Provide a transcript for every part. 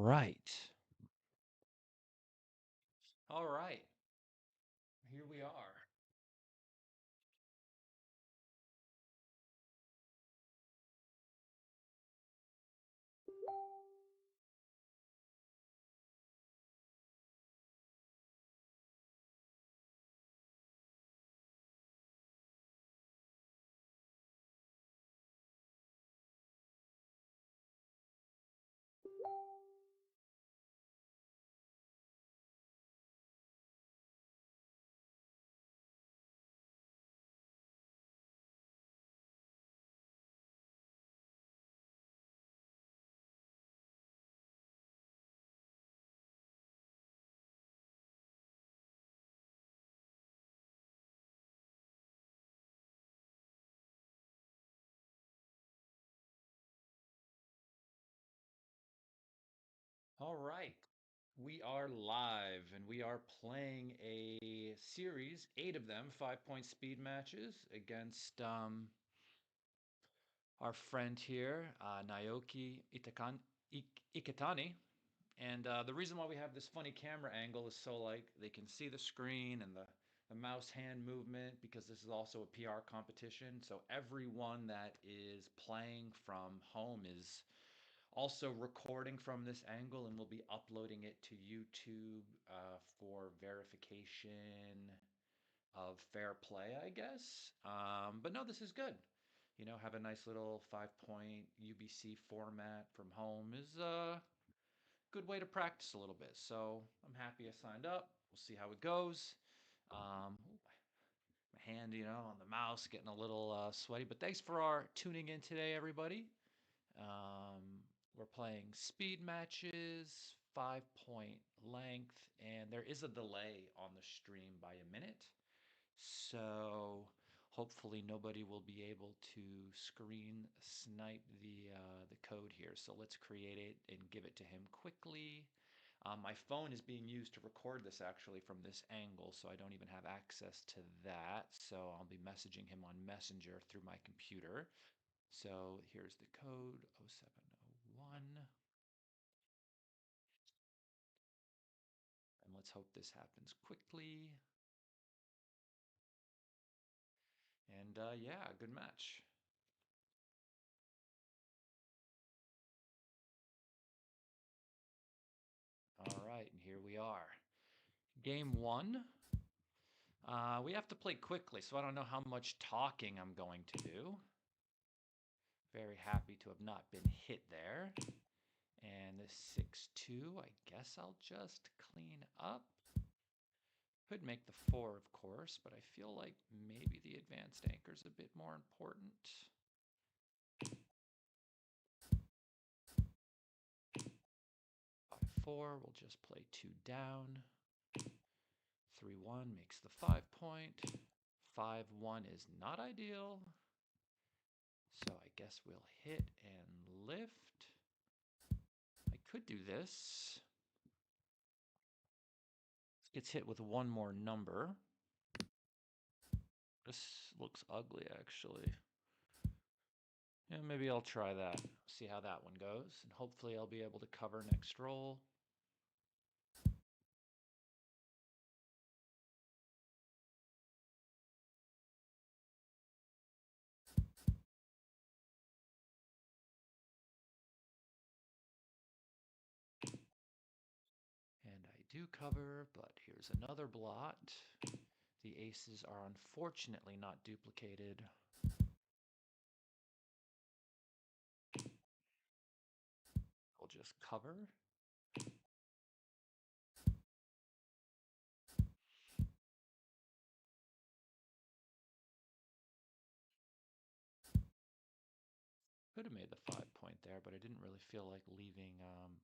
right. All right. Here we are. All right. We are live and we are playing a series, 8 of them, 5 point speed matches against our friend here, Naoki Iketani. And the reason why we have this funny camera angle is so like they can see the screen and the mouse hand movement because this is also a PR competition. So everyone that is playing from home is also recording from this angle and we'll be uploading it to YouTube for verification of fair play, I guess. But no, this is good. You know, have a nice little 5 point UBC format from home is good way to practice a little bit. So I'm happy I signed up. We'll see how it goes. My hand, on the mouse, getting a little sweaty. But thanks for tuning in today, everybody. Um, we're playing speed matches, 5 point length, and there is a delay on the stream by a minute. So hopefully nobody will be able to screen snipe the code here. So let's create it and give it to him quickly. My phone is being used to record this actually from this angle, so I don't even have access to that. So I'll be messaging him on Messenger through my computer. So here's the code 0701. And let's hope this happens quickly. And yeah, good match. All right, and here we are. Game one. We have to play quickly, so I don't know how much talking I'm going to do. Very happy to have not been hit there. And this 6-2, I guess I'll just clean up. Could make the 4, of course, but I feel like maybe the advanced anchor is a bit more important. 5-4, we'll just play 2 down. 3-1 makes the 5 point. 5-1 is not ideal. So I guess we'll hit and lift. I could do this. Gets hit with one more number. This looks ugly, actually. Yeah, maybe I'll try that. See how that one goes. And hopefully I'll be able to cover next roll. And I do cover, but here's another blot. The aces are unfortunately not duplicated. I'll just cover. Could have made the 5 point there, but I didn't really feel like leaving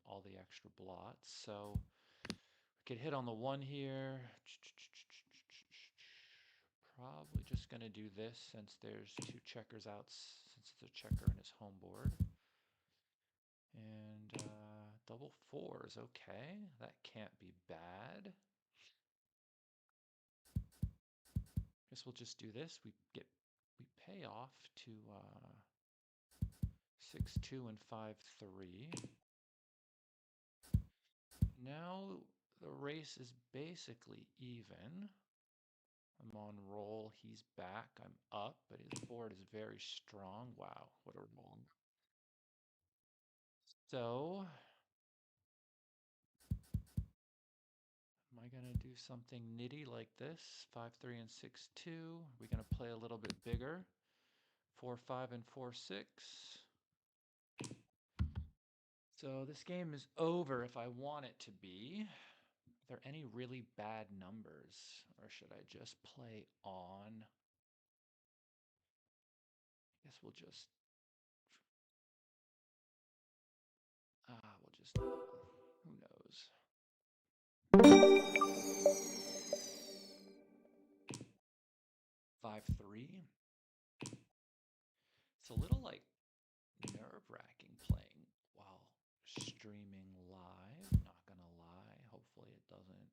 all the extra blots. So we could hit on the 1 here. Probably just going to do this since there's 2 checkers out, since it's a checker in his home board. And double 4s, okay. That can't be bad. Guess we'll just do this. We pay off to 6-2 and 5-3. now the race is basically even. I'm on roll. He's back. I'm up, but his board is very strong. Wow, what a roll. So, am I going to do something nitty like this? 5-3 and 6-2. We're going to play a little bit bigger. 4-5 and 4-6. So this game is over if I want it to be. Are there any really bad numbers? Or should I just play on? I guess we'll just... we'll just... Who knows? 5-3. It's a little like nerve-wracking playing while streaming live. Not gonna lie. Hopefully it doesn't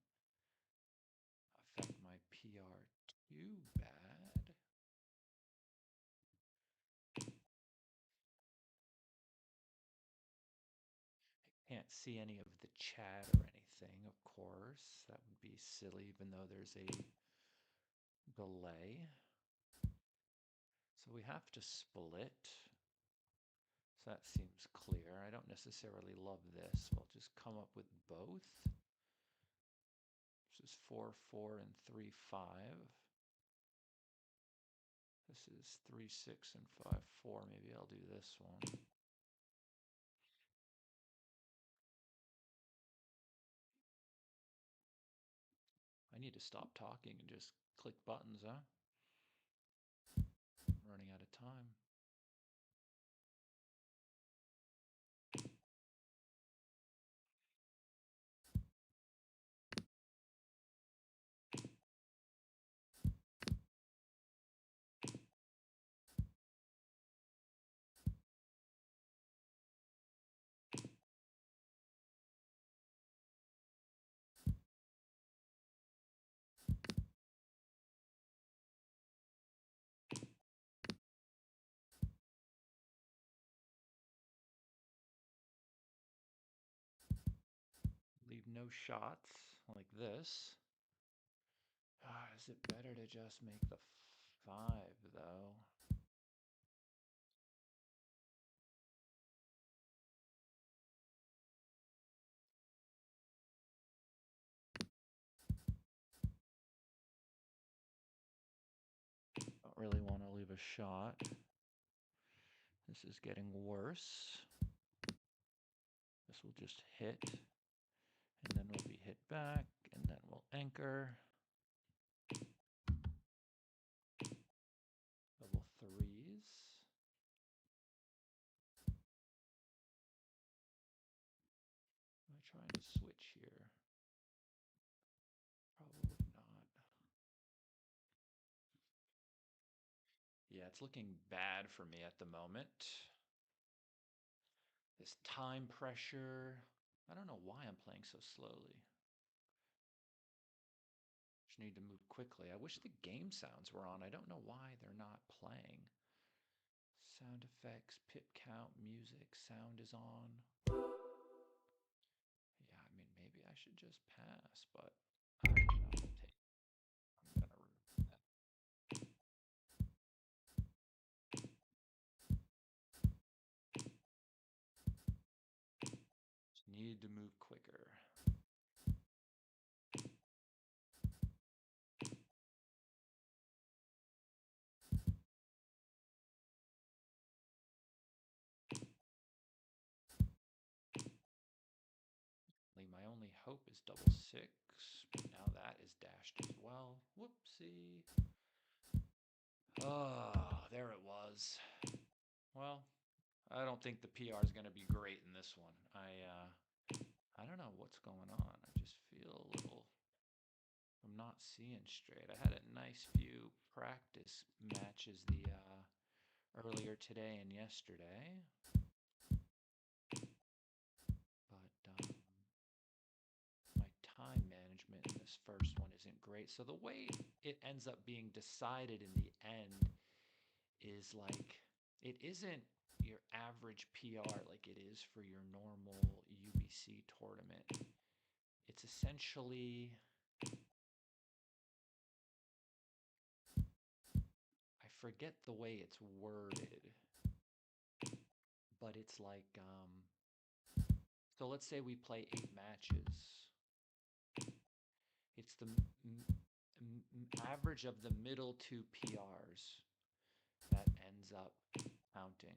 affect my PR too bad. I can't see any of the chat or anything, of course. That would be silly, even though there's a delay. So we have to split. So that seems clear. I don't necessarily love this. We'll just come up with both. This is 4-4 and 3-5. This is 3-6 and 5-4. Maybe I'll do this one. I need to stop talking and just click buttons, huh? I'm running out of time. Leave no shots like this. Is it better to just make the 5, though? Don't really want to leave a shot. This is getting worse. This will just hit, and then we'll be hit back, and then we'll anchor. Double threes. Am I trying to switch here? Probably not. Yeah, it's looking bad for me at the moment. This time pressure. I don't know why I'm playing so slowly. Just need to move quickly. I wish the game sounds were on. I don't know why they're not playing. Sound effects, pip count, music, sound is on. Yeah, I mean, maybe I should just pass, but I'm gonna remove that. Just need to move quicker. My only hope is double 6, but now that is dashed as well. Whoopsie. Oh, there it was. Well, I don't think the PR is going to be great in this one. I don't know what's going on. I just feel a little... I'm not seeing straight. I had a nice few practice matches the earlier today and yesterday. But my time management in this first one isn't great. So the way it ends up being decided in the end is like, it isn't your average PR like it is for your normal UBC tournament. It's essentially, I forget the way it's worded, but it's like, so let's say we play 8 matches. It's the average of the middle 2 PRs that ends up counting.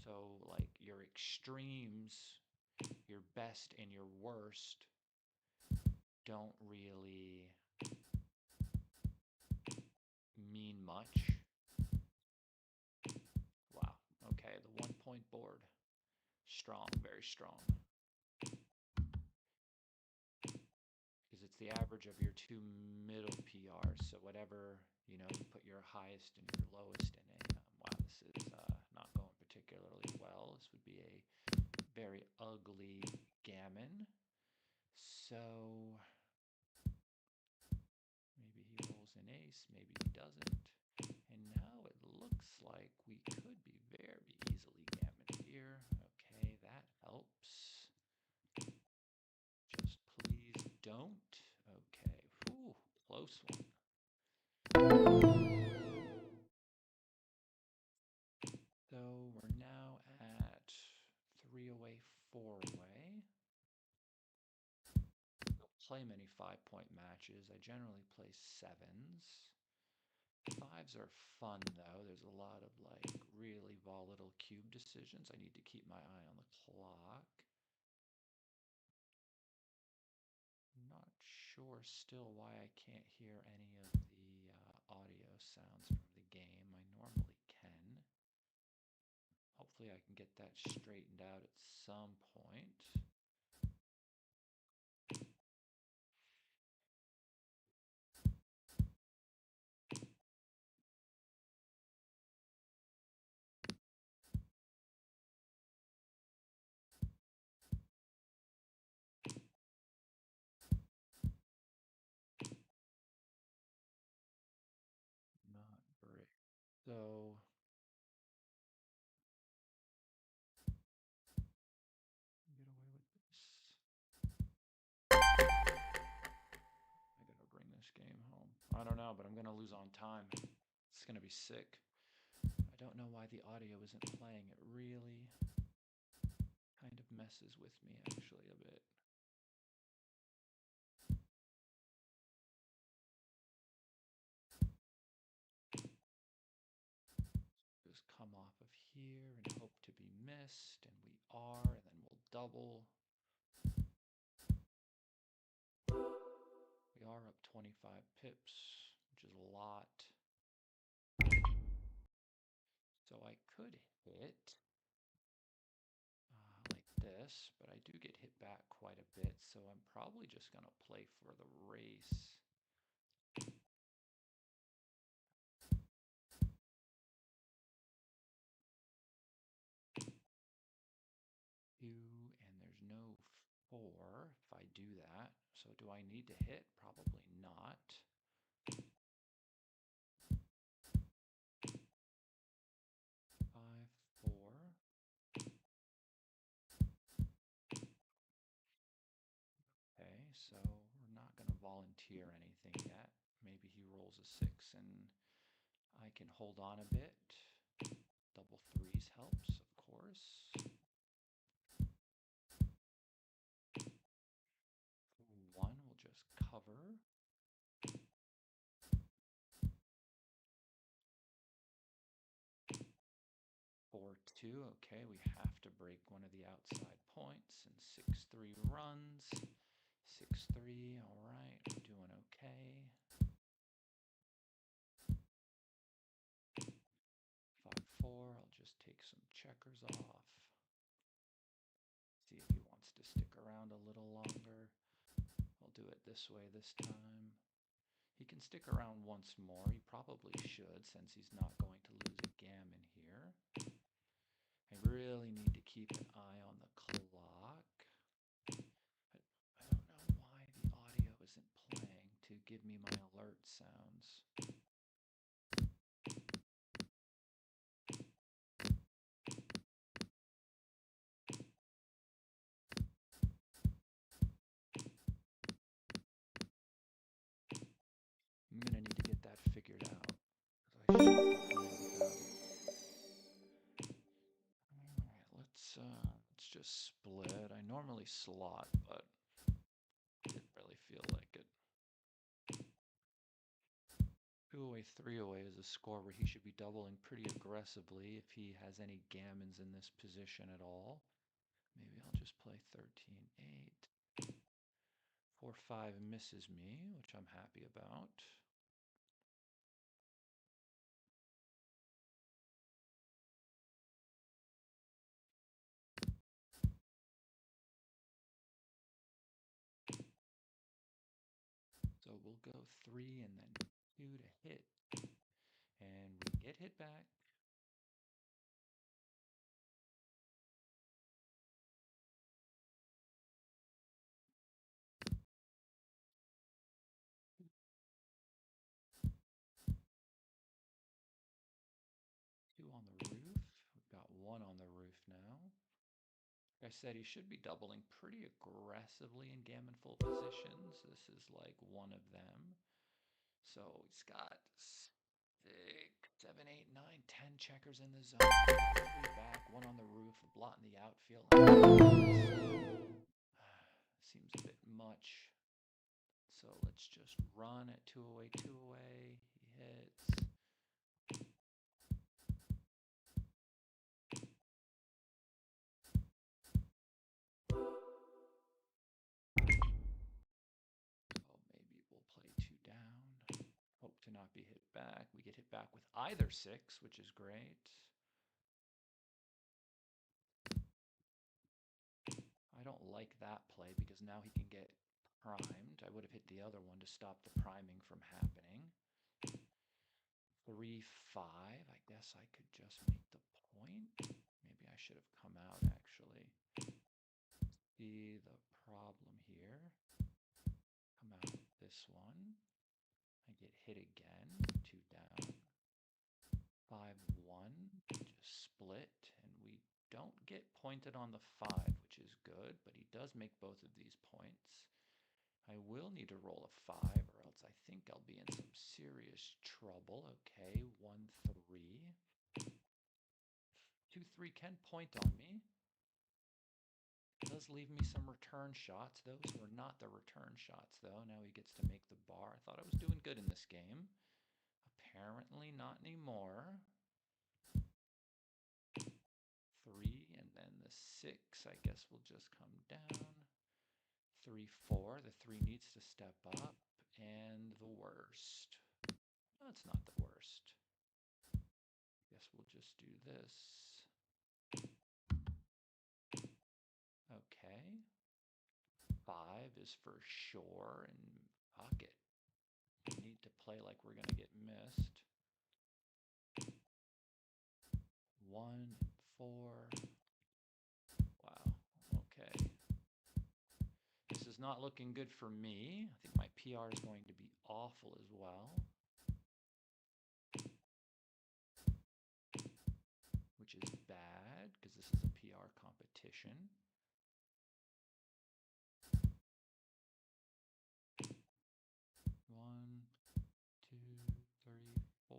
So like your extremes, your best and your worst, don't really mean much. Wow. Okay, the 1 point board. Strong, very strong. Because it's the average of your 2 middle PRs. So whatever, you put your highest and your lowest in a, wow, this is not going particularly well. This would be a very ugly gammon. So maybe he rolls an ace, maybe he doesn't. And now it looks like we could be very easily gammoned here. Okay, that helps. Just please don't. Okay, whew, close one. So we're now at 3 away, 4 away. I don't play many 5-point matches. I generally play 7s. 5s are fun though. There's a lot of like really volatile cube decisions. I need to keep my eye on the clock. I'm not sure still why I can't hear any of the audio sounds from the game. I normally can. Hopefully I can get that straightened out at some point. Not great. So get away with this. I gotta bring this game home. I don't know, but I'm gonna lose on time. It's gonna be sick. I don't know why the audio isn't playing. It really kind of messes with me actually a bit. Just come off of here and hope to be missed, and we are, and then we'll double. We are up 25 pips, which is a lot. So I could hit like this, but I do get hit back quite a bit, so I'm probably just going to play for the race. And there's no 4 if I do that. So do I need to hit? Probably not. 5, 4. Okay, so we're not going to volunteer anything yet. Maybe he rolls a 6 and I can hold on a bit. Double 3s helps, of course. 1 will just cover. 4-2. Okay, we have to break one of the outside points, and 6-3 runs. 6-3. All right, we're doing okay. 5-4. I'll just take some checkers off. See if he wants to stick around a little longer. I'll do it this way this time. He can stick around once more. He probably should, since he's not going to lose a gammon here. I really need to keep an eye on the clock. I don't know why the audio isn't playing to give me my alert sounds. I should behind without it. Alright, let's just split. I normally slot, but didn't really feel like it. 2 away, 3 away is a score where he should be doubling pretty aggressively if he has any gammons in this position at all. Maybe I'll just play 13-8. 4-5 misses me, which I'm happy about. So we'll go 3 and then 2 to hit. And we get hit back. Two on the roof. We've got 1 on the roof now. Like I said, he should be doubling pretty aggressively in gammonful positions. This is like one of them. So he's got 6, 7, 8, 9, 10 checkers in the zone. 3 back, 1 on the roof, a blot in the outfield. Seems a bit much. So let's just run at 2 away, 2 away. He hits. Oh, maybe we'll play 2 down. Hope to not be hit back. We get hit back with either 6, which is great. I don't like that play because now he can get primed. I would have hit the other one to stop the priming from happening. 3-5. I guess I could just make the point. Maybe I should have come out actually. See the problem here. Come out with this one. I get hit again. 2 down. 5-1. Just split, and we don't get pointed on the 5, which is good, but he does make both of these points. I will need to roll a 5, or else I think I'll be in some serious trouble. Okay, 1-3. 2-3 can point on me. It does leave me some return shots. Those were not the return shots, though. Now he gets to make the bar. I thought I was doing good in this game. Apparently not anymore. 3, and then the 6, I guess, will just come down. 3-4. The 3 needs to step up. And the worst. No, it's not the worst. Guess we'll just do this. Okay. 5 is for sure, and fuck it. We need to play like we're gonna get missed. 1, 4. Wow. Okay. This is not looking good for me. I think my PR is going to be awful as well. Which is bad, because this is a PR competition. 1, 2, 3, 4.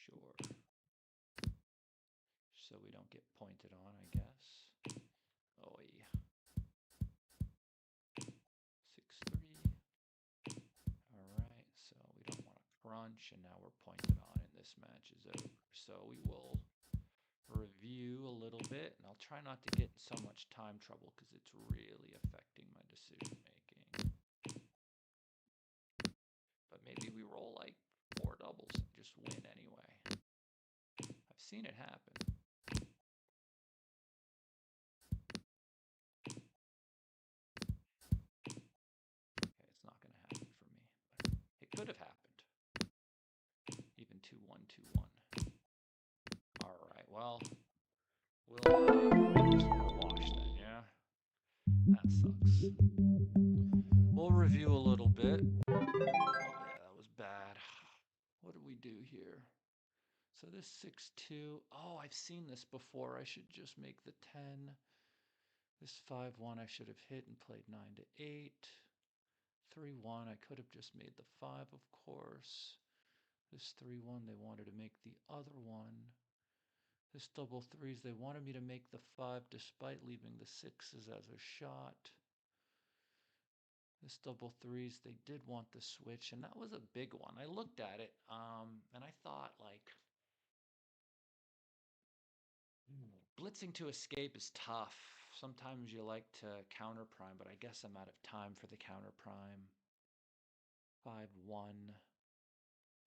Sure. So we don't get pointed on, I guess. Oh, yeah. 6-3. All right, so we don't want to crunch, and now we're pointed on, and this match is over. So we will review a little bit, and I'll try not to get in so much time trouble because it's really affecting my decision making. But maybe we roll like 4 doubles and just win anyway. I've seen it happen. Okay, it's not going to happen for me, but it could have happened. Even 2-1, 2-1. All right, well, we'll wash then, yeah? That sucks. We'll review a little bit. Oh, yeah, that was bad. What did we do here? So this 6-2. Oh, I've seen this before. I should just make the 10. This 5-1 I should have hit and played 9-8. 3-1, I could have just made the 5, of course. This 3-1, they wanted to make the other one. This double threes, they wanted me to make the 5 despite leaving the 6s as a shot. This double threes, they did want the switch, and that was a big one. I looked at it, and I thought, like, blitzing to escape is tough. Sometimes you like to counter prime, but I guess I'm out of time for the counter prime. 5-1.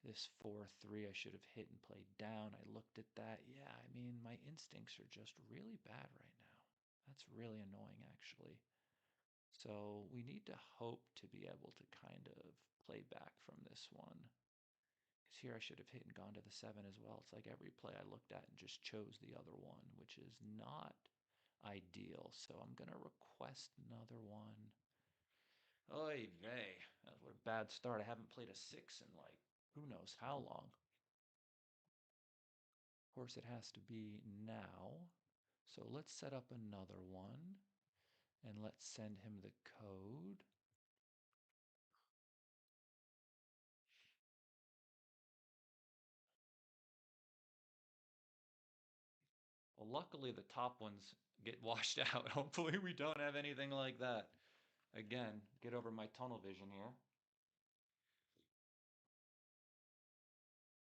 This 4-3 I should have hit and played down. I looked at that. Yeah, I mean, my instincts are just really bad right now. That's really annoying, actually. So we need to hope to be able to kind of play back from this one. Because here I should have hit and gone to the 7 as well. It's like every play I looked at and just chose the other one, which is not ideal. So I'm going to request another one. Oy vey. What a bad start. I haven't played a 6 in like who knows how long. Of course, it has to be now. So let's set up another one. And let's send him the code. Well, luckily the top ones get washed out. Hopefully we don't have anything like that. Again, get over my tunnel vision here.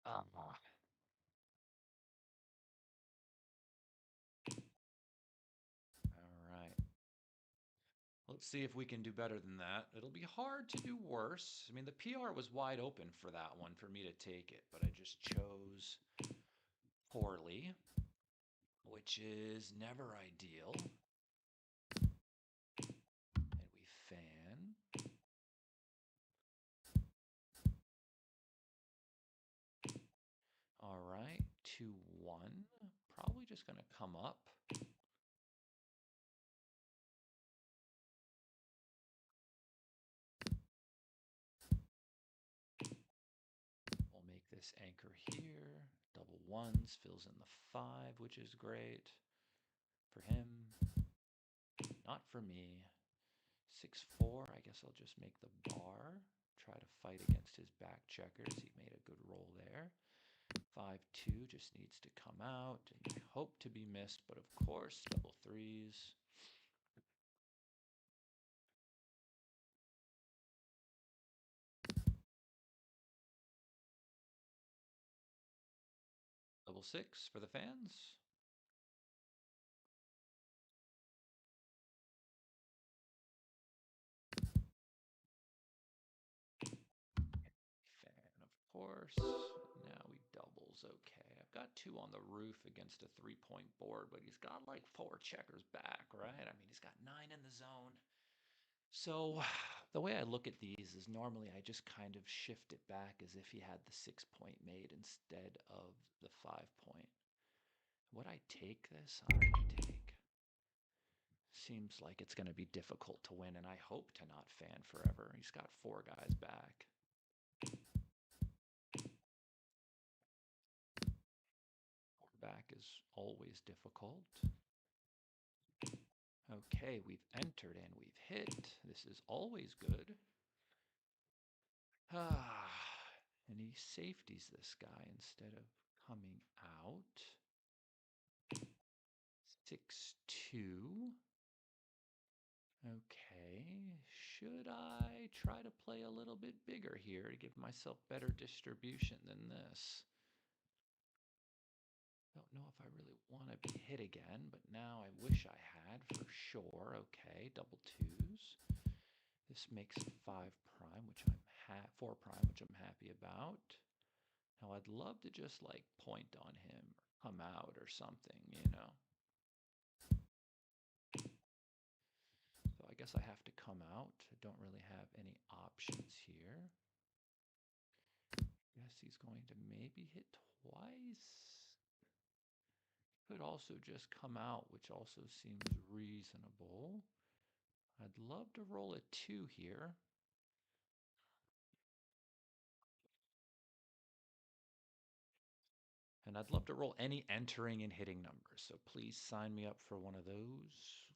All right. Let's see if we can do better than that. It'll be hard to do worse. I mean, the PR was wide open for that one for me to take it, but I just chose poorly, which is never ideal. And we fan. All right, 2-1. Probably just going to come up. We'll make this anchor here. Double ones fills in the 5, which is great for him. Not for me. 6-4, I guess I'll just make the bar. Try to fight against his back checkers. He made a good roll there. 5-2 just needs to come out. And I hope to be missed, but of course, double threes. Double 6 for the fans. Fan, of course. Now he doubles. Okay, I've got 2 on the roof against a 3-point board, but he's got like 4 checkers back, right? I mean, he's got 9 in the zone. So the way I look at these is normally I just kind of shift it back as if he had the 6-point made instead of the 5-point. Would I take this? I'm going to take. Seems like it's going to be difficult to win, and I hope to not fan forever. He's got 4 guys back. Back is always difficult. Okay, we've entered and we've hit. This is always good. And he safeties this guy instead of coming out. 6-2. Okay, should I try to play a little bit bigger here to give myself better distribution than this? Don't know if I really want to be hit again, but now I wish I had for sure. Okay, double twos. This makes 5 prime, which I'm 4 prime, which I'm happy about. Now I'd love to just like point on him or come out or something, you know. So I guess I have to come out. I don't really have any options here. Guess he's going to maybe hit twice. Could also just come out, which also seems reasonable. I'd love to roll a 2 here. And I'd love to roll any entering and hitting numbers, so please sign me up for one of those.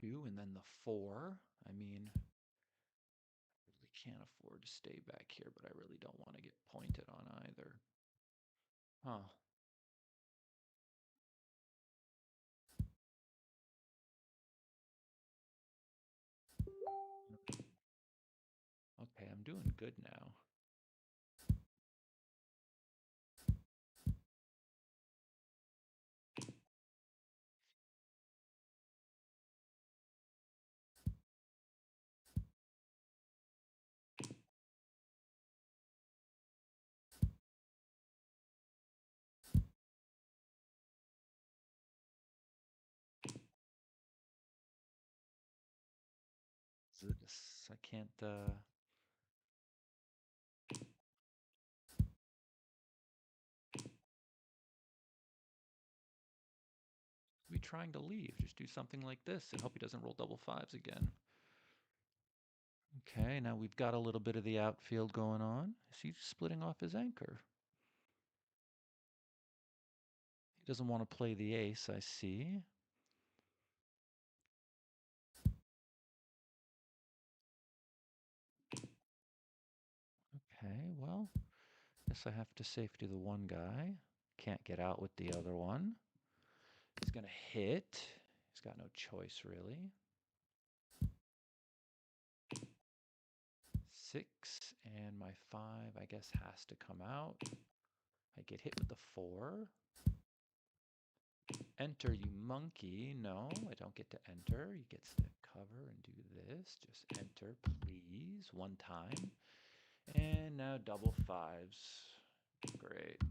2 and then the 4. I mean, I really can't afford to stay back here, but I really don't want to get pointed on either. Huh. Okay, I'm doing good now. I can't, be trying to leave. Just do something like this and hope he doesn't roll double fives again. Okay, now we've got a little bit of the outfield going on. Is he splitting off his anchor? He doesn't want to play the ace, I see. Okay, well, guess I have to safety the one guy. Can't get out with the other one. He's going to hit. He's got no choice, really. 6, and my 5, I guess, has to come out. I get hit with the 4. Enter, you monkey. No, I don't get to enter. He gets to cover and do this. Just enter, please, one time. And now double fives. Great.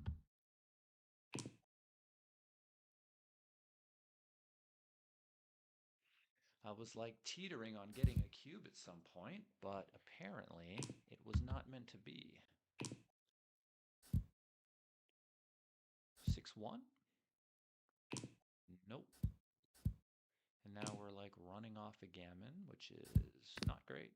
I was like teetering on getting a cube at some point, but apparently it was not meant to be. 6-1? Nope. And now we're like running off a gammon, which is not great.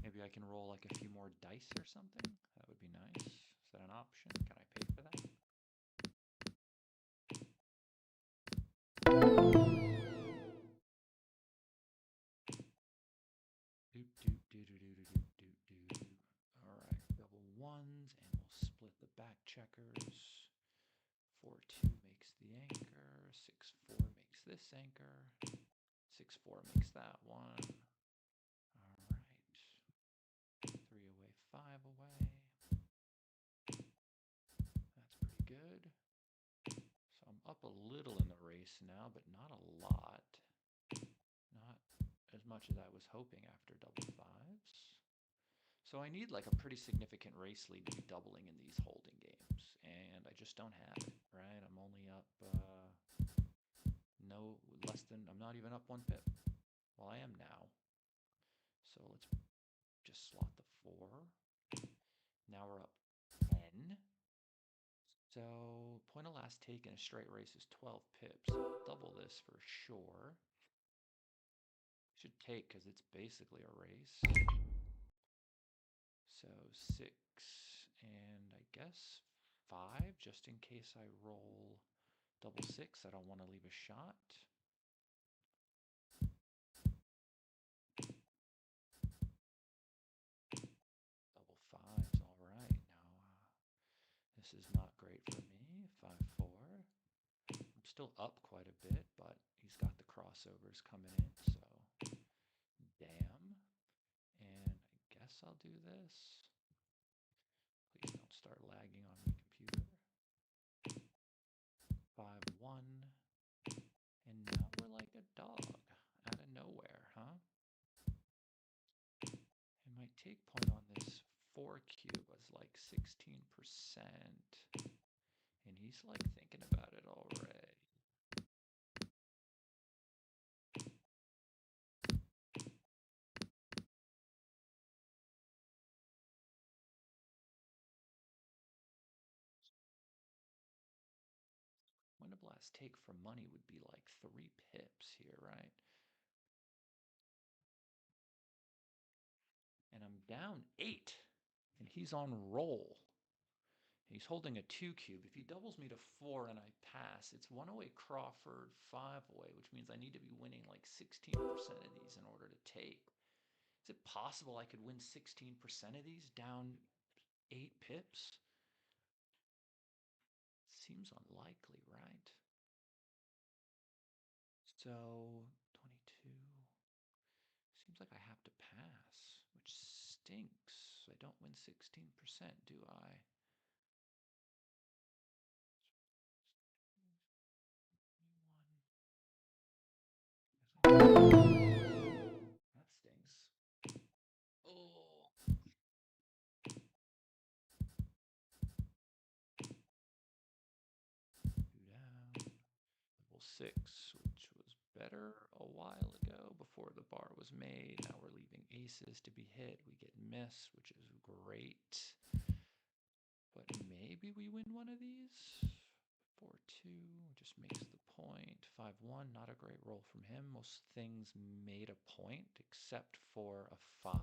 Maybe I can roll like a few more dice or something. That would be nice. Is that an option? Can I pay for that? Doop, doop, doo, doo, doo, doo, doo, doo, doo. All right, double ones, and we'll split the back checkers. 4-2 makes the anchor. 6-4 makes this anchor. 6-4 makes that one. All right. 3 away, 5 away. That's pretty good. So I'm up a little in the race now, but not a lot. Not as much as I was hoping after double fives. So I need like a pretty significant race lead to be doubling in these holding games, and I just don't have it, right? I'm only up no less than, I'm not even up 1 pip. Well, I am now. So let's just slot the 4. Now we're up 10. So point of last take in a straight race is 12 pips. So I'll double this for sure. Should take because it's basically a race. So 6 and I guess 5 just in case I roll double 6. I don't want to leave a shot. Double fives, all right. Now this is not great for me. 5-4. I'm still up quite a bit, but he's got the crossovers coming in, so damn. And I guess I'll do this. Please don't start lagging on my computer. 5-1. And now we're like a dog out of nowhere, huh? And my take point on this 4 cube was like 16%. And he's like thinking about it already. Thunder Blast take for money would be like 3 pips here, right? And I'm down 8, and he's on roll. He's holding a 2 cube. If he doubles me to 4 and I pass, it's 1 away Crawford, 5 away, which means I need to be winning like 16% of these in order to take. Is it possible I could win 16% of these down 8 pips? Seems unlikely, right? So 22. Seems like I have to pass, which stinks. I don't win 16%, do I? That stings. Oh. 2 down. Level 6, which was better a while ago before the bar was made. Now we're leaving aces to be hit. We get miss, which is great. But maybe we win one of these. 4-2 just makes the point. 5-1, not a great roll from him. Most things made a point except for a 5.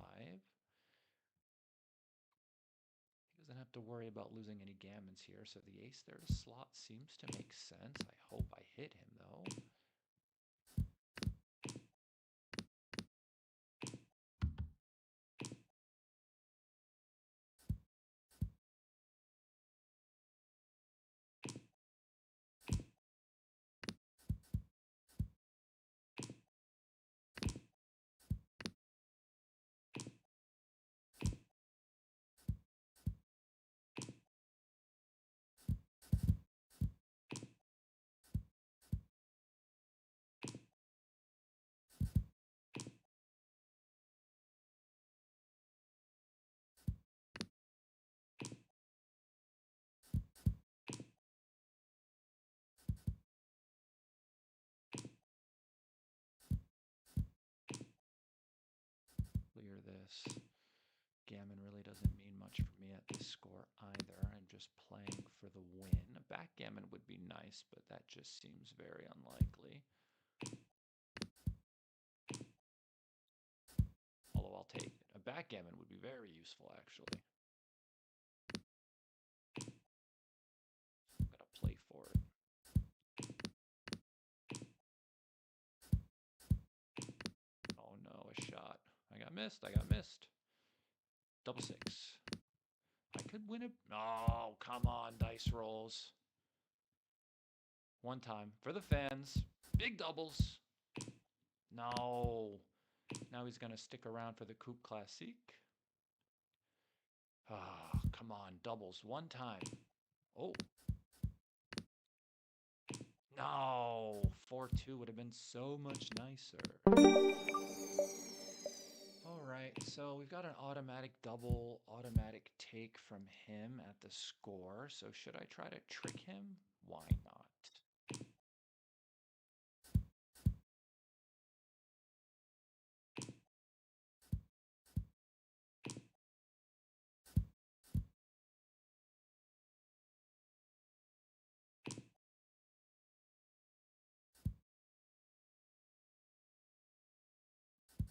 He doesn't have to worry about losing any gammons here, so the ace there to slot seems to make sense. I hope I hit him, though. Clear this. Gammon really doesn't mean much for me at this score either. I'm just playing for the win. A backgammon would be nice, but that just seems very unlikely. Although I'll take it. A backgammon would be very useful, actually. I'm gonna play for it. Oh no, a shot. I got missed. I got missed. Double 6. I could win it. Oh, come on, dice rolls. One time for the fans. Big doubles. No. Now he's gonna stick around for the Coupe Classique. Ah, come on, doubles. One time. Oh. No. 4-2 would have been so much nicer. Alright, so we've got an automatic double, automatic take from him at the score. So should I try to trick him? Why not?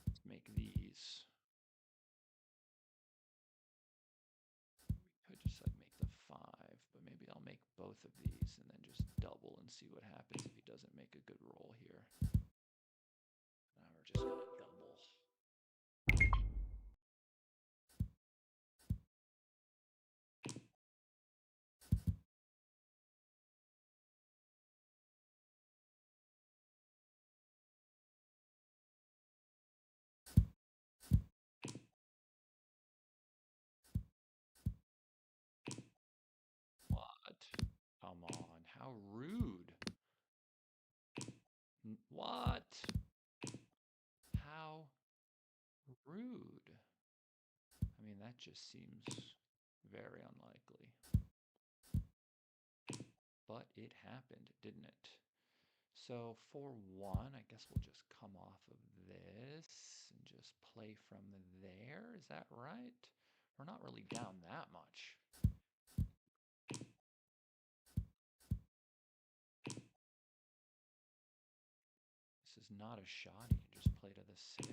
Let's make these. We could just like make the 5, but maybe I'll make both of these and then just double and see what happens if he doesn't make a good roll here. Now we're just gonna double. What? Come on, how rude. What? How rude. I mean, that just seems very unlikely. But it happened, didn't it? So for 1, I guess we'll just come off of this and just play from there. Is that right? We're not really down that much. is not a shot. He can just play to the 6.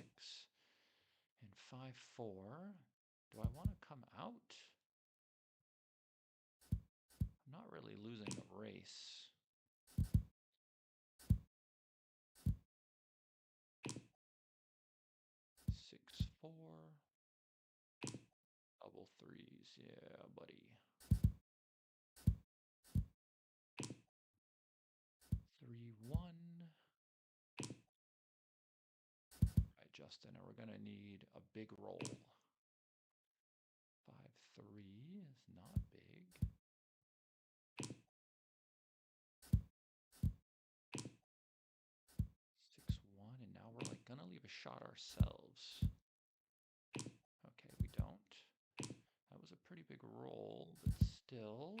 And 5-4. Do I want to come out? I'm not really losing a race. 6-4. Double threes. Yeah, buddy. 3-1. Alright, Justin, and we're going to need a big roll. 5-3 is not big. 6-1, and now we're like gonna leave a shot ourselves. Okay, we don't. That was a pretty big roll, but still,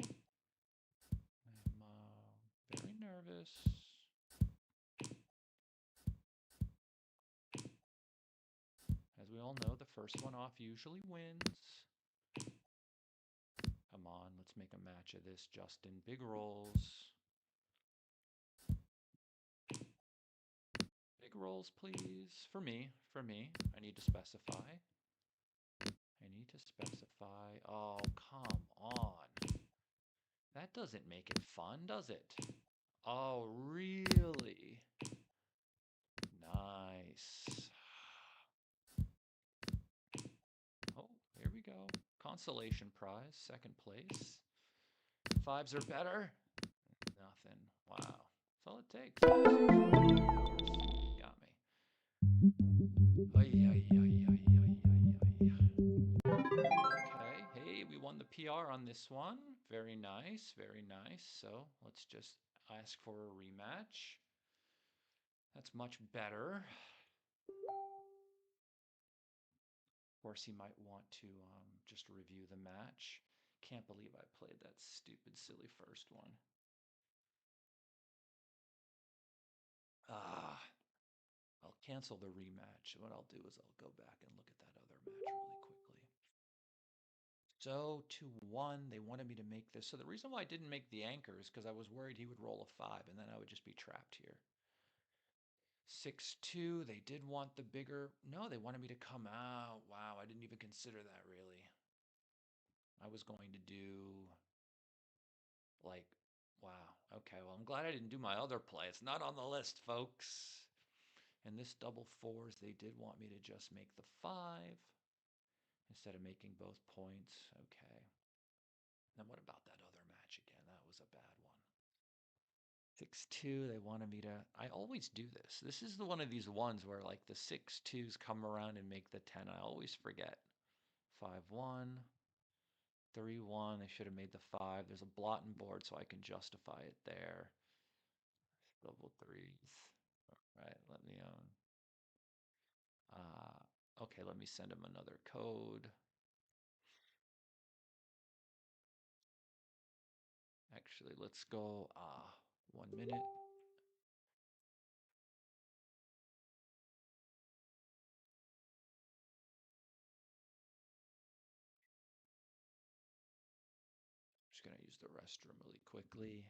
I'm very nervous. As we all know, the first one off usually wins. Come on, let's make a match of this, Justin. Big rolls. Big rolls, please. For me. I need to specify. Oh, come on. That doesn't make it fun, does it? Oh, really? Nice. Oh, here we go. Consolation prize, second place. 5s are better? Nothing. Wow. That's all it takes. Got me. Ay, ay, ay, ay, ay, ay, ay. Okay, hey, we won the PR on this one. Very nice, very nice. So let's just ask for a rematch. That's much better. Of course, he might want to just review the match. Can't believe I played that stupid, silly first one. I'll cancel the rematch. What I'll do is I'll go back and look at that other match really quickly. So 2-1, they wanted me to make this. So the reason why I didn't make the anchor is because I was worried he would roll a 5 and then I would just be trapped here. 6-2, they did want the bigger. No, they wanted me to come out. Wow, I didn't even consider that really. I was going to do like, wow. Okay, well, I'm glad I didn't do my other play. It's not on the list, folks. And this double 4s, they did want me to just make the 5 instead of making both points. Okay. Then what about that other match again? That was a bad one. 6-2, they wanted me to. I always do this. This is one of these ones where like the 6-2s come around and make the 10. I always forget. 5-1. 3-1. They should have made the 5. There's a blotting board, so I can justify it there. Double 3s. All right, let me okay, let me send him another code. Actually, let's go 1 minute. Just gonna use the restroom really quickly.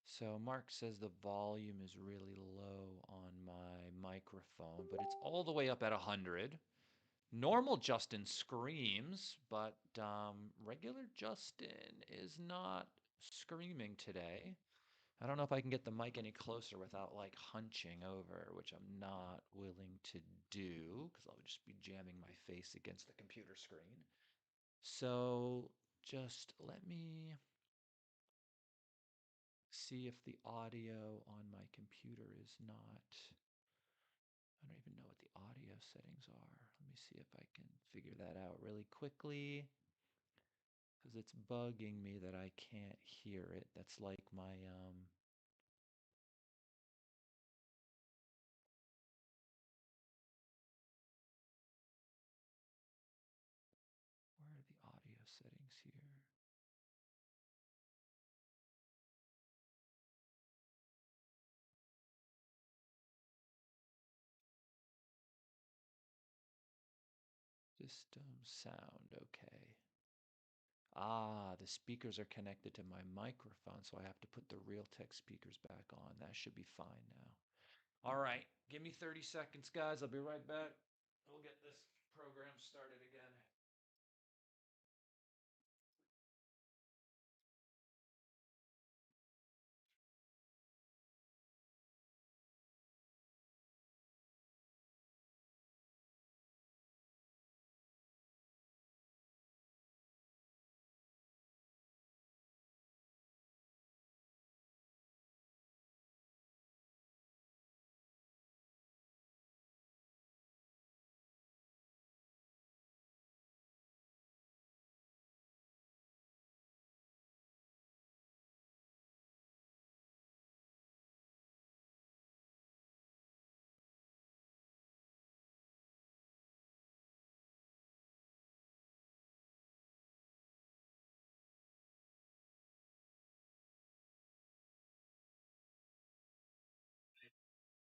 So Mark says the volume is really low on my microphone, but it's all the way up at 100. Normal Justin screams, but regular Justin is not screaming today. I don't know if I can get the mic any closer without like hunching over, which I'm not willing to do because I'll just be jamming my face against the computer screen. So just let me see if the audio on my computer is not. I don't even know what the audio settings are. Let me see if I can figure that out really quickly because it's bugging me that I can't hear it. That's like my where are the audio settings here? System sound, okay. The speakers are connected to my microphone, so I have to put the Realtek speakers back on. That should be fine now. All right, give me 30 seconds, guys. I'll be right back. We'll get this program started again.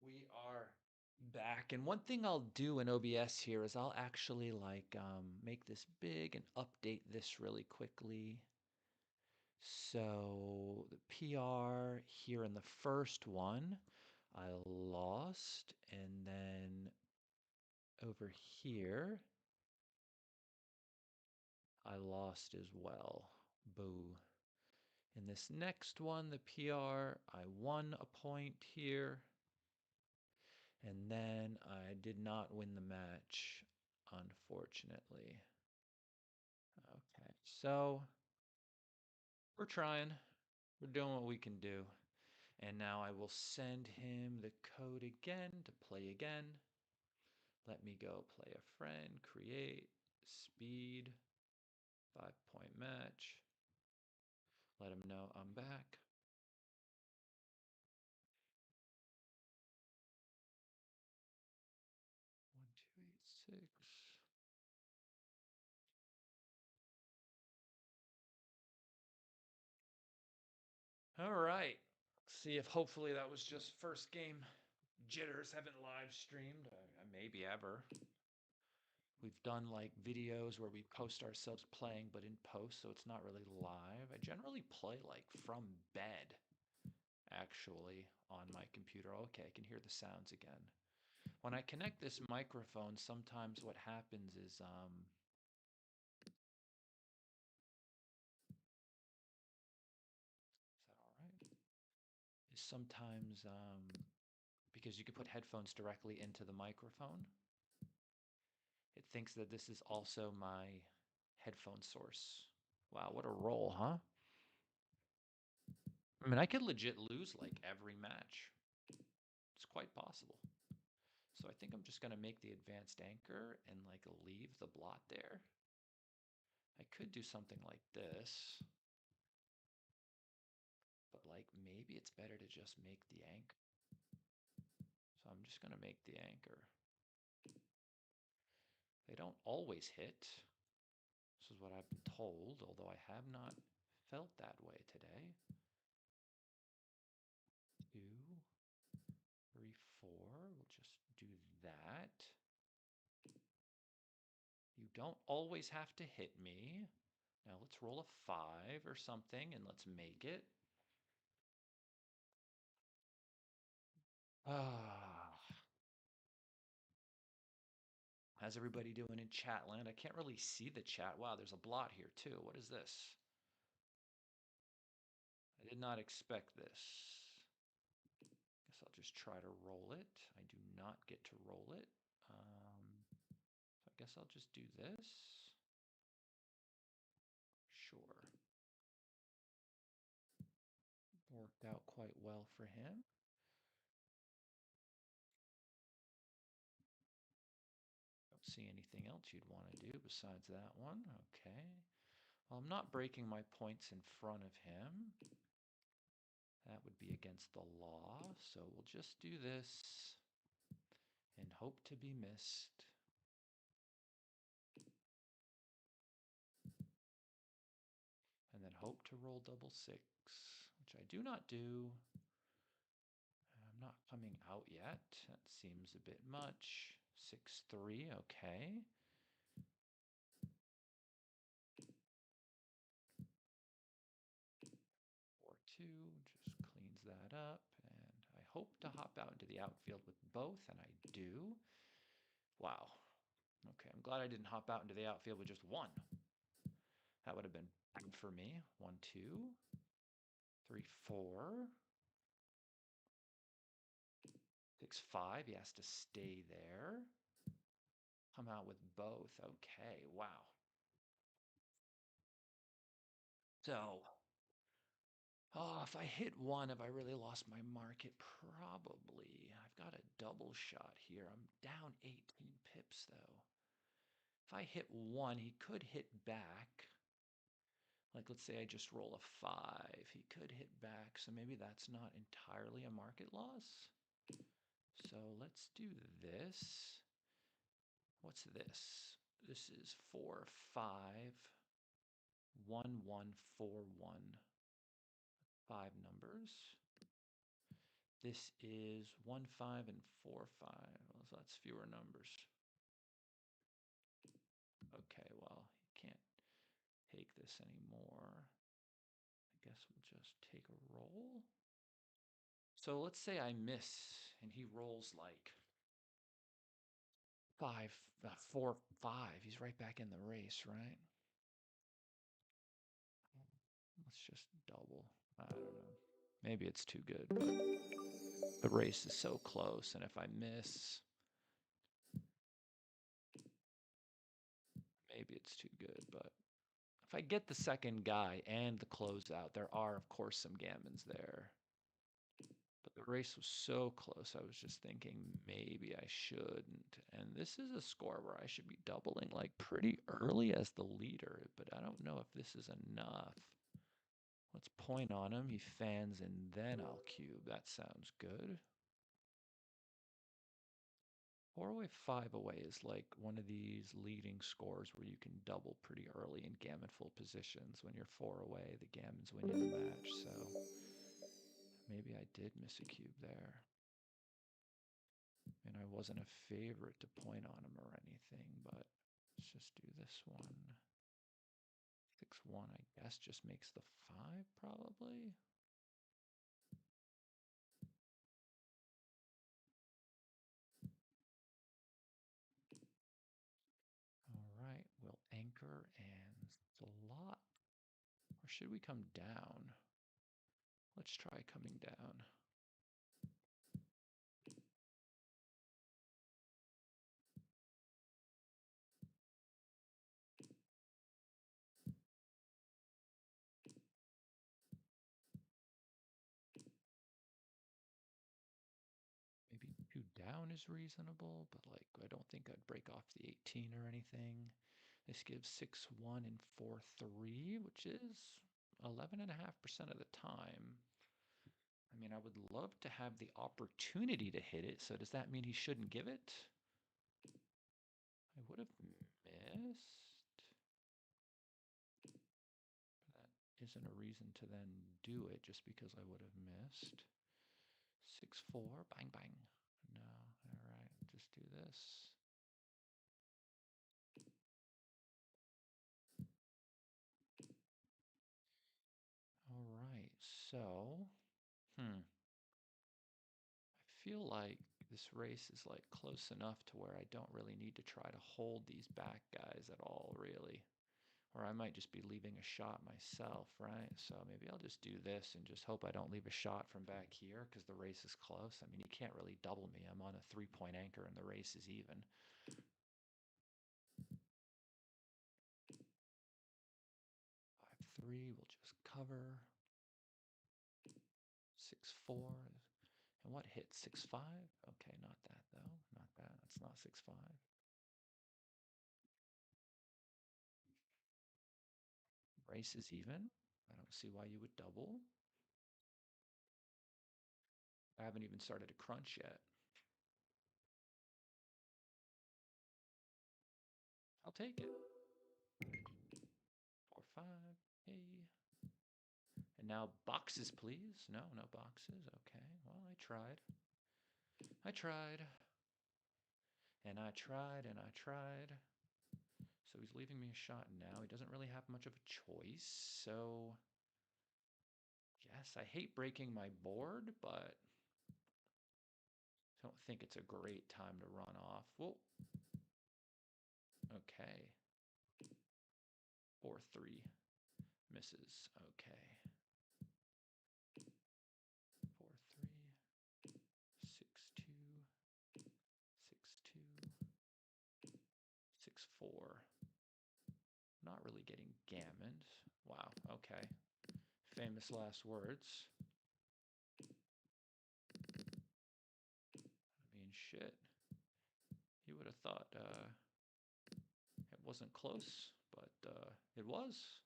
We are back. And one thing I'll do in OBS here is I'll actually make this big and update this really quickly. So the PR here in the first one, I lost. And then over here, I lost as well. Boo. In this next one, the PR, I won a point here. And then I did not win the match, unfortunately. Okay, so we're trying. We're doing what we can do. And now I will send him the code again to play again. Let me go play a friend, create, speed, 5-point match. Let him know I'm back. 1286. All right. See if hopefully that was just first game jitters. Haven't live streamed, maybe ever. We've done like videos where we post ourselves playing, but in post, so it's not really live. I generally play like from bed, actually, on my computer. Okay, I can hear the sounds again. When I connect this microphone, sometimes what happens is that all right? Is sometimes because you can put headphones directly into the microphone, it thinks that this is also my headphone source. Wow, what a roll, huh? I mean, I could legit lose like every match. It's quite possible. So I think I'm just going to make the advanced anchor and like leave the blot there. I could do something like this, but like maybe it's better to just make the anchor. So I'm just going to make the anchor. They don't always hit. This is what I've been told, although I have not felt that way today. 2, 3, 4. We'll just do that. You don't always have to hit me. Now let's roll a 5 or something and let's make it. How's everybody doing in chat land? I can't really see the chat. Wow, there's a blot here too. What is this? I did not expect this. Guess I'll just try to roll it. I do not get to roll it. So I guess I'll just do this. Sure. Worked out quite well for him. Don't see anything else you'd want to do besides that one. Okay. Well, I'm not breaking my points in front of him. That would be against the law. So we'll just do this and hope to be missed. And then hope to roll double 6, which I do not do. I'm not coming out yet. That seems a bit much. 6, 3, okay. 4, 2, just cleans that up. And I hope to hop out into the outfield with both, and I do. Wow. Okay, I'm glad I didn't hop out into the outfield with just one. That would have been bad for me. 1, 2, 3, 4. 6, 5. He has to stay there. Come out with both. Okay, wow. So, if I hit 1, have I really lost my market? Probably. I've got a double shot here. I'm down 18 pips, though. If I hit 1, he could hit back. Like, let's say I just roll a 5. He could hit back, so maybe that's not entirely a market loss. So let's do this. What's this? This is 4, 5, 1, 1, 4, 1. 5 numbers. This is 1, 5, and 4, 5. Well, so that's fewer numbers. Okay, well, you can't take this anymore. I guess we'll just take a roll. So let's say I miss and he rolls like 5, 4, 5. He's right back in the race, right? Let's just double. I don't know. Maybe it's too good, but the race is so close, and if I miss, maybe it's too good, but if I get the second guy and the closeout, there are, of course, some gammons there. But the race was so close, I was just thinking maybe I shouldn't. And this is a score where I should be doubling like pretty early as the leader, but I don't know if this is enough. Let's point on him. He fans, and then I'll cube. That sounds good. 4 away, 5 away is like one of these leading scores where you can double pretty early in gammonful positions. When you're 4 away, the gammons win you the match. So maybe I did miss a cube there. And I wasn't a favorite to point on him or anything, but let's just do this one. 6, 1, I guess, just makes the 5 probably. All right, we'll anchor and slot. Or should we come down? Let's try coming down. Maybe 2 down is reasonable, but like I don't think I'd break off the 18 or anything. This gives 6, 1, and 4, 3, which is 11.5% of the time. I mean, I would love to have the opportunity to hit it, so does that mean he shouldn't give it? I would have missed. That isn't a reason to then do it just because I would have missed. 6, 4, bang, bang. No, all right, just do this. All right, so, I feel like this race is like close enough to where I don't really need to try to hold these back guys at all, really. Or I might just be leaving a shot myself, right? So maybe I'll just do this and just hope I don't leave a shot from back here because the race is close. I mean, you can't really double me. I'm on a 3-point anchor and the race is even. 5, 3, we'll just cover. 6, 4. And what hit? 6, 5? Okay, not that though. Not that. That's not 6, 5. Race is even. I don't see why you would double. I haven't even started to crunch yet. I'll take it. 4, 5. Hey. And now boxes, please. No, no boxes. Okay. Well, I tried. I tried. And I tried and I tried. So he's leaving me a shot now. He doesn't really have much of a choice. So, yes, I hate breaking my board, but Don't think it's a great time to run off. Whoa. Okay. 4-3 misses. Okay. 4-3. 6-2. 6-2. 6-4. Not really getting gammoned. Wow. Okay. Famous last words. I mean, shit. You would have thought it wasn't close, but it was.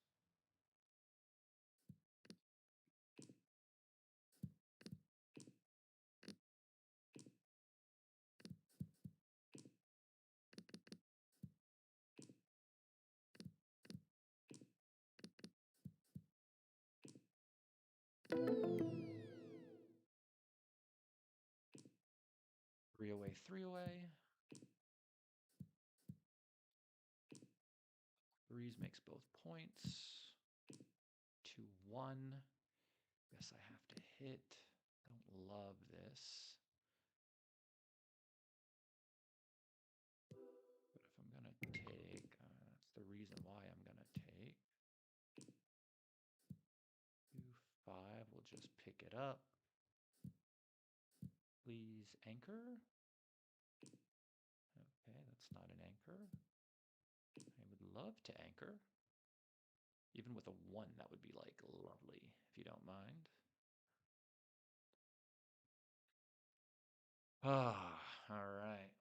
Three away, 3 away. Threes makes both points. 2-1. Guess I have to hit. Don't love this. But if I'm going to take, that's the reason why I'm going to take. 2-5, we'll just pick it up. Please anchor. Okay, that's not an anchor. I would love to anchor. Even with a 1, that would be like lovely, if you don't mind. Ah, all right.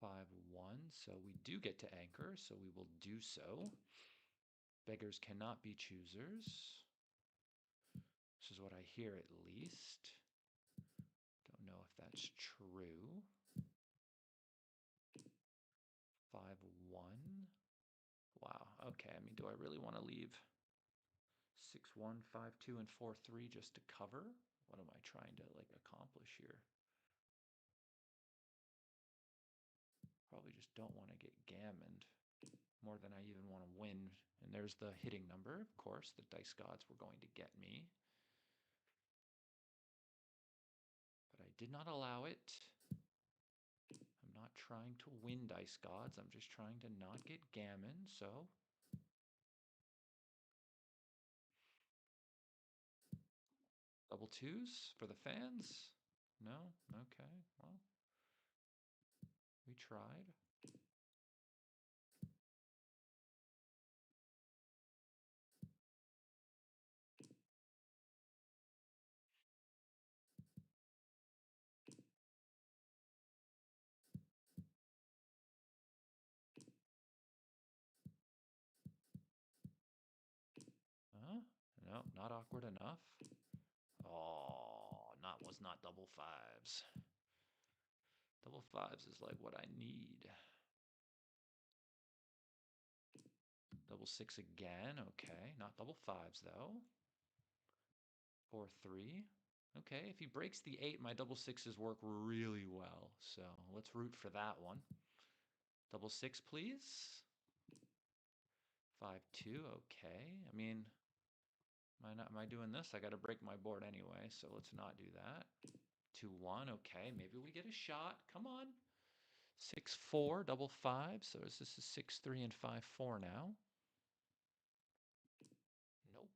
Five, 1, so we do get to anchor, so we will do so. Beggars cannot be choosers. This is what I hear at least. Don't know if that's true. 5-1. Wow, okay, I mean, do I really want to leave 6-1, 5-2, and 4-3 just to cover? What am I trying to like accomplish here? Probably just don't want to get gammoned more than I even want to win. And there's the hitting number, of course, the dice gods were going to get me. But I did not allow it. I'm not trying to win dice gods, I'm just trying to not get gammoned, so... Double twos for the fans? No? Okay, well, we tried. Huh? No, not awkward enough. Oh, was not double fives. Double fives is like what I need. Double six again, okay. Not double fives though. 4-3. Okay, if he breaks the 8, my double sixes work really well. So let's root for that one. Double six, please. 5-2, okay. I mean, am I doing this? I got to break my board anyway, so let's not do that. 2-1, okay. Maybe we get a shot. Come on. 6-4, double five. So this is 6-3 and 5-4 now. Nope.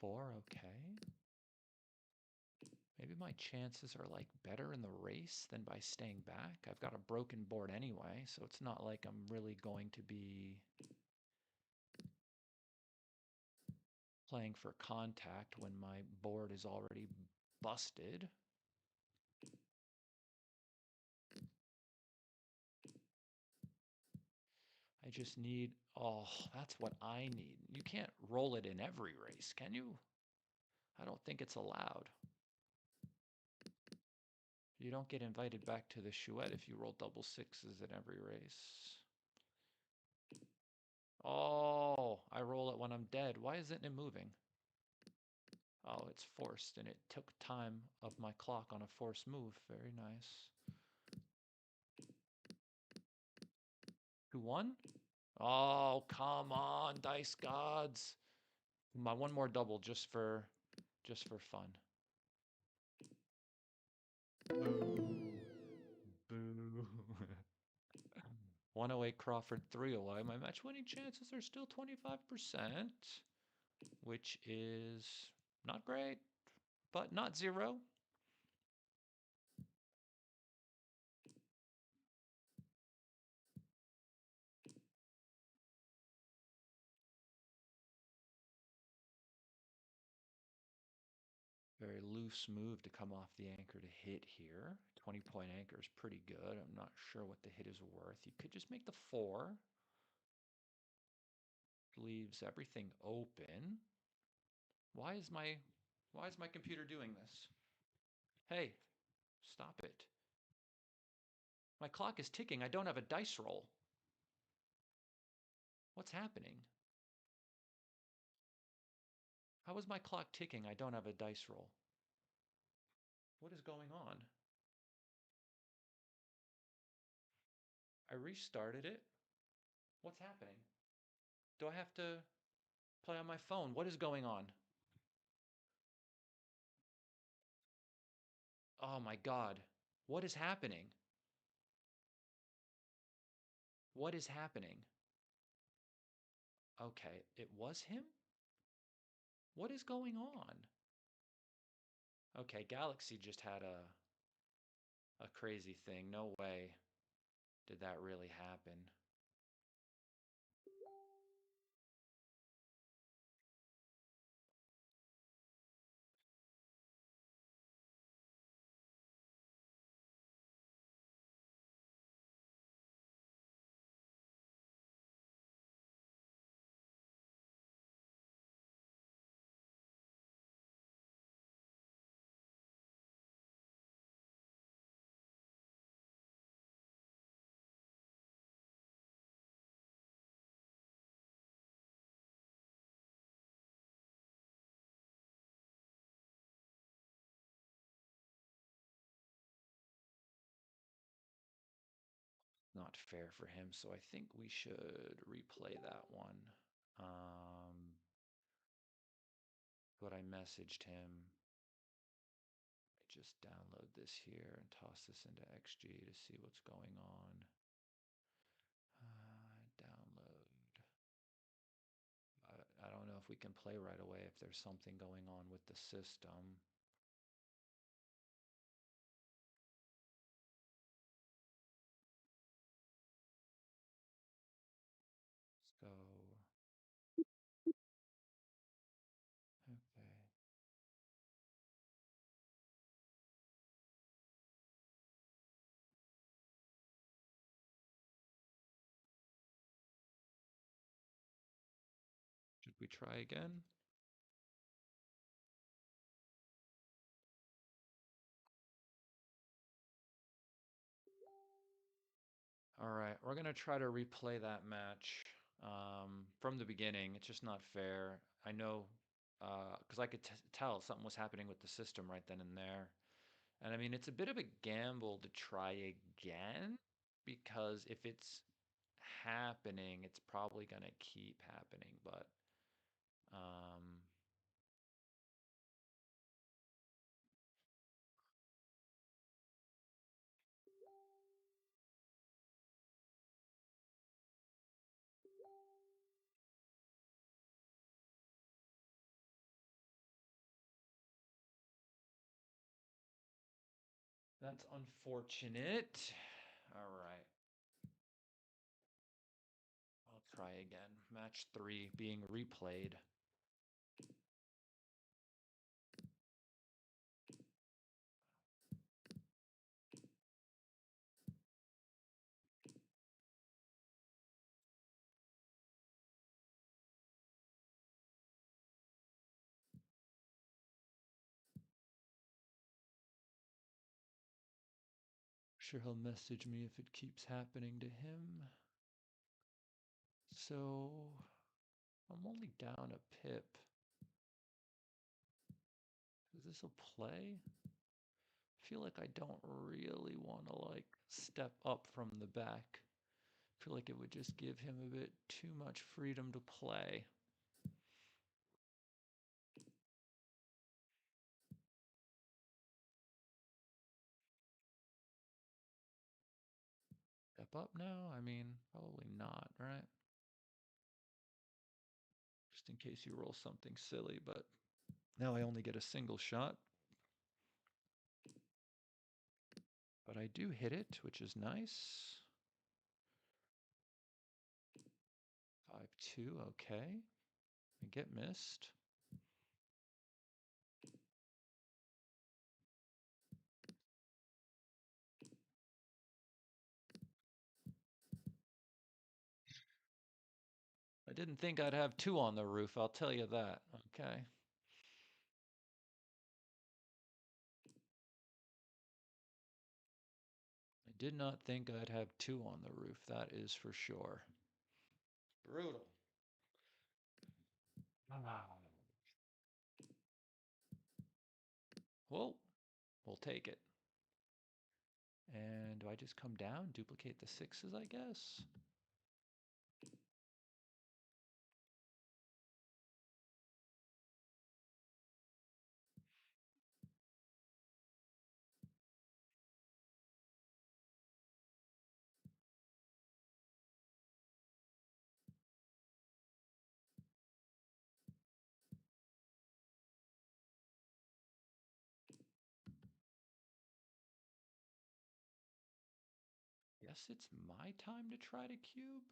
6-4, okay. Maybe my chances are like better in the race than by staying back. I've got a broken board anyway, so it's not like I'm really going to be playing for contact when my board is already busted. I just need, oh, that's what I need. You can't roll it in every race, can you? I don't think it's allowed. You don't get invited back to the chouette if you roll double sixes in every race. Oh, I roll it when I'm dead. Why isn't it moving? Oh, it's forced, and it took time of my clock on a forced move. Very nice. 2-1? Oh, come on, dice gods. My one more double just for fun. Boo. Boo. 108 Crawford 308. My match winning chances are still 25%, which is not great, but not zero. Very loose move to come off the anchor to hit here. 20-point anchor is pretty good. I'm not sure what the hit is worth. You could just make the 4. Leaves everything open. Why is my computer doing this? Hey, stop it. My clock is ticking. I don't have a dice roll. What's happening? How is my clock ticking? I don't have a dice roll. What is going on? I restarted it. What's happening? Do I have to play on my phone? What is going on? Oh my God. What is happening? What is happening? Okay, it was him? What is going on? Okay, Galaxy just had a crazy thing. No way did that really happen. Not fair for him, so I think we should replay that one. But I messaged him. I just download this here and toss this into XG to see what's going on. Download. I don't know if we can play right away if there's something going on with the system. So, okay. Should we try again? All right, we're going to try to replay that match from the beginning. It's just not fair. I know because I could tell something was happening with the system right then and there. And I mean, it's a bit of a gamble to try again because if it's happening, it's probably going to keep happening. But um, that's unfortunate. All right. I'll try again. Match 3 being replayed. Sure, he'll message me if it keeps happening to him. So I'm only down a pip. This will play. I feel like I don't really want to like step up from the back I feel like it would just give him a bit too much freedom to play. Step up now? I mean, probably not, right? Just in case you roll something silly, but now I only get a single shot. But I do hit it, which is nice. 5-2, okay. I get missed. I didn't think I'd have 2 on the roof, I'll tell you that. Okay. I did not think I'd have 2 on the roof, that is for sure. Brutal. Well, we'll take it. And do I just come down, duplicate the 6s, I guess? Guess it's my time to try to cube.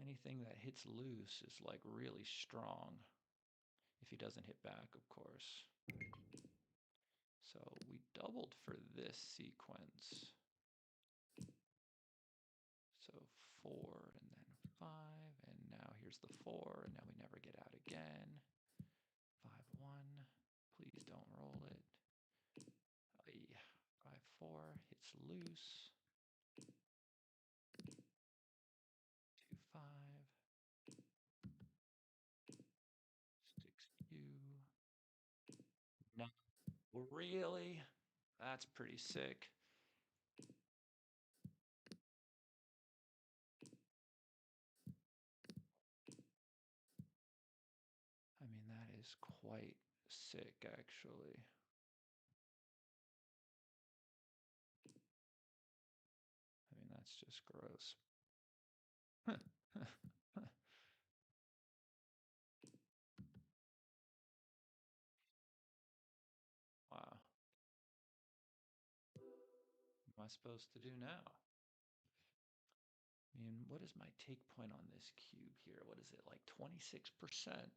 Anything that hits loose is like really strong. If he doesn't hit back, of course. So we doubled for this sequence. So 4 and then 5, and now here's the 4, and now we never get out again. 5-1. Please don't roll it. 5-4 hits loose. 2-5. 6-2. No, really? That's pretty sick. I mean, that is quite sick, actually. I mean, that's just gross. Wow. What am I supposed to do now? I mean, what is my take point on this cube here? What is it, like 26%?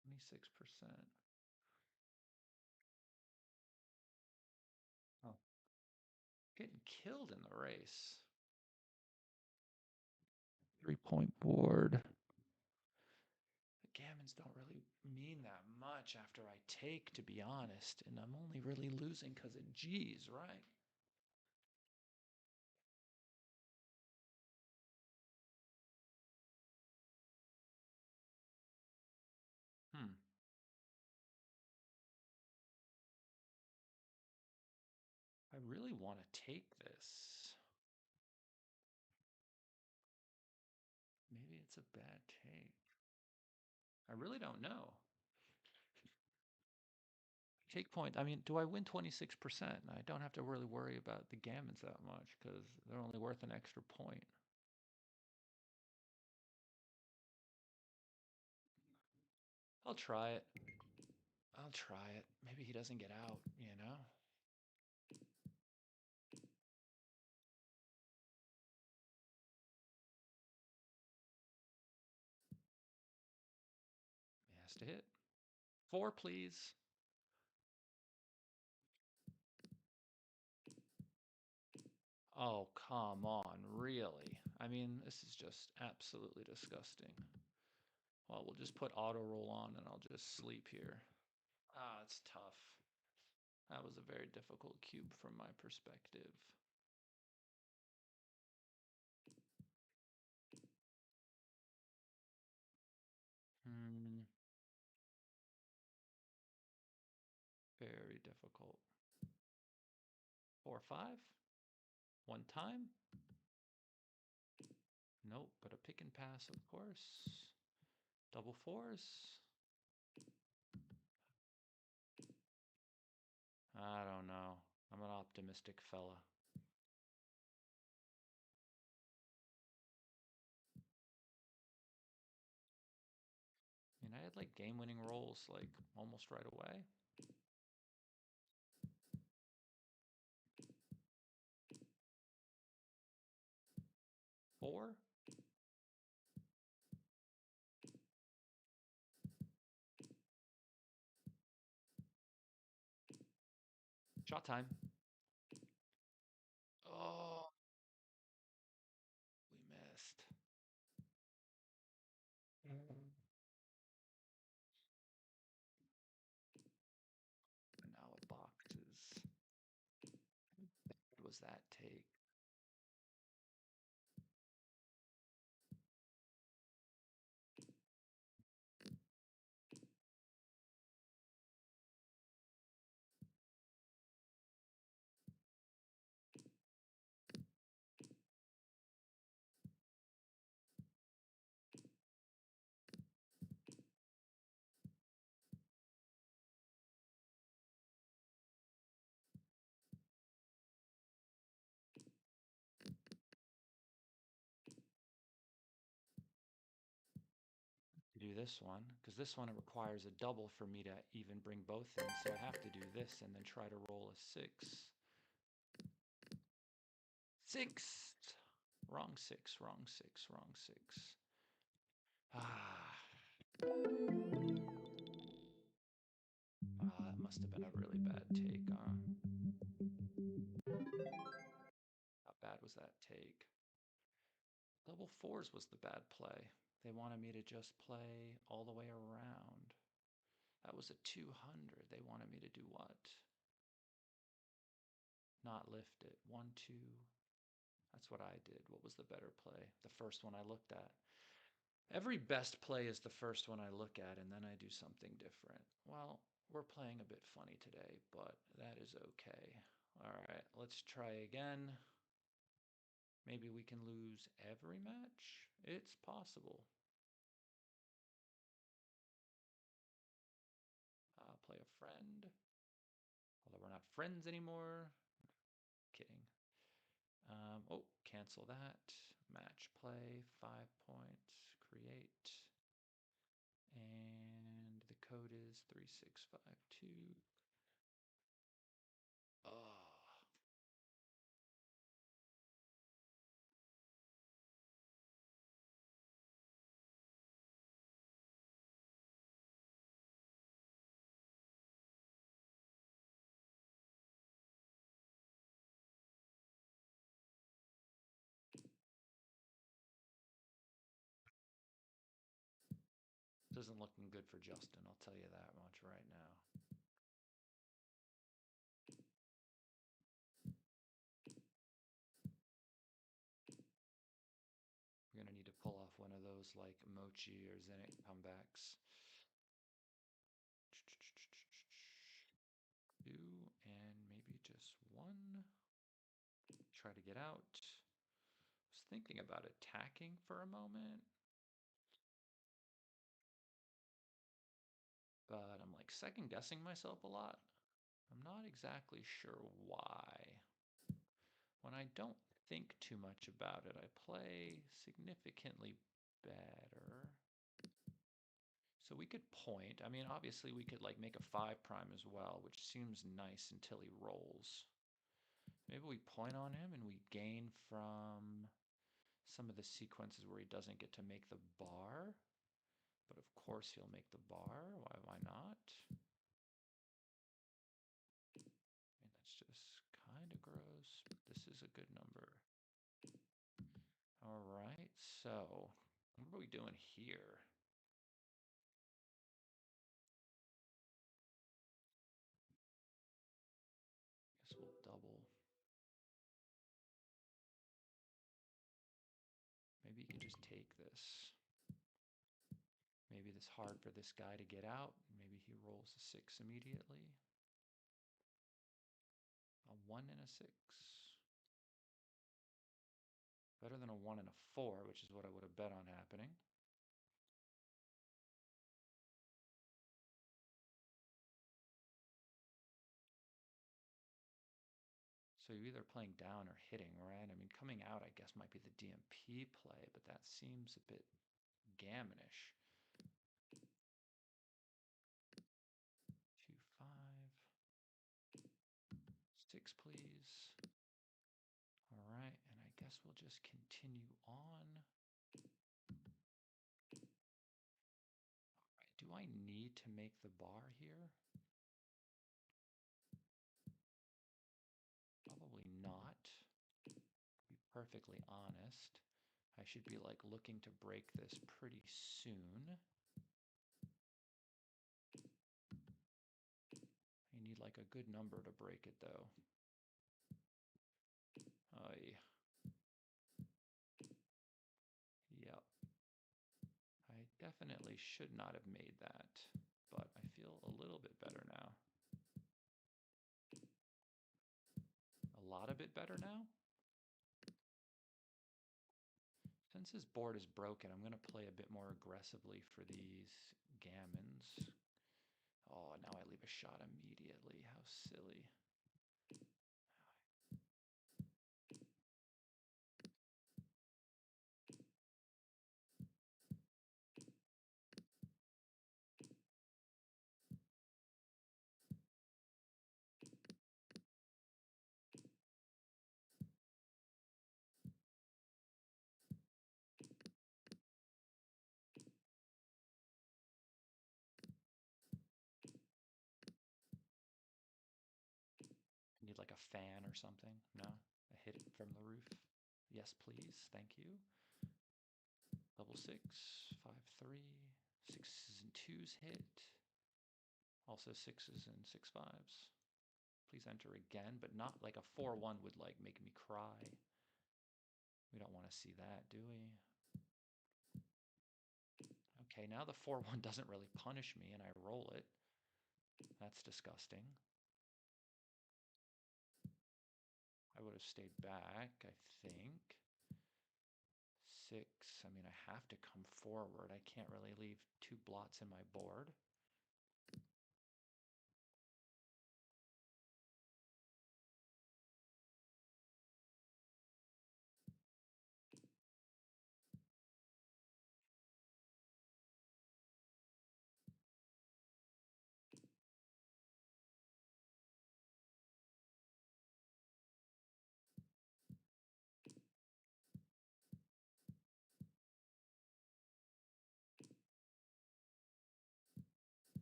26%. Oh, getting killed in the race. 3-point board. The gammons don't really mean that much after I take, to be honest, and I'm only really losing because of G's, right? Hmm. I really want to take this. Maybe it's a bad take. I really don't know. Take point. I mean, do I win 26%? I don't have to really worry about the gammons that much because they're only worth an extra point. I'll try it. I'll try it. Maybe he doesn't get out, you know? He has to hit. 4, please. Oh, come on. Really? I mean, this is just absolutely disgusting. Well, we'll just put auto roll on and I'll just sleep here. Ah, it's tough. That was a very difficult cube from my perspective. Hmm. Very difficult. 4, 5. One time. Nope, but a pick and pass, of course. Double fours. I don't know. I'm an optimistic fella. I mean, I had like game-winning rolls like almost right away. 4. Shot time. Oh, we missed. And now it boxes. What was that take? To do this one, because this one it requires a double for me to even bring both in, so I have to do this and then try to roll a 6. 6! Wrong 6, wrong 6, wrong 6. Ah. That must have been a really bad take, huh? How bad was that take? Double fours was the bad play. They wanted me to just play all the way around. That was a 200. They wanted me to do what? Not lift it. 1, 2. That's what I did. What was the better play? The first one I looked at. Every best play is the first one I look at, and then I do something different. Well, we're playing a bit funny today, but that is okay. All right, let's try again. Maybe we can lose every match? It's possible. Play a friend. Although we're not friends anymore. Kidding. Oh, cancel that. Match play, 5 points, create. And the code is 3652. Oh. This isn't looking good for Justin, I'll tell you that much right now. We're going to need to pull off one of those like Mochi or Zenit comebacks. 2 and maybe just 1. Try to get out. I was thinking about attacking for a moment. But I'm like second guessing myself a lot. I'm not exactly sure why. When I don't think too much about it, I play significantly better. So we could point. I mean, obviously we could like make a 5 prime as well, which seems nice until he rolls. Maybe we point on him and we gain from some of the sequences where he doesn't get to make the bar. But of course he'll make the bar. Why not? I mean, that's just kind of gross, but this is a good number. All right, so what are we doing here? Guess we'll double. Maybe you can just take this. Maybe it's hard for this guy to get out. Maybe he rolls a 6 immediately. A 1 and a 6. Better than a 1 and a 4, which is what I would have bet on happening. So you're either playing down or hitting, right? I mean, coming out, I guess, might be the DMP play, but that seems a bit gammonish. 2, 5. 6, please. All right, and I guess we'll just continue on. All right, do I need to make the bar here? Probably not. To be perfectly honest, I should be like looking to break this pretty soon. I need like a good number to break it though. Yep. I definitely should not have made that, but I feel a little bit better now. A lot of bit better now? Since his board is broken, I'm going to play a bit more aggressively for these gammons. Oh, now I leave a shot immediately. How silly. I need like a fan or something. No? I hit it from the roof. Yes, please. Thank you. Level 6, 5, 3. 6s and 2s hit. Also 6s and 6 5s. Please enter again, but not like a 4-1 would like make me cry. We don't want to see that, do we? Okay, now the 4-1 doesn't really punish me and I roll it. That's disgusting. I would have stayed back, I think. 6, I mean, I have to come forward. I can't really leave 2 blots in my board.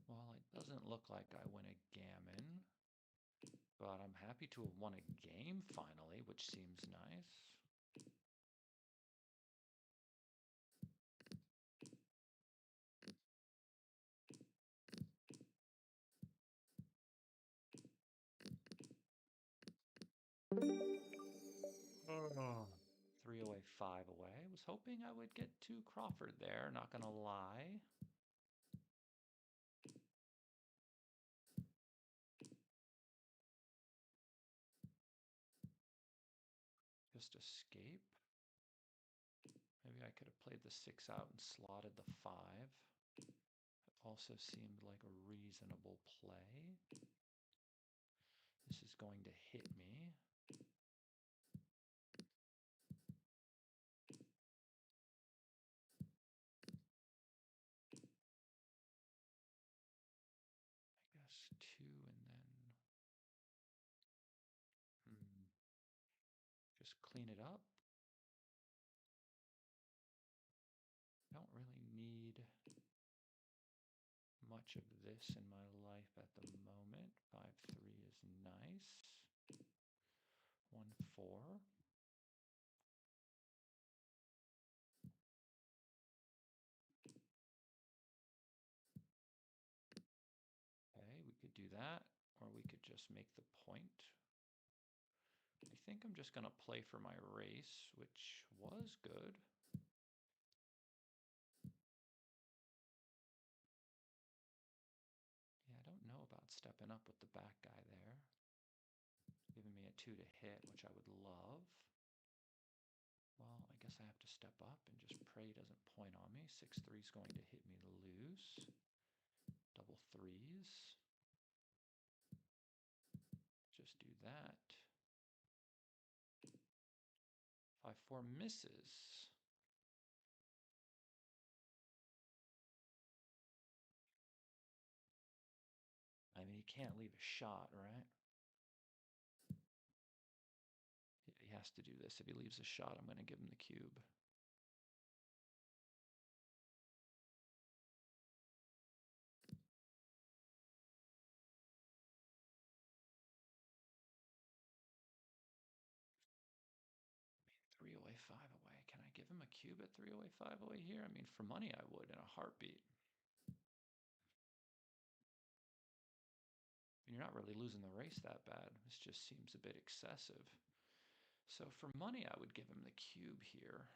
Well, it doesn't look like I win a gammon, but I'm happy to have won a game finally, which seems nice. Oh. 3 away, 5 away. I was hoping I would get to Crawford there, not gonna lie. Just escape. Maybe I could have played the 6 out and slotted the 5. It also seemed like a reasonable play. This is going to hit me. I guess 2 and then just clean it up. Don't really need much of this in my life at the moment. 5-3 is nice. 1-4. Okay, we could do that, or we could just make the point. I think I'm just going to play for my race, which was good. Yeah, I don't know about stepping up with the back guy there. Giving me 2 to hit, which I would love. Well, I guess I have to step up and just pray he doesn't point on me. 6-3 is going to hit me loose. Double threes. Just do that. 5-4 misses. I mean, he can't leave a shot, right? He has to do this. If he leaves a shot, I'm going to give him the cube. Three away, 5 away. Can I give him a cube at 3 away, 5 away here? I mean, for money, I would in a heartbeat. You're not really losing the race that bad. This just seems a bit excessive. So for money, I would give him the cube here.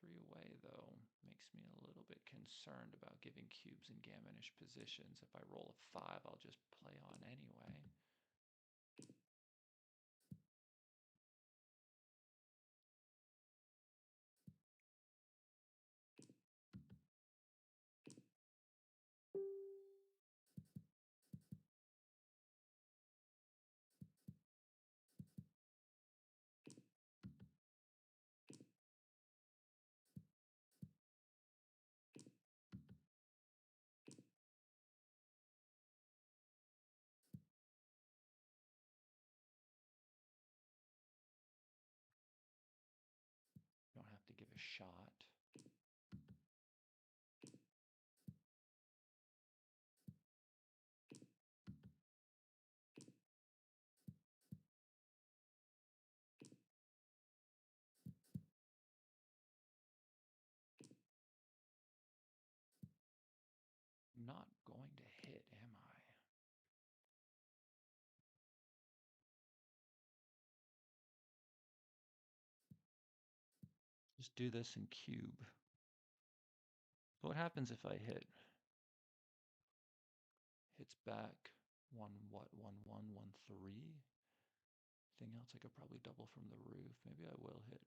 3 away, though, makes me a little bit concerned about giving cubes in gammonish positions. If I roll a 5, I'll just play on anyway. Don't have to give a shot. I'm not going to hit, am I? Just do this in cube. So what happens if I hit? Hits back 1 what? 1 1 1 3. Anything else I could probably double from the roof. Maybe I will hit.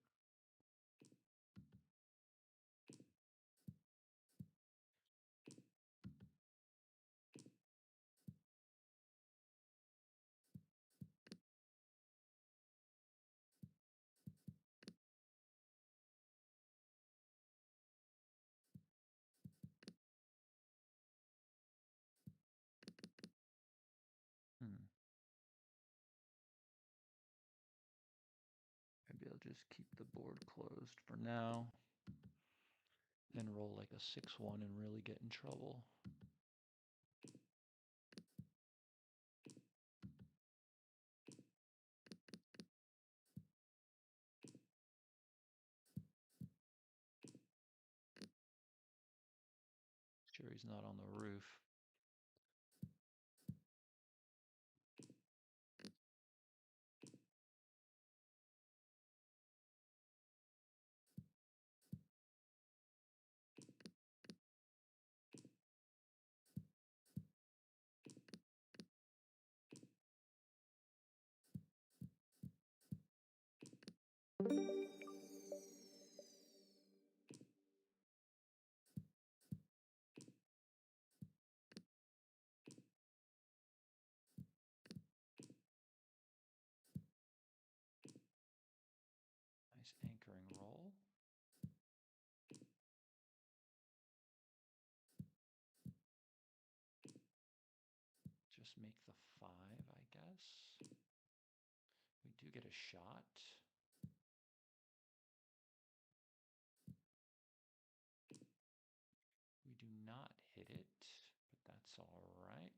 Maybe I'll just keep the board closed for now. Then roll like a 6-1 and really get in trouble. Sure he's not on the roof. Nice anchoring roll. Just make the 5, I guess. We do get a shot. We do not hit it, but that's all right.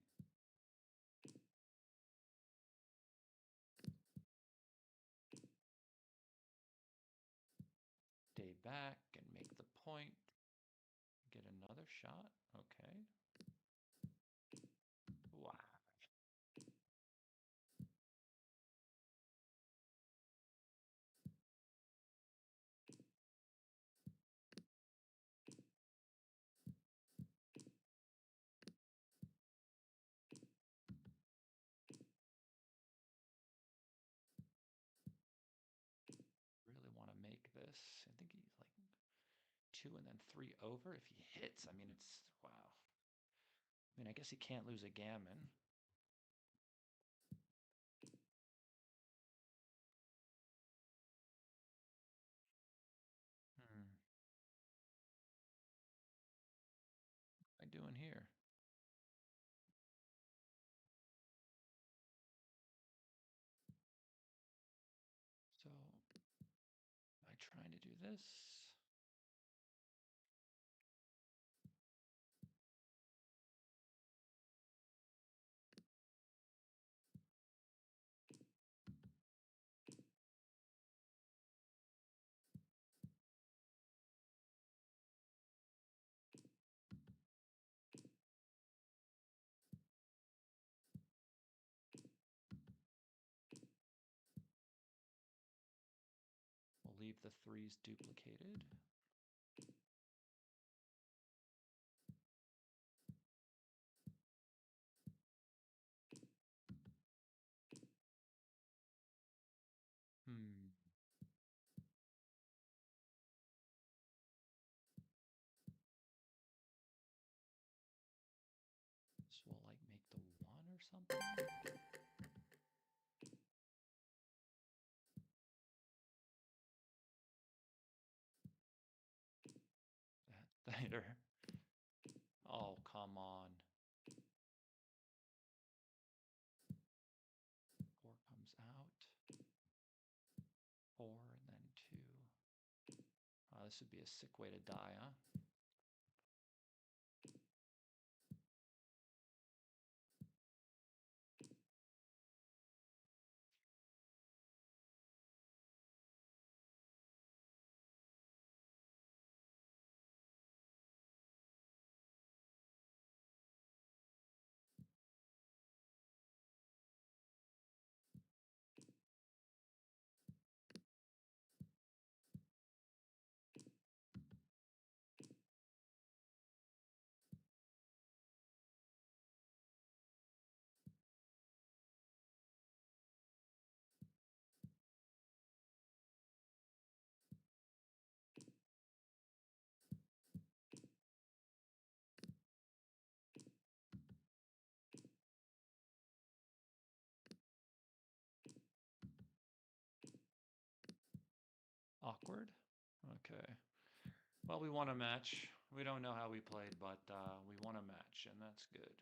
Stay back and make the point. Get another shot. Okay. Wow. 2 and then 3 over if he hits. I mean, it's wow. I mean, I guess he can't lose a gammon. What am I doing here? So, am I trying to do this? We'll leave the 3s duplicated. So we'll like make the 1 or something. That there. Oh, come on. 4 comes out. 4 and then 2. Oh, this would be a sick way to die, huh? Awkward. Okay. Well, we won a match. We don't know how we played, but we won a match, and that's good.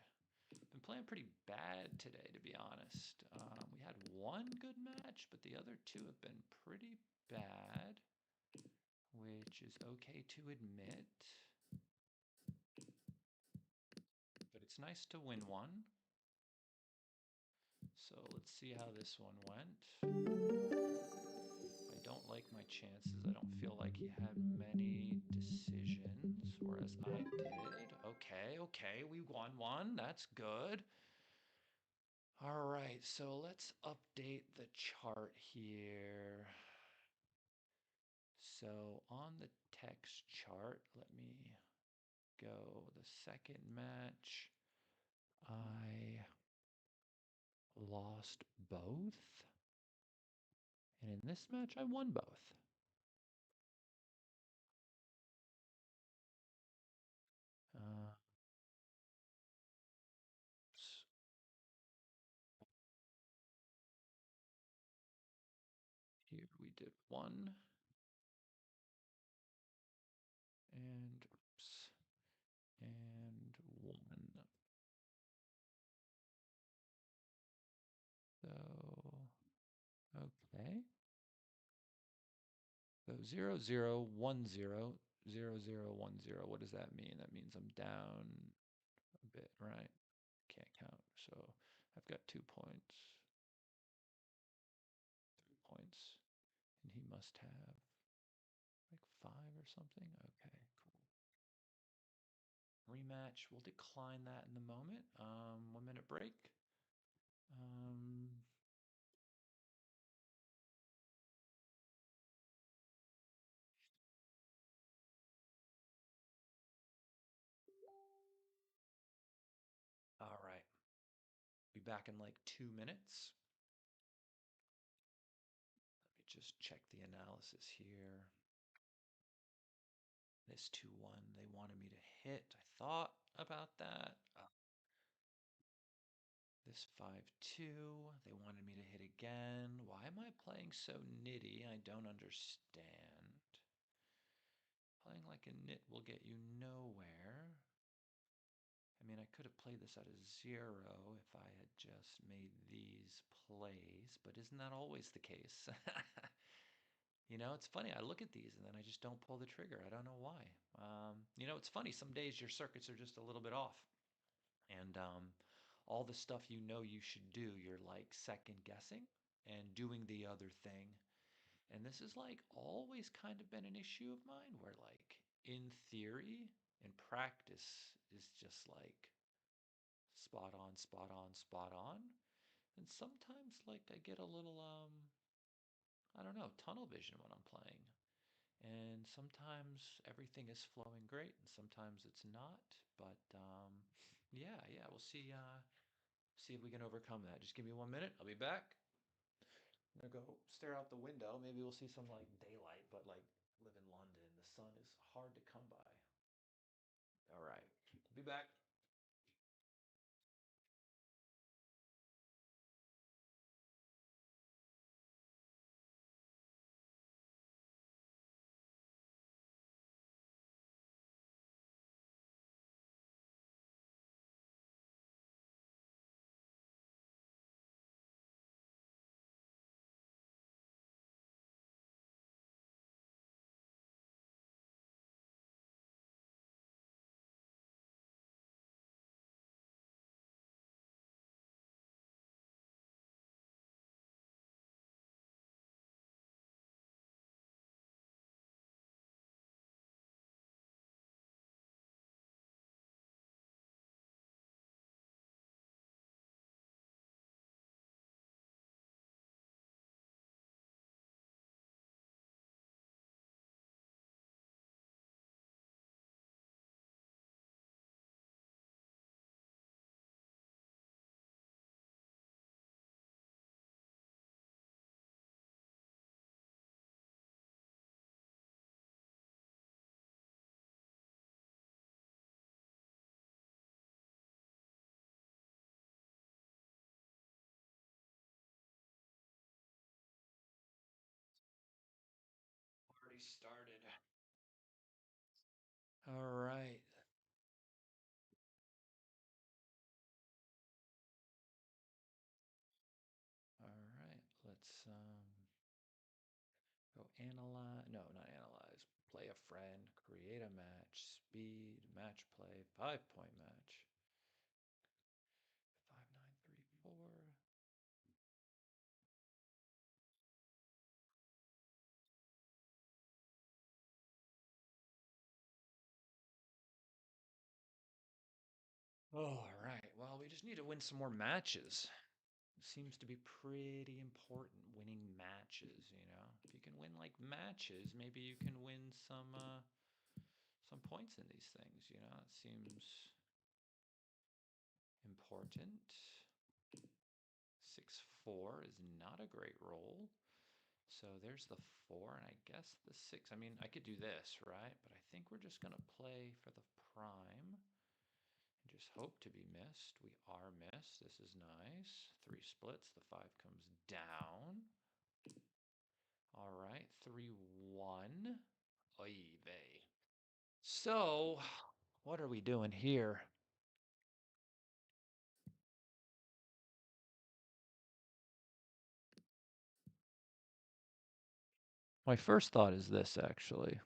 Been playing pretty bad today, to be honest. We had one good match, but the other 2 have been pretty bad, which is okay to admit. But it's nice to win one. So let's see how this one went. I don't like my chances. I don't feel like he had many decisions, whereas I did. Okay, we won one. That's good. All right, so let's update the chart here. So on the text chart, let me go. The second match, I lost both. And in this match, I won both. Here we did 1 and oops, and 1. So, okay. So 0, 0, 1, 0, 0, 0, 1, 0. What does that mean? That means I'm down a bit, right? Can't count. So I've got 2 points, 3 points, and he must have like 5 or something. Okay, cool. Rematch. We'll decline that in the moment. 1 minute break. All right. Be back in like 2 minutes. Let me just check the analysis here. This 2-1, they wanted me to hit. I thought about that. This 5-2, they wanted me to hit again. Why am I playing so nitty? I don't understand. Playing like a nit will get you nowhere. I mean, I could have played this at a 0 if I had just made these plays, but isn't that always the case? You know, it's funny. I look at these and then I just don't pull the trigger. I don't know why. You know, it's funny. Some days your circuits are just a little bit off. And all the stuff you know you should do, you're like second guessing and doing the other thing. And this is like always kind of been an issue of mine where, like, in theory and practice is just like spot on, spot on, spot on. And sometimes, like, I get a little, I don't know, tunnel vision when I'm playing. And sometimes everything is flowing great, and sometimes it's not. But yeah, we'll see. See if we can overcome that. Just give me 1 minute. I'll be back. I'm gonna go stare out the window. Maybe we'll see some like daylight, but like live in London, the sun is hard to come by. All right. Be back. Already started. All right. All right. Let's go analyze. No, not analyze. Play a friend. Create a match. Speed. Match play. 5 point match. 5, 9, 3, 4. All right. Well, we just need to win some more matches. Seems to be pretty important winning matches, you know. If you can win like matches, maybe you can win some points in these things, you know. It seems important. 6-4 is not a great roll. So there's the 4, and I guess the 6. I mean, I could do this, right? But I think we're just going to play for the prime and just hope to be missed. We are missed. This is nice. 3 splits. The 5 comes down. All right, 3-1. Oy vey. So, what are we doing here? My first thought is this, actually.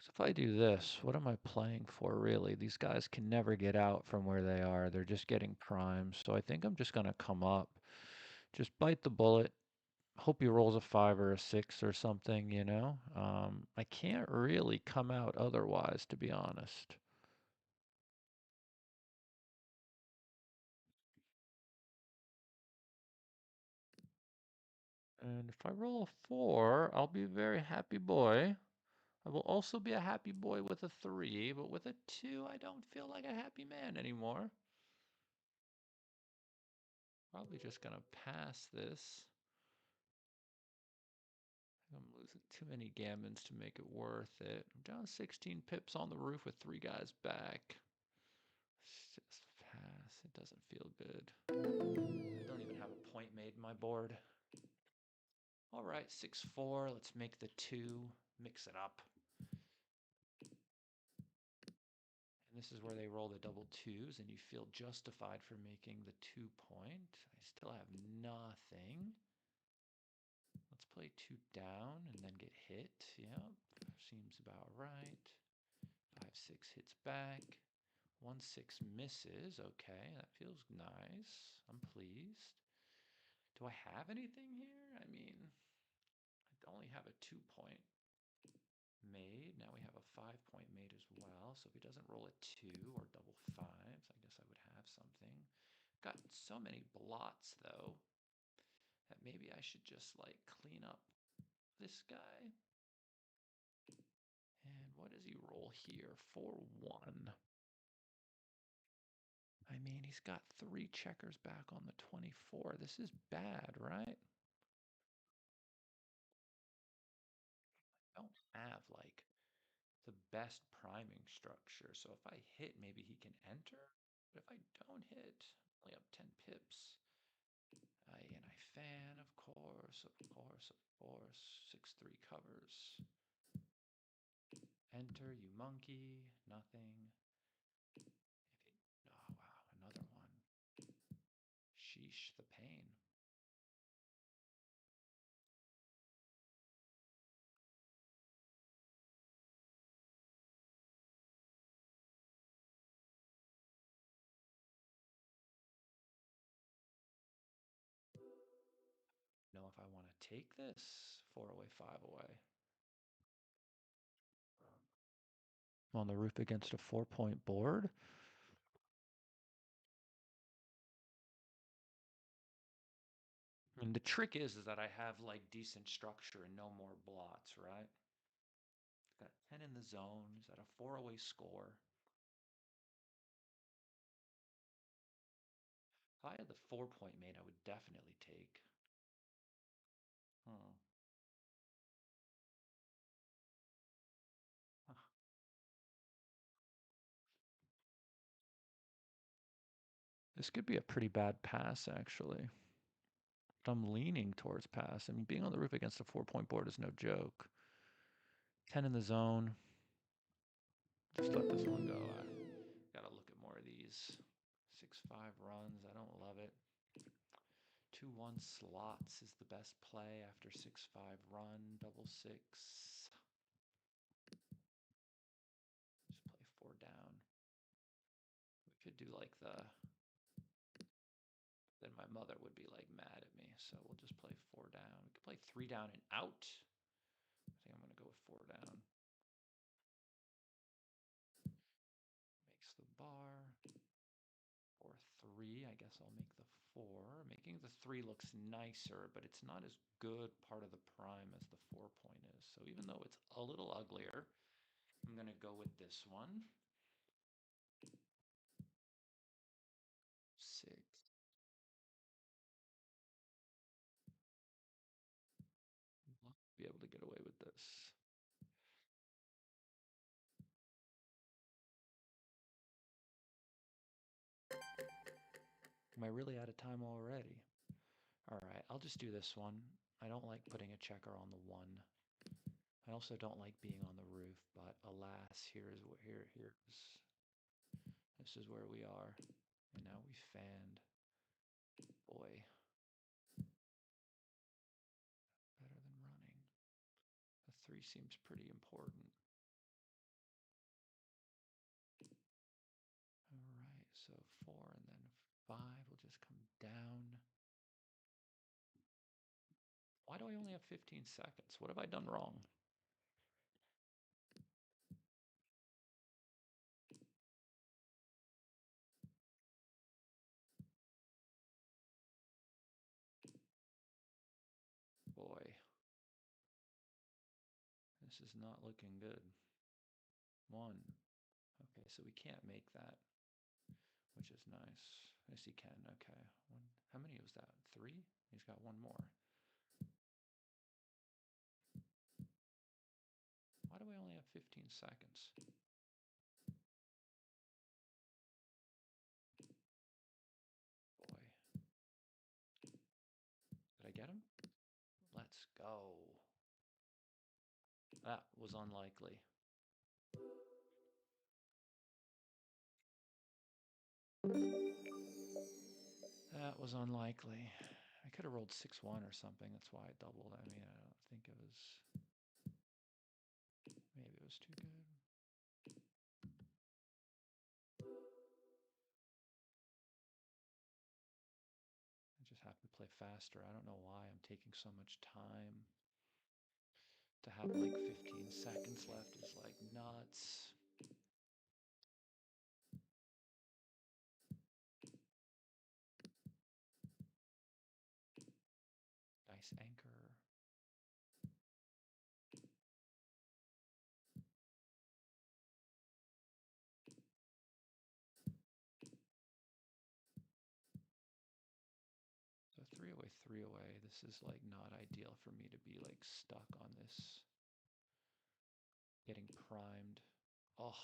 So if I do this, what am I playing for, really? These guys can never get out from where they are. They're just getting primed. So I think I'm just going to come up, just bite the bullet, hope he rolls a 5 or a 6 or something, you know? I can't really come out otherwise, to be honest. And if I roll a 4, I'll be a very happy boy. I will also be a happy boy with a 3, but with a 2, I don't feel like a happy man anymore. Probably just going to pass this. I'm losing too many gammons to make it worth it. I'm down 16 pips on the roof with 3 guys back. Let's just pass. It doesn't feel good. I don't even have a point made in my board. All right, 6-4. Let's make the 2. Mix it up. And this is where they roll the double 2s, and you feel justified for making the 2 point. I still have nothing. Let's play 2 down and then get hit. Yep, seems about right. 5-6 hits back. 1-6 misses. Okay, that feels nice. I'm pleased. Do I have anything here? I mean, I only have a 2 point made. Now we have a 5 point made as well. So if he doesn't roll a 2 or double 5s, I guess I would have something. Got so many blots though that maybe I should just like clean up this guy. And what does he roll here? 4-1. I mean, he's got 3 checkers back on the 24. This is bad, right? I don't have like the best priming structure. So if I hit, maybe he can enter. But if I don't hit, I only have 10 pips. And I fan, of course, of course, of course. 6-3 covers. Enter, you monkey. Nothing. If it, oh, wow, another one. Sheesh, the pain. Know if I want to take this 4 away, 5 away. On the roof against a 4-point board. And the trick is that I have like decent structure and no more blots, right? Got 10 in the zone. Is that a 4 away score? If I had the 4 point made, I would definitely take. Huh. This could be a pretty bad pass, actually. But I'm leaning towards pass. I mean, being on the roof against a 4-point board is no joke. 10 in the zone. Just let this one go. I gotta look at more of these. 6-5 runs. I don't love it. 2-1 slots is the best play after 6-5 run. Double 6. Just play 4 down. We could do like the... Then my mother would be like mad at me. So we'll just play 4 down. We could play 3 down and out. I think I'm going to go with 4 down. Makes the bar. 4-3. I guess I'll make the 4. Making the 3 looks nicer, but it's not as good part of the prime as the 4 point is. So even though it's a little uglier, I'm going to go with this one. 6. I'll be able to get away with this. Am I really out of time already? All right, I'll just do this one. I don't like putting a checker on the 1. I also don't like being on the roof, but alas, here's this is where we are. And now we fanned. Boy. Better than running. The 3 seems pretty important. All right, so 4 and then 5 will just come down. Why do I only have 15 seconds? What have I done wrong? Boy. This is not looking good. 1. Okay, so we can't make that, which is nice. Yes, he can. Okay. How many was that? 3? He's got 1 more. 15 seconds. Boy. Did I get him? Let's go. That was unlikely. That was unlikely. I could have rolled 6-1 or something. That's why I doubled. I mean, I don't think it was... Maybe it was too good. I just have to play faster. I don't know why I'm taking so much time. To have like 15 seconds left is like nuts. Nice anchor. So 3 away, 3 away. This is like not ideal for me to be like stuck on this. Getting primed. Oh.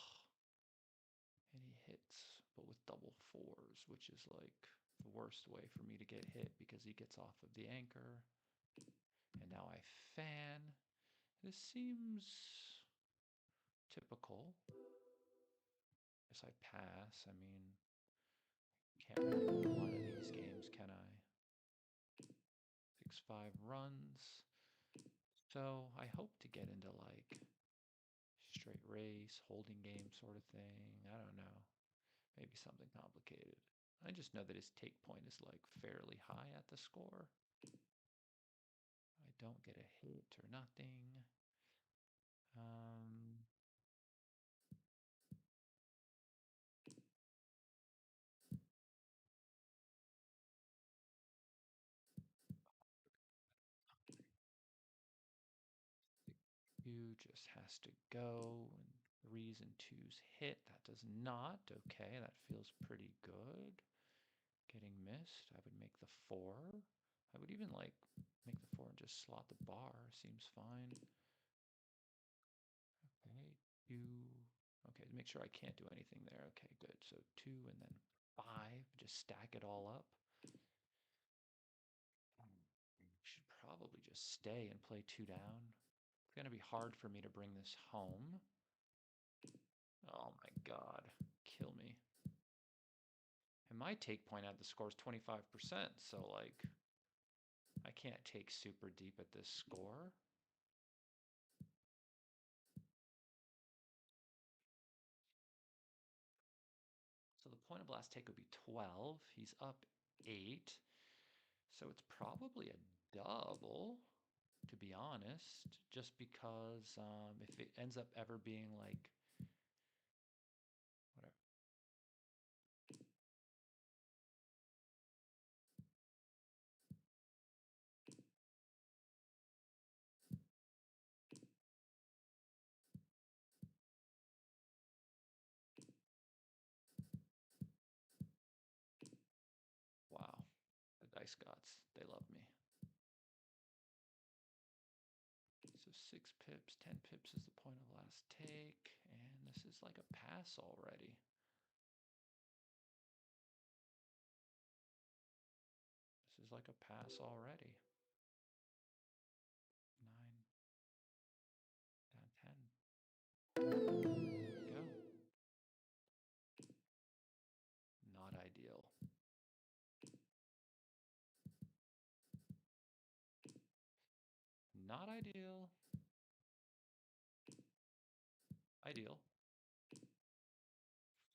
And he hits, but with double fours, which is like the worst way for me to get hit because he gets off of the anchor. And now I fan. This seems typical. Guess I pass. I mean, can't really win a lot of these games, can I? 6-5 runs. So I hope to get into like straight race, holding game sort of thing. I don't know. Maybe something complicated. I just know that his take point is like fairly high at the score. I don't get a hit or nothing. Two just has to go, and threes and twos hit. That does not. Okay, that feels pretty good. Getting missed. I would make the 4. I would even like make the 4 and just slot the bar. Seems fine. Okay, 2. Okay, make sure I can't do anything there. Okay, good. So 2 and then 5. Just stack it all up. Should probably just stay and play 2 down. It's going to be hard for me to bring this home. Oh my god. Kill me. And my take point at the score is 25%, so like I can't take super deep at this score. So the point of last take would be 12. He's up 8. So it's probably a double, to be honest, just because if it ends up ever being like whatever. Wow, the dice gods, they love me. So 6 pips, 10 pips is the point of last take, and this is like a pass already. This is like a pass already. 9, 10, 10. There we go. Not ideal. Not ideal. Ideal.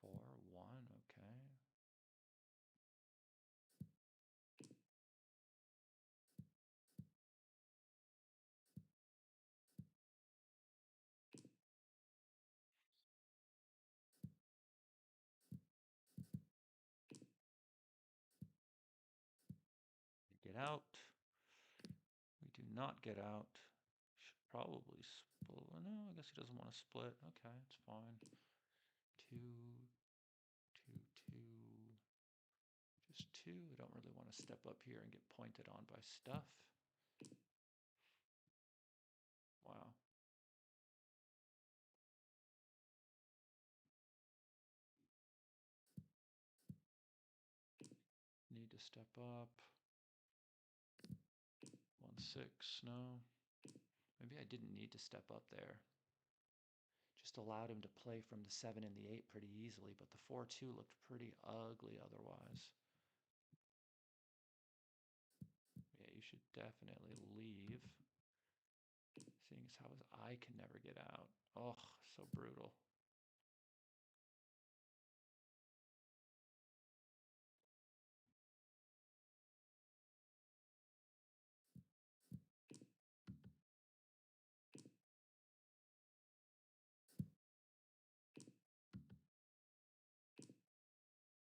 4-1, okay. Get out. We do not get out. Should probably split. No, I guess he doesn't want to split. Okay, it's fine. 2, 2, 2. Just 2. I don't really want to step up here and get pointed on by stuff. Wow. step up. 1-6, no. Maybe I didn't need to step up there. Just allowed him to play from the 7 and the 8 pretty easily, but the 4-2 looked pretty ugly otherwise. Yeah, you should definitely leave. Seeing as how his eye can never get out. Oh, so brutal.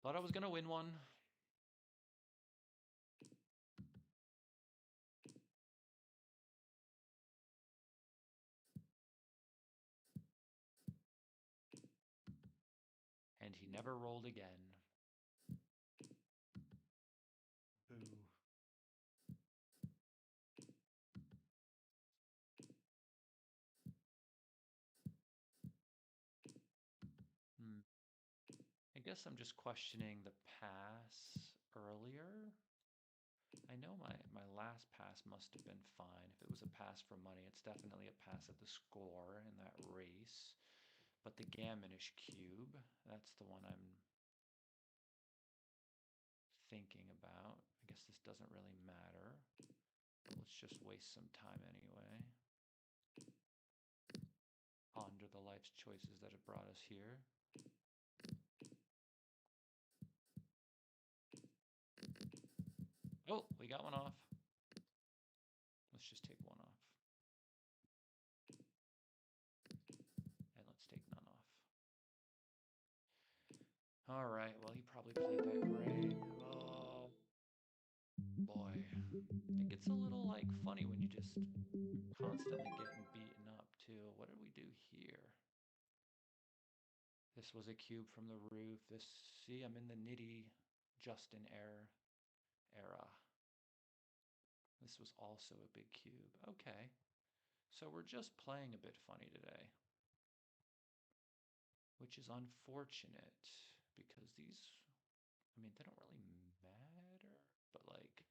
Thought I was gonna win one. And he never rolled again. Boo. I guess I'm just questioning the pass earlier. I know my last pass must have been fine. If it was a pass for money, it's definitely a pass at the score in that race. But the gammonish cube, that's the one I'm thinking about. I guess this doesn't really matter. But let's just waste some time anyway. Ponder the life's choices that have brought us here. Oh, we got one off. Let's just take one off. And let's take none off. All right, well, he probably played that great. Oh, boy. It gets a little, like, funny when you just constantly getting beaten up, too. What did we do here? This was a cube from the roof. See, I'm in the nitty Justin era. This was also a big cube. Okay. So we're just playing a bit funny today. Which is unfortunate because these, I mean, they don't really matter, but like,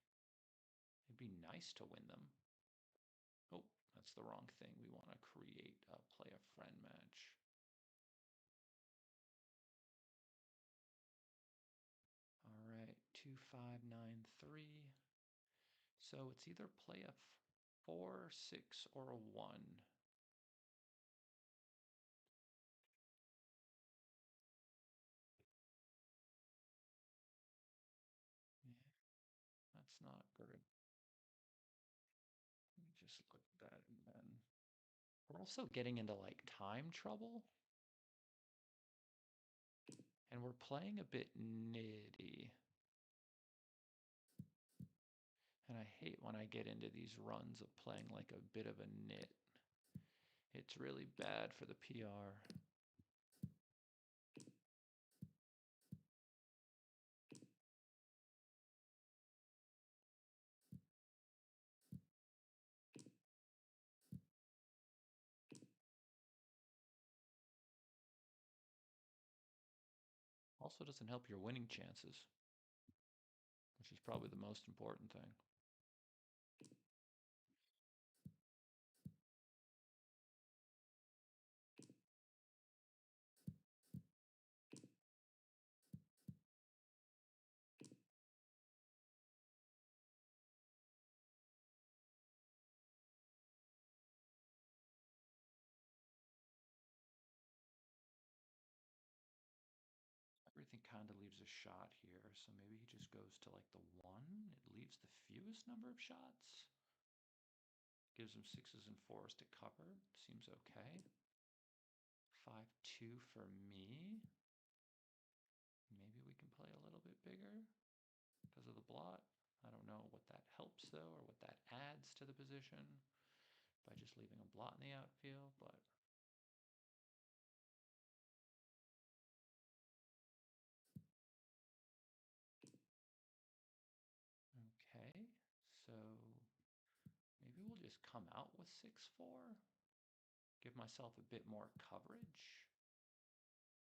it'd be nice to win them. Oh, that's the wrong thing. We want to create a play a friend match. All right, 2-5-9-3. So it's either play a 4-6 or a 1. Yeah, that's not good. Let me just look at that and then. We're also getting into like time trouble. And we're playing a bit nitty. And I hate when I get into these runs of playing like a bit of a nit. It's really bad for the PR. Also doesn't help your winning chances, which is probably the most important thing. Everything kind of leaves a shot here, so maybe he just goes to like the 1. It leaves the fewest number of shots. Gives him 6s and 4s to cover. Seems okay. 5-2 for me. Maybe we can play a little bit bigger because of the blot. I don't know what that helps though, or what that adds to the position by just leaving a blot in the outfield, but okay. So maybe we'll just come out with 6-4. Give myself a bit more coverage.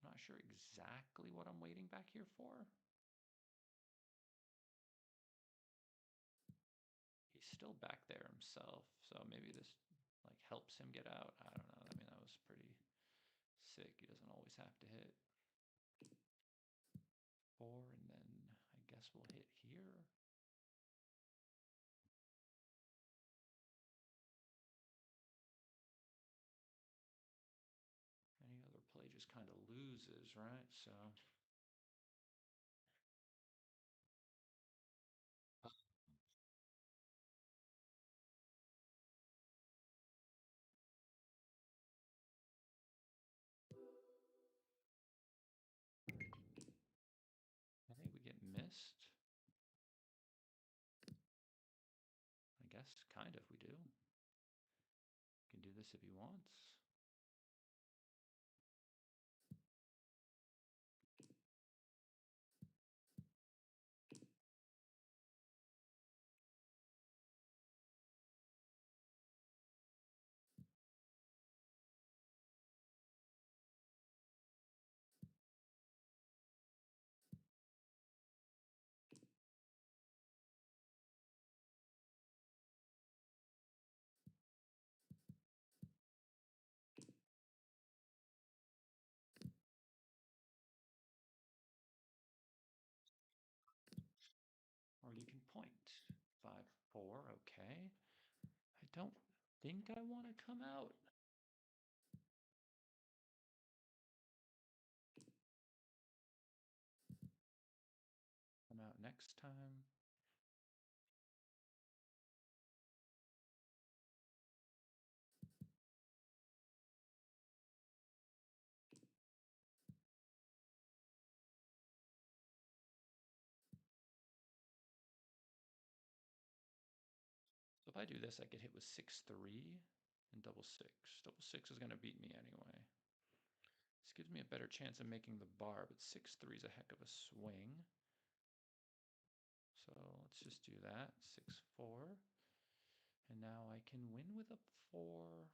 I'm not sure exactly what I'm waiting back here for. still back there himself, so maybe this like helps him get out. I don't know. I mean, that was pretty sick. He doesn't always have to hit 4, and then I guess we'll hit here. Any other play just kind of loses, right? So I think we get missed. I guess kind of we do. Can do this if he wants. Or you can point. 5, 4, okay. I don't think I want to come out. Come out next time. So if I do this, I get hit with 6-3 and double six. Double six is going to beat me anyway. This gives me a better chance of making the bar, but 6-3 is a heck of a swing. So let's just do that. 6-4. And now I can win with a 4.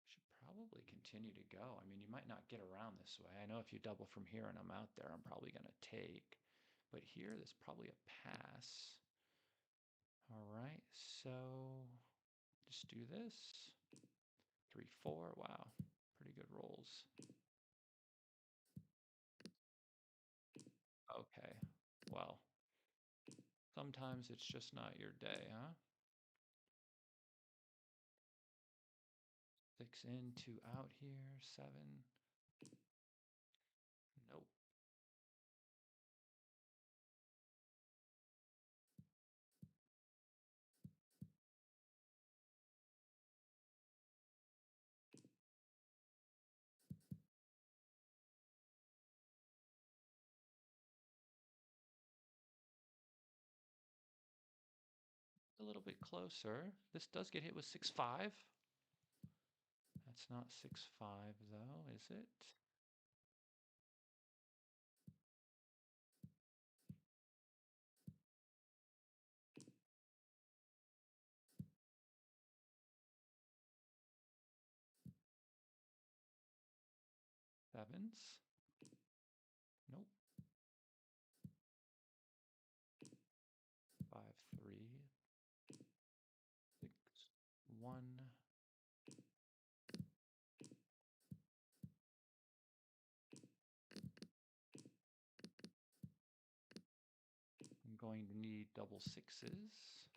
Should probably continue to go. I mean, you might not get around this way. I know if you double from here and I'm out there, I'm probably going to take. But here, there's probably a pass. All right, so just do this. 3-4. Wow, pretty good rolls. Okay, well, sometimes it's just not your day, huh? 6 in, 2 out here. 7. Nope. A little bit closer. This does get hit with 6-5. That's not 6-5 though, is it? Sevens? Nope. 5-3. 6-1. I'm going to need double sixes.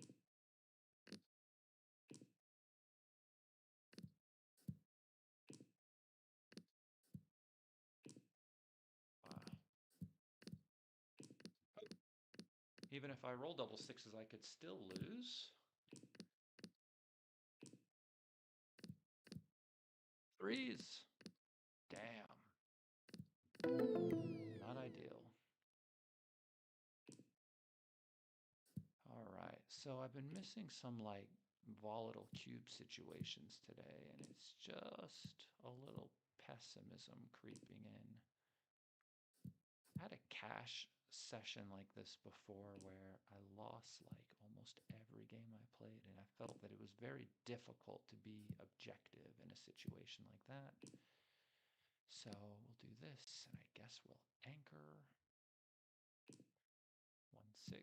Wow. Even if I roll double sixes, I could still lose. 3s. Damn. Not ideal. All right, so I've been missing some like volatile cube situations today, and it's just a little pessimism creeping in. I had a cash session like this before where I lost like almost every game I played, and I felt that it was very difficult to be objective in a situation like that. So we'll do this, and I guess we'll anchor 1-6.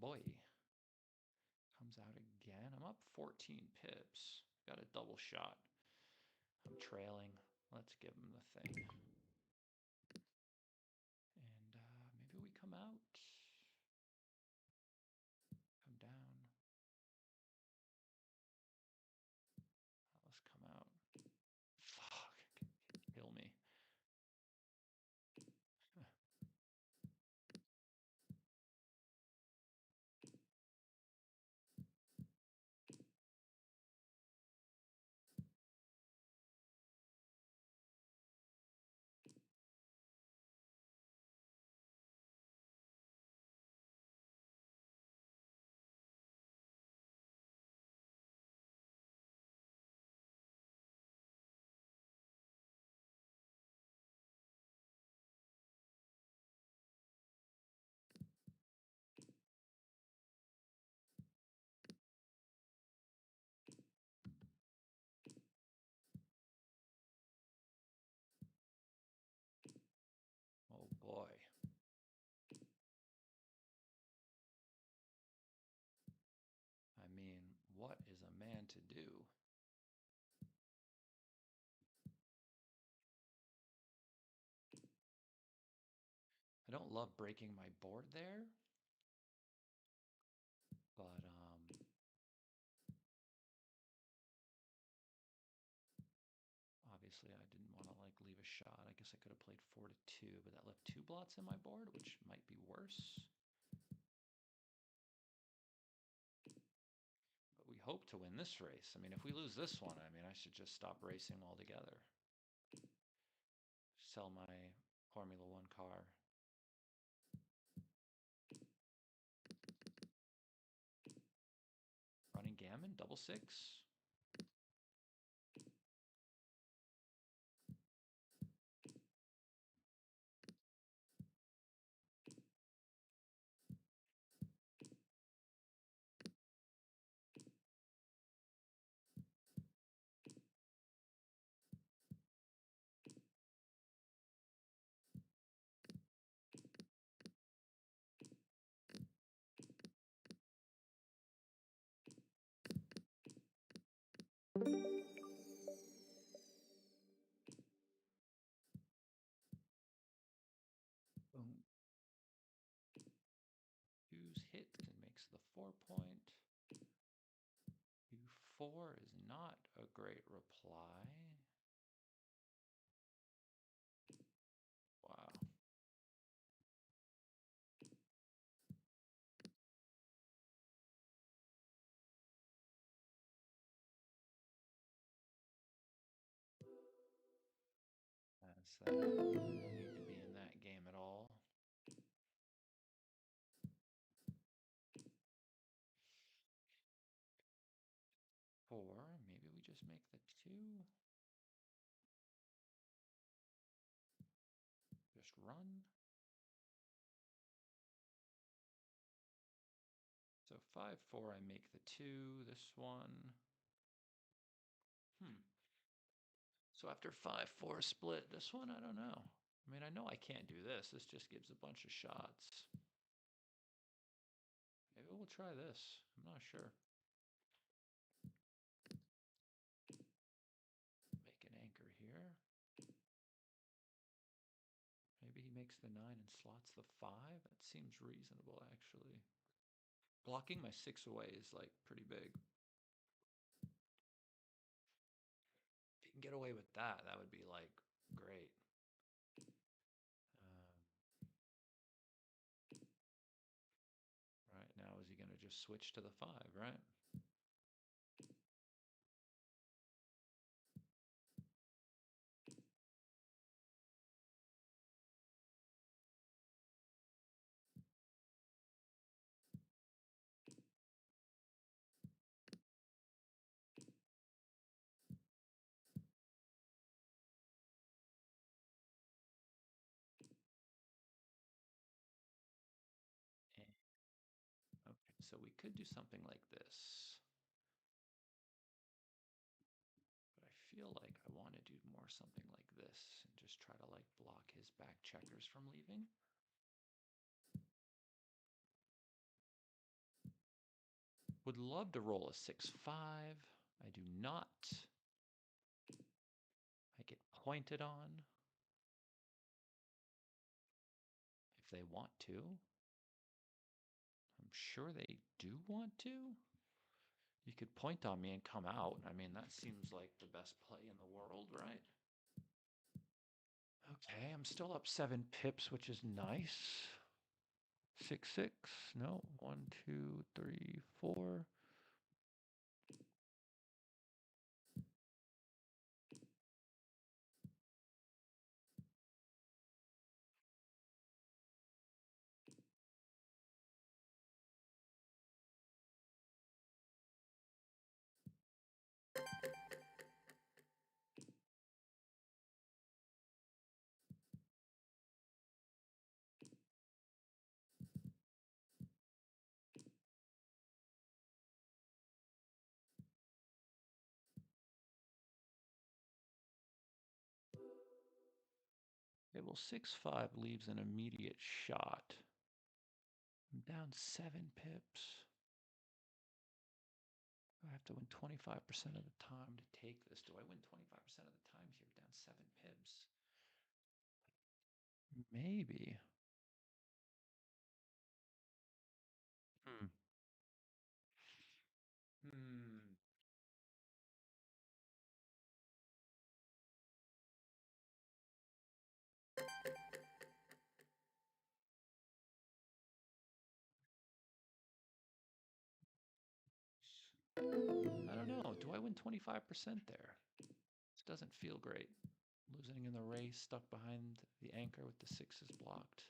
boy. Comes out again. I'm up 14 pips. Got a double shot. I'm trailing. Let's give him the thing. And maybe we come out. Come down. Let's come out. Fuck. Kill me. Oh boy. I mean, what is a man to do? I don't love breaking my board there, but obviously I didn't want to like leave a shot. I guess I could have played 4 to 2, but that left 2 blots in my board, which might be worse. But we hope to win this race. I mean, if we lose this one, I mean, I should just stop racing altogether. Sell my Formula One car. Running gammon, double six. Boom. Use hit and makes the 4-point. U4 is not a great reply. Wow. That's that. No need to be in that game at all. Four, maybe we just make the 2. Just run. So 5-4, I make the 2. This one. So after 5-4 split, this one, I don't know. I mean, I know I can't do this. This just gives a bunch of shots. Maybe we'll try this. I'm not sure. Make an anchor here. Maybe he makes the 9 and slots the 5. That seems reasonable, actually. Blocking my 6 away is like pretty big. If you can get away with that, that would be like great. Right now, is he going to just switch to the 5, right? Okay, so we could do something like this. But I feel like I want to do more something like this and just try to like block his back checkers from leaving. Would love to roll a 6-5. I do not. I get pointed on if they want to. I'm sure they do want to. You could point on me and come out. I mean, that seems like the best play in the world, right? Okay, I'm still up 7 pips, which is nice. 6-6. No, 1, 2, 3, 4. Okay, well, 6-5 leaves an immediate shot. I'm down 7 pips. I have to win 25% of the time to take this. Do I win 25% of the time here, down 7 pips? Maybe. Hmm. Hmm. I don't know. Do I win 25% there? This doesn't feel great. Losing in the race, stuck behind the anchor with the 6s blocked.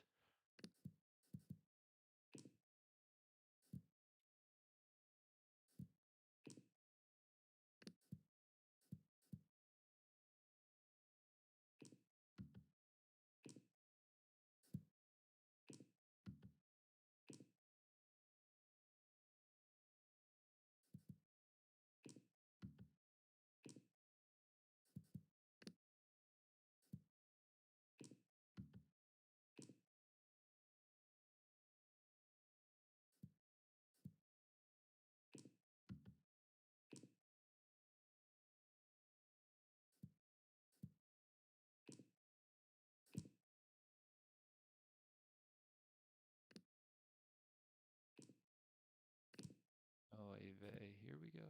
Oh, Ave, here we go.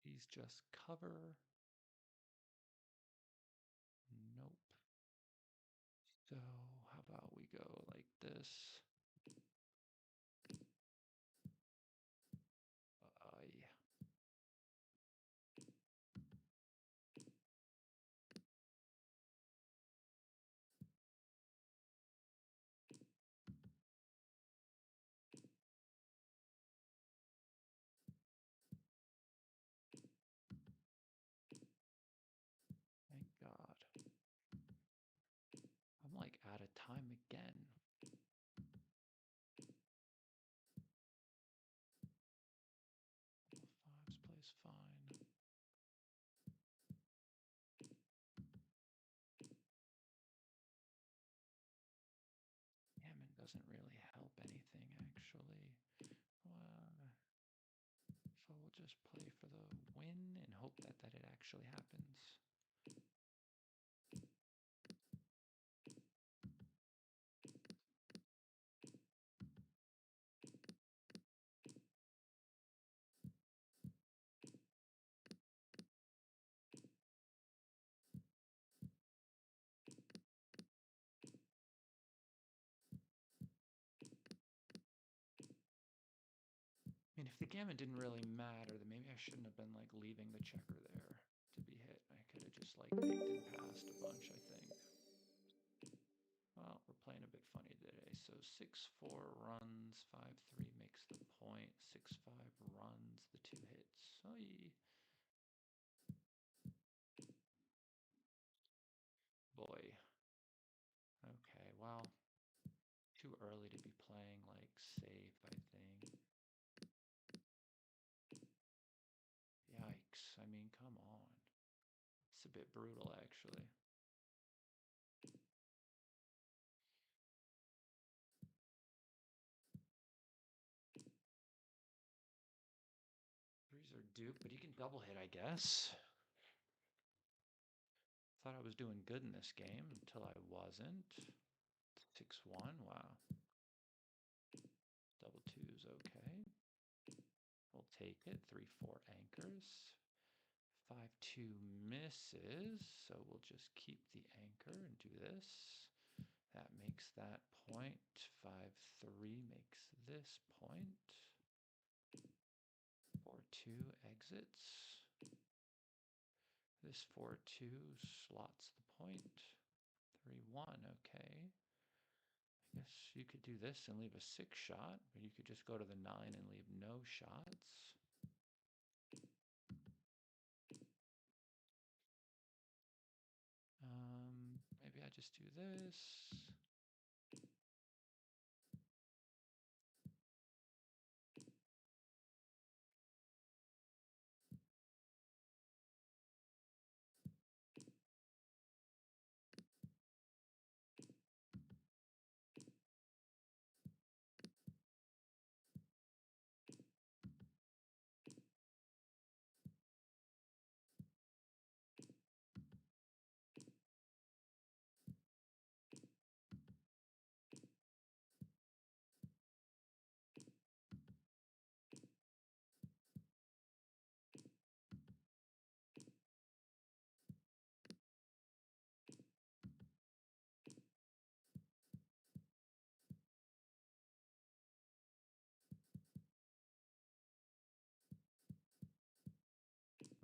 He's just cover. Nope. So how about we go like this? Yeah. Thank God. I'm like out of time again. 5s plays fine. Gammon doesn't really help anything, actually. So we'll just play for the win and hope that it actually happens. I mean, if the gammon didn't really matter, then maybe I shouldn't have been like leaving the checker there to be hit. I could have just like picked and passed a bunch, I think. Well, we're playing a bit funny today. So 6-4 runs, 5-3 makes the point, 6-5 runs, the 2 hits. Oy. Boy. Okay, well, too early to be playing like safe, I think. Yikes. I mean, come on. It's a bit brutal, actually. Threes are dupe, but he can double hit, I guess. Thought I was doing good in this game until I wasn't. 6-1, wow. Double twos, okay. We'll take it. 3-4 anchors. 5-2 misses, so we'll just keep the anchor and do this. That makes that point. 5-3 makes this point. 4-2 exits. This 4-2 slots the point. 3-1, okay. I guess you could do this and leave a 6 shot, or you could just go to the 9 and leave no shots. Maybe I just do this.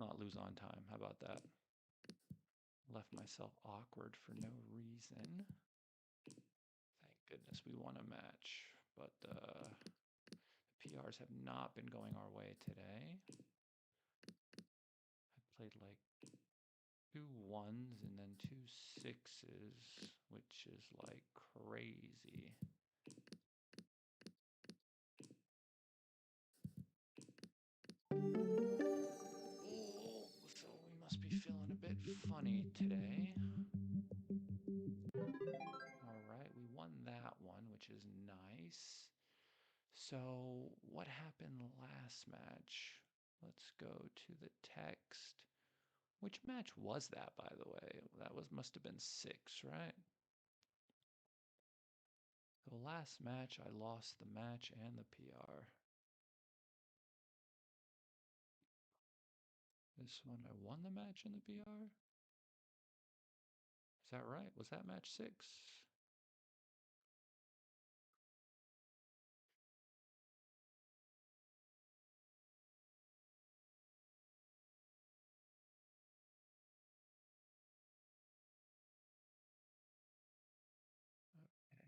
Not lose on time. How about that? Left myself awkward for no reason. Thank goodness we won a match, but the PRs have not been going our way today. I played like 2 1s and then 2 6s, which is like crazy. So we must be feeling a bit funny today. All right, we won that one, which is nice. So what happened last match? Let's go to the text. Which match was that, by the way? That must have been 6, right? The last match, I lost the match and the PR. This one, I won the match and the PR? Is that right? Was that match 6? Okay.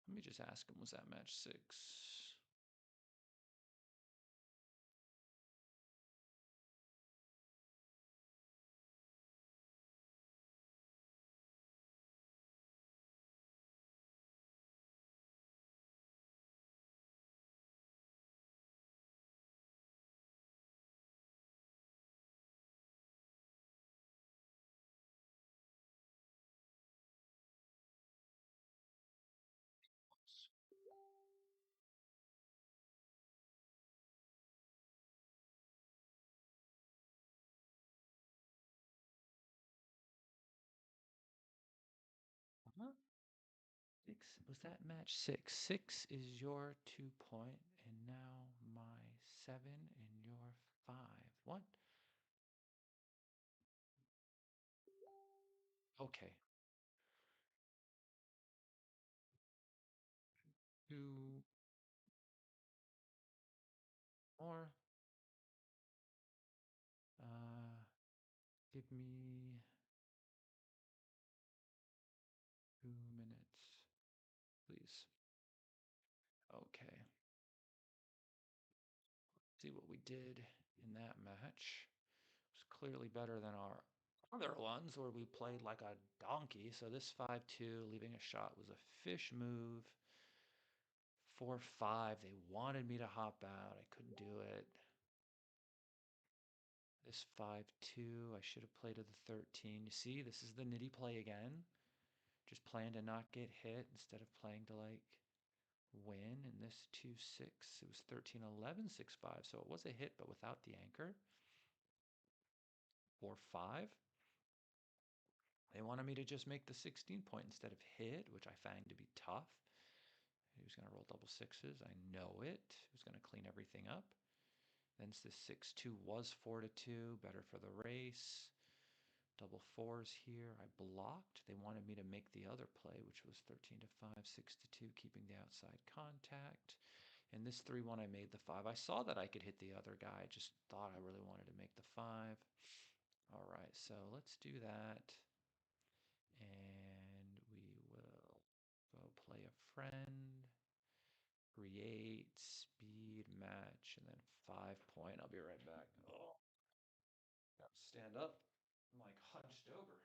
Let me just ask him, was that match 6? Huh? 6, was that match 6? 6 is your 2 point, and now my 7 and your 5. What? Okay. 2 more. Give me 2 minutes, please. Okay. See what we did in that match. It was clearly better than our other ones where we played like a donkey. So this 5-2, leaving a shot, was a fish move. 4-5, they wanted me to hop out. I couldn't do it. This 5-2, I should have played to the 13. You see, this is the nitty play again. Just playing to not get hit instead of playing to like win. And this 2-6, it was 13-11, 6-5. So it was a hit, but without the anchor. 4-5. They wanted me to just make the 16 point instead of hit, which I find to be tough. He was going to roll double sixes. I know it. He was going to clean everything up. Then this 6-2 was 4-2, better for the race. Double fours here. I blocked. They wanted me to make the other play, which was 13-5, 6-2, keeping the outside contact. And this 3-1, I made the 5. I saw that I could hit the other guy. I just thought I really wanted to make the 5. All right, so let's do that. And we will go play a friend. Create, speed, match, and then 5 point. I'll be right back. Oh, gotta stand up. I'm like hunched over.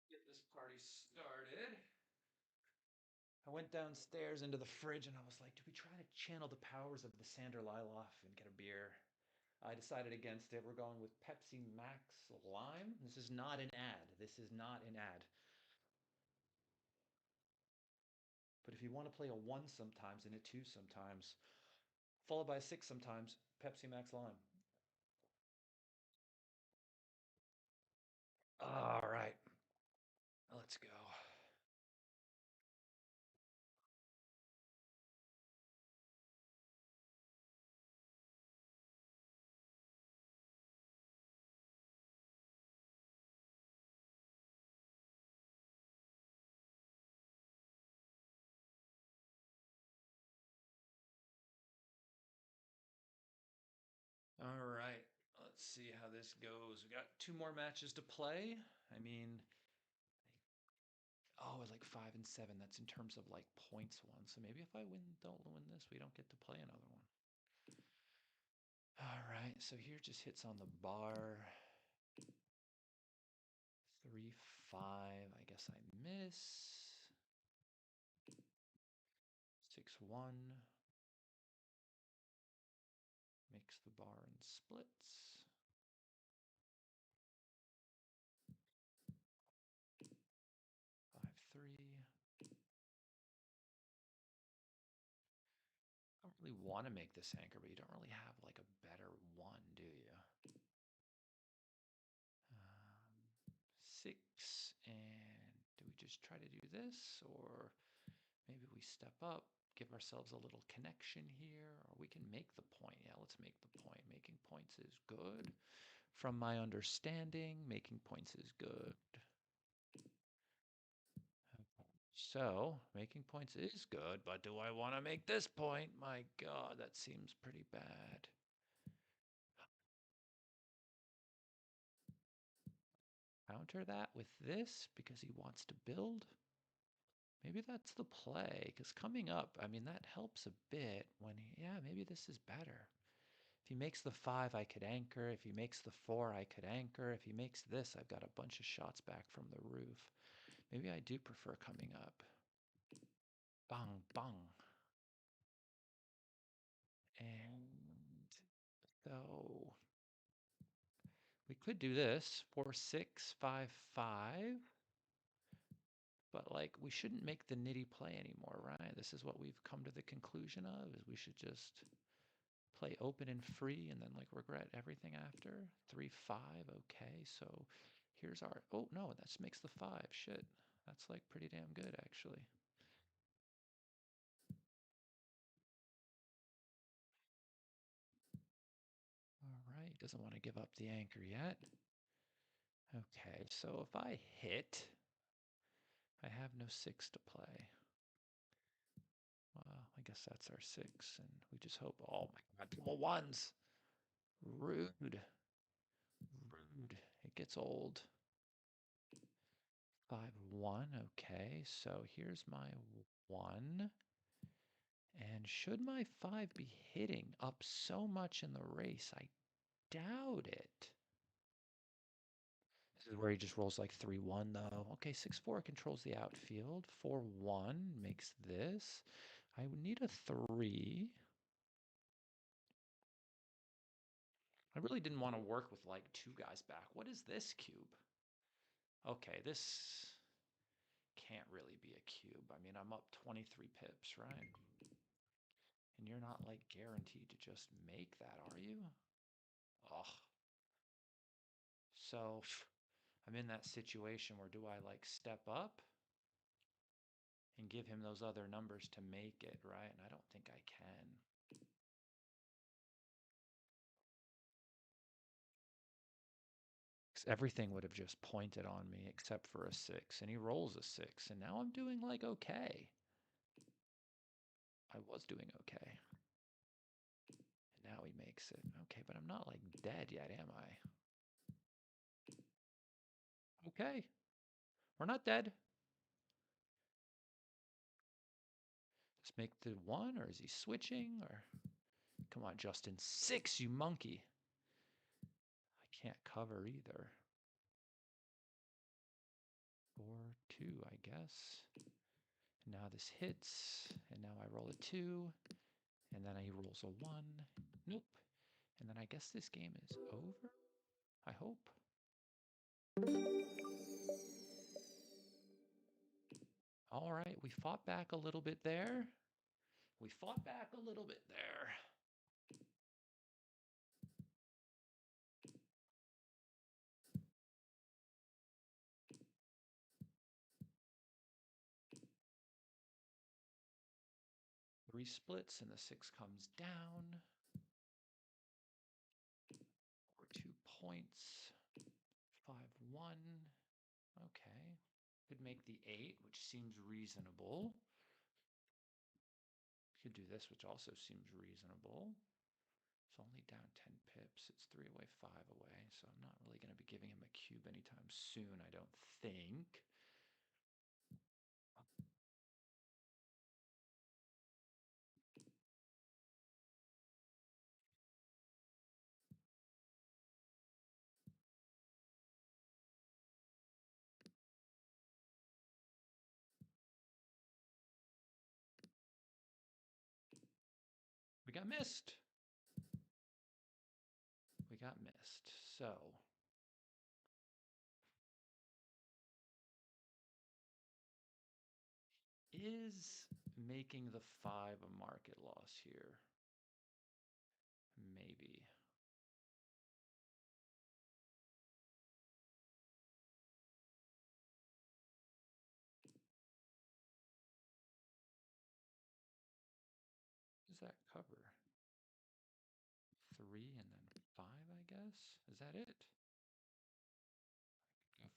Get this party started. I went downstairs into the fridge and I was like, do we try to channel the powers of the Sander Liloff and get a beer? I decided against it. We're going with Pepsi Max Lime. This is not an ad. This is not an ad. But if you want to play a 1 sometimes and a 2 sometimes, followed by a 6 sometimes, Pepsi Max Lime. All right, let's go. All right, let's see how this goes. We got 2 more matches to play. I mean, oh, it's like 5-7. That's in terms of like points won. So maybe if I don't win this, we don't get to play another one. All right, so here just hits on the bar. 3-5. I guess I miss. 6-1. Makes the bar and splits. 5-3. I don't really want to make this anchor, but you don't really have like a better one, do you? 6, and do we just try to do this, or maybe we step up, give ourselves a little connection here, or we can make the point. Yeah, let's make the point. Making points is good. From my understanding, making points is good. So, making points is good, but do I want to make this point? My God, that seems pretty bad. Counter that with this because he wants to build. Maybe that's the play, because coming up, I mean, that helps a bit when he, yeah, maybe this is better. If he makes the 5, I could anchor. If he makes the 4, I could anchor. If he makes this, I've got a bunch of shots back from the roof. Maybe I do prefer coming up. Bang, bang. And so we could do this, 4, 6, 5, 5. But like, we shouldn't make the nitty play anymore, right? This is what we've come to the conclusion of, is we should just play open and free and then like regret everything after. 3, 5, okay. So here's our, oh no, that makes the 5, shit. That's like pretty damn good actually. All right, doesn't want to give up the anchor yet. Okay, so if I hit, I have no 6 to play. Well, I guess that's our 6, and we just hope, oh my God, double ones. Rude. Rude. It gets old. 5, 1, okay, so here's my 1. And should my 5 be hitting up so much in the race? I doubt it. This is where he just rolls like 3, 1 though. Okay, 6, 4 controls the outfield. 4, 1 makes this. I would need a 3. I really didn't want to work with like 2 guys back. What is this cube? Okay, this can't really be a cube. I mean, I'm up 23 pips, right? And you're not like guaranteed to just make that, are you? Ugh. So I'm in that situation where do I like step up and give him those other numbers to make it, right? And I don't think I can. 'Cause everything would have just pointed on me except for a 6, and he rolls a 6, and now I'm doing like okay. I was doing okay. And now he makes it. Okay, but I'm not like dead yet, am I? Okay. We're not dead. Just make the 1, or is he switching? Or come on, Justin. 6, you monkey. I can't cover either. 4, 2, I guess. Now this hits, and now I roll a 2, and then he rolls a 1. Nope. And then I guess this game is over, I hope. All right, we fought back a little bit there. We fought back a little bit there. Three splits, and the 6 comes down. Or 2 points. 5, 1. Okay. Could make the 8, which seems reasonable. Could do this, which also seems reasonable. It's only down 10 pips. It's 3 away, 5 away. So I'm not really going to be giving him a cube anytime soon, I don't think. We got missed. We got missed. So is making the 5 a market loss here? Maybe. What does that cover? 3 and then 5, I guess? Is that it?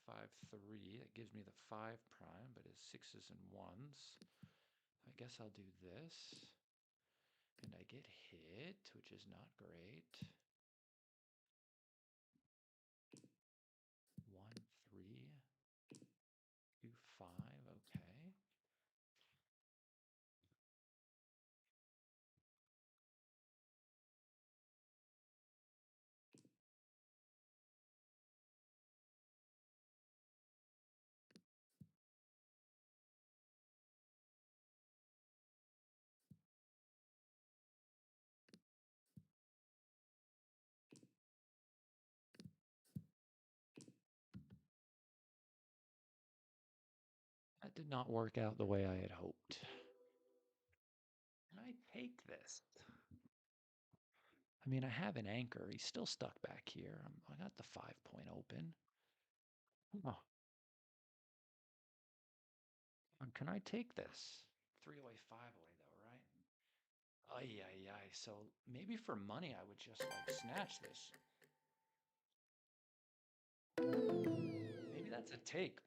5, 3. That gives me the 5 prime, but it's 6s and 1s. I guess I'll do this. And I get hit, which is not great. 1, 3, 2, 5, okay. That did not work out the way I had hoped. Can I take this? I mean, I have an anchor. He's still stuck back here. I got the 5-point open. Oh. Can I take this? 3 away, 5 away, though, right? Ay, ay, ay. So maybe for money, I would just like snatch this. Maybe that's a take.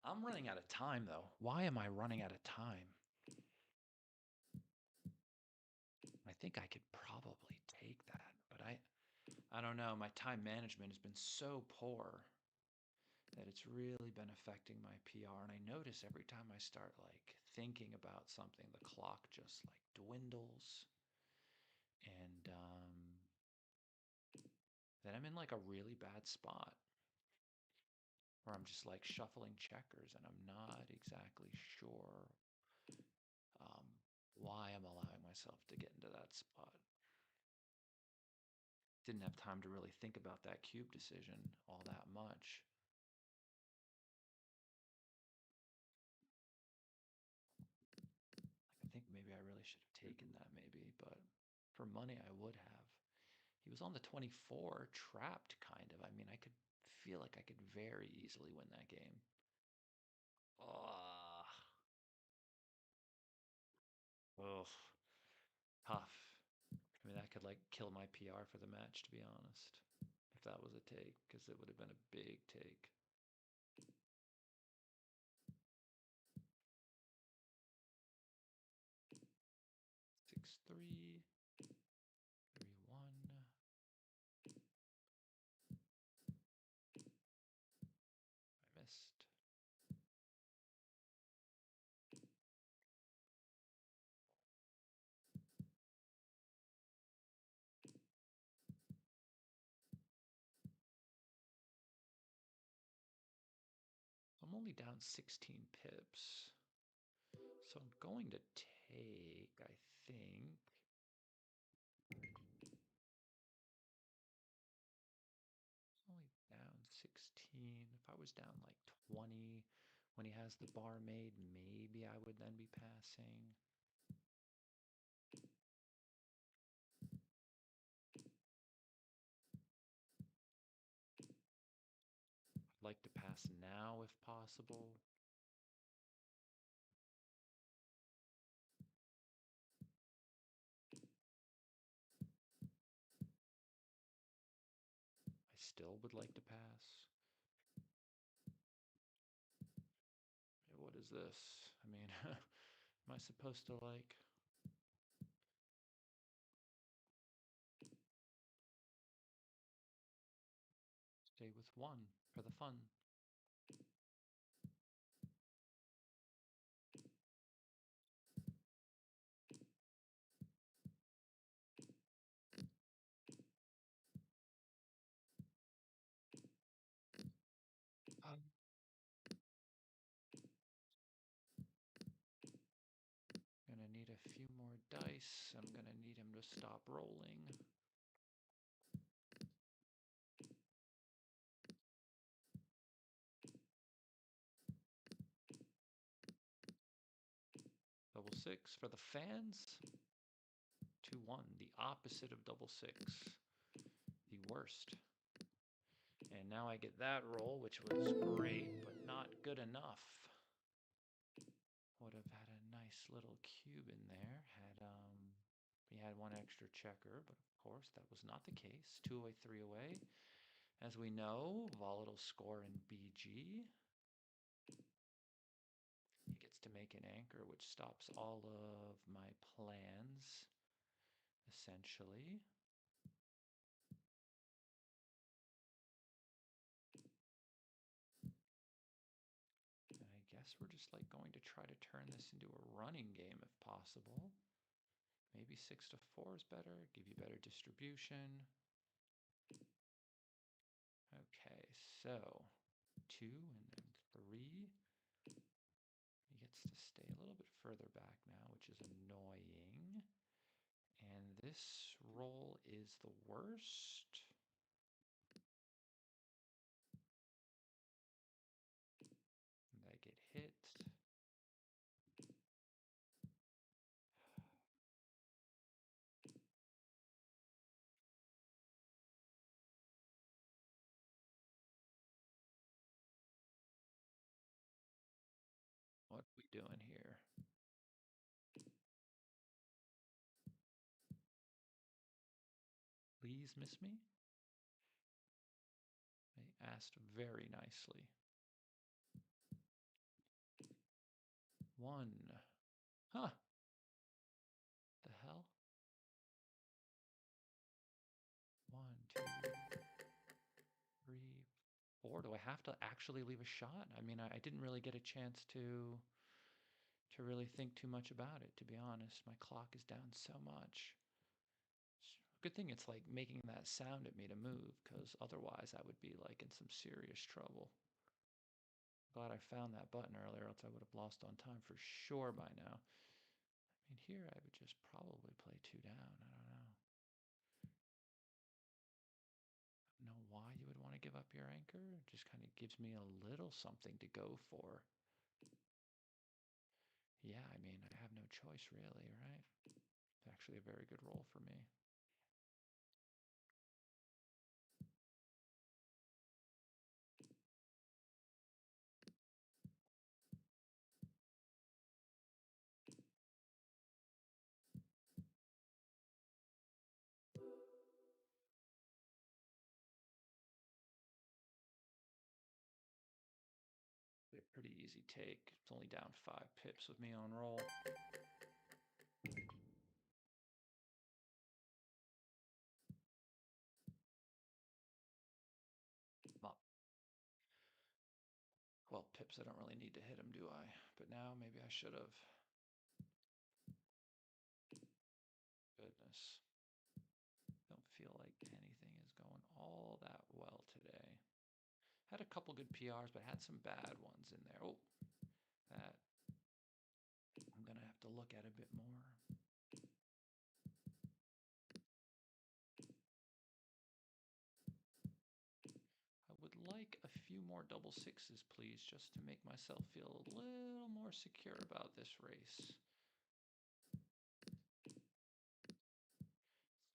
I'm running out of time, though. Why am I running out of time? I think I could probably take that, but I don't know. My time management has been so poor that it's really been affecting my PR. And I notice every time I start like thinking about something, the clock just like dwindles. And then I'm in like a really bad spot where I'm just like shuffling checkers and I'm not exactly sure um, why I'm allowing myself to get into that spot. Didn't have time to really think about that cube decision all that much. I think maybe I really should have taken that maybe, but for money I would have. He was on the 24, trapped kind of. I mean, I could feel like I could very easily win that game. Ugh. Ugh. Tough. I mean, that could like kill my PR for the match, to be honest, if that was a take, because it would have been a big take. 6-3, 3-1. I missed. I'm only down 16 pips. So I'm going to take, I think. Only down 16. If I was down like 20 when he has the bar made, maybe I would then be passing. I'd like to pass now if possible. I still would like to pass. What is this? I mean, am I supposed to like... stay with 1 for the fun? Gonna need a few more dice. I'm gonna need him to stop rolling. Double 6 for the fans. 2-1, the opposite of double 6. The worst. And now I get that roll, which was great, but not good enough. Would have had a nice little cube in there. He had 1 extra checker, but of course that was not the case. 2 away, 3 away. As we know, volatile score in BG. He gets to make an anchor, which stops all of my plans, essentially. And I guess we're just like going to try to turn this into a running game if possible. Maybe 6 to 4 is better, give you better distribution. Okay, so 2 and then 3. He gets to stay a little bit further back now, which is annoying. And this roll is the worst. And I get hit. What are we doing here? Please miss me? They asked very nicely. 1. Huh. The hell? 1, 2, 3, 4. Do I have to actually leave a shot? I mean, I didn't really get a chance to really think too much about it, to be honest. My clock is down so much. Good thing it's like making that sound at me to move, because otherwise I would be like in some serious trouble. Glad I found that button earlier, else I would have lost on time for sure by now. I mean, here I would just probably play 2 down. I don't know. Know why you would want to give up your anchor. It just kind of gives me a little something to go for. Yeah, I mean, I have no choice really, right? It's actually a very good roll for me. A pretty easy take. It's only down 5 pips with me on roll. Well, 12 pips, I don't really need to hit him, do I? But now maybe I should have. Goodness. Don't feel like anything is going all that well today. Had a couple good PRs, but had some bad ones in there. Oh, that I'm going to have to look at a bit more. I would like a few more double sixes, please, just to make myself feel a little more secure about this race.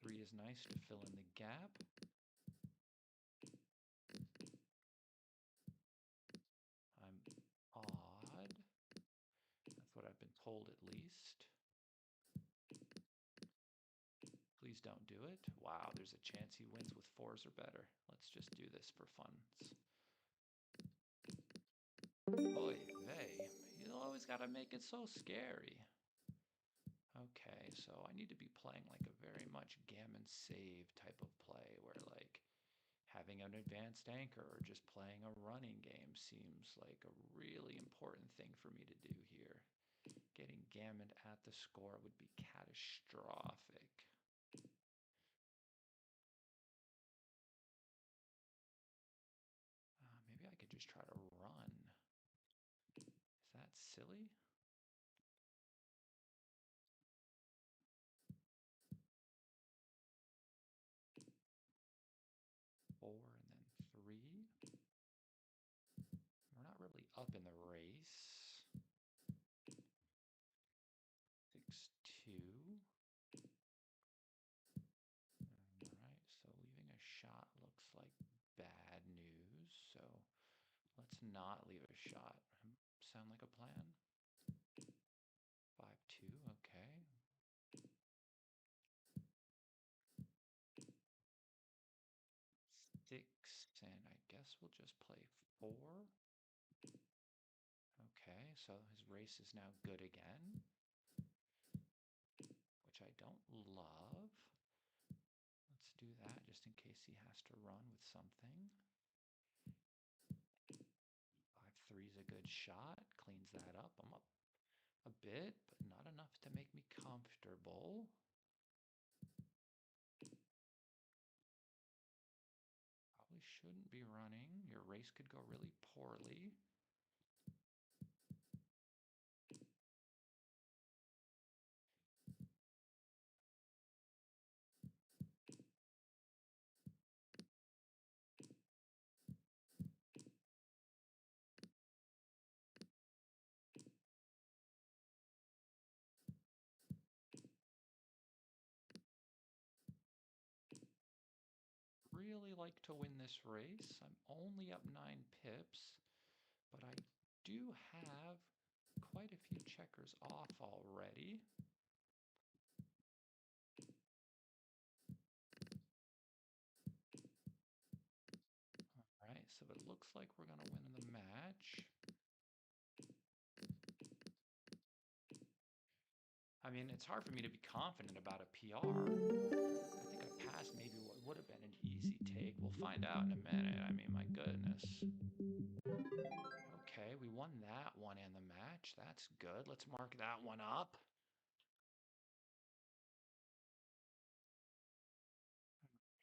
3 is nice to fill in the gap. I'm odd. That's what I've been told at least. Please don't do it. Wow, there's a chance he wins with 4s or better. Let's just do this for fun. Oy vey. You always gotta make it so scary. Okay, so I need to be playing like a very much gammon save type of play where like having an advanced anchor or just playing a running game seems like a really important thing for me to do here. Getting gammoned at the score would be catastrophic. Maybe I could just try to run. Is that silly? 4 and then 3. We're not really up in the race. 6, 2. Alright, so leaving a shot looks like bad news, so let's not leave a shot. Sound like a plan? 5, 2, okay. 6 in. I guess we'll just play 4. Okay, so his race is now good again, which I don't love. Let's do that just in case he has to run with something. 5-3 is a good shot. Cleans that up. I'm up a bit, but not enough to make me comfortable. Probably shouldn't be running. Your race could go really poorly. Really like to win this race. I'm only up 9 pips, but I do have quite a few checkers off already. All right, so it looks like we're going to win the match. I mean, it's hard for me to be confident about a PR. I think I passed maybe what would have been an easy take. We'll find out in a minute. I mean, my goodness. Okay, we won that one and the match. That's good. Let's mark that one up.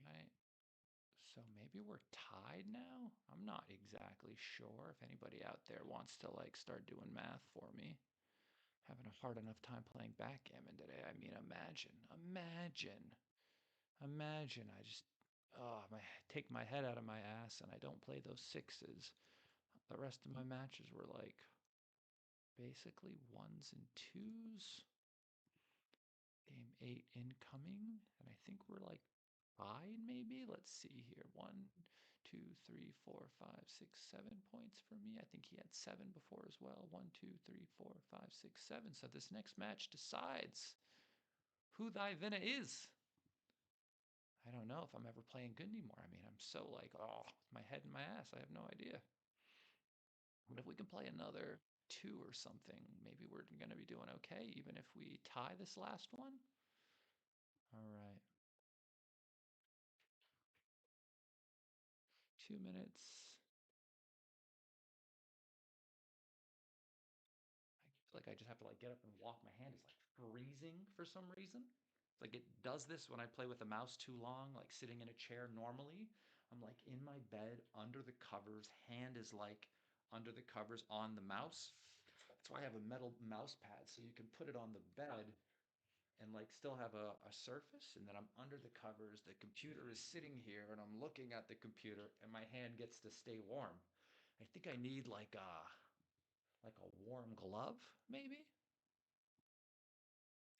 Right. So maybe we're tied now? I'm not exactly sure. If anybody out there wants to like start doing math for me. Having a hard enough time playing backgammon today. I mean, imagine I just take my head out of my ass and I don't play those sixes. The rest of my matches were like basically ones and twos. Game 8 incoming, and I think we're like tied maybe. Let's see here. 1, 2, 3, 4, 5, 6, 7 points for me. I think he had 7 before as well. 1, 2, 3, 4, 5, 6, 7. So this next match decides who thy winner is. I don't know if I'm ever playing good anymore. I mean, I'm so like, oh, my head in my ass. I have no idea. But if we can play another 2 or something, maybe we're going to be doing okay, even if we tie this last one. All right. 2 minutes. I feel like I just have to like get up and walk. My hand is like freezing for some reason. Like it does this when I play with the mouse too long, like sitting in a chair normally. I'm like in my bed under the covers, hand is like under the covers on the mouse. That's why I have a metal mouse pad so you can put it on the bed and like still have a surface, and then I'm under the covers. The computer is sitting here and I'm looking at the computer and my hand gets to stay warm. I think I need like a warm glove, maybe?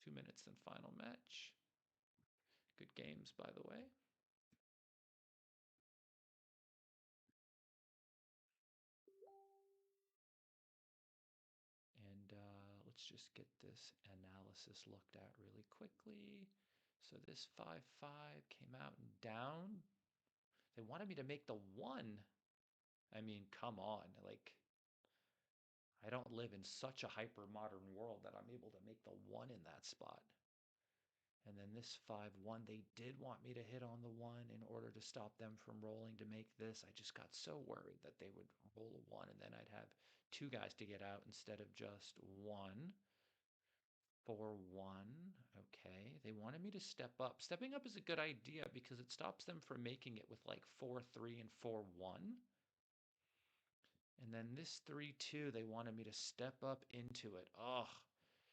2 minutes and final match. Good games, by the way. And let's just get this analysis looked at really quickly. So this 5-5 came out and down. They wanted me to make the 1. I mean, come on. Like, I don't live in such a hyper modern world that I'm able to make the 1 in that spot. And then this 5-1, they did want me to hit on the 1 in order to stop them from rolling to make this. I just got so worried that they would roll a 1 and then I'd have 2 guys to get out instead of just 1. 4-1. Okay. They wanted me to step up. Stepping up is a good idea because it stops them from making it with like 4-3 and 4-1. And then this 3-2, they wanted me to step up into it. Oh,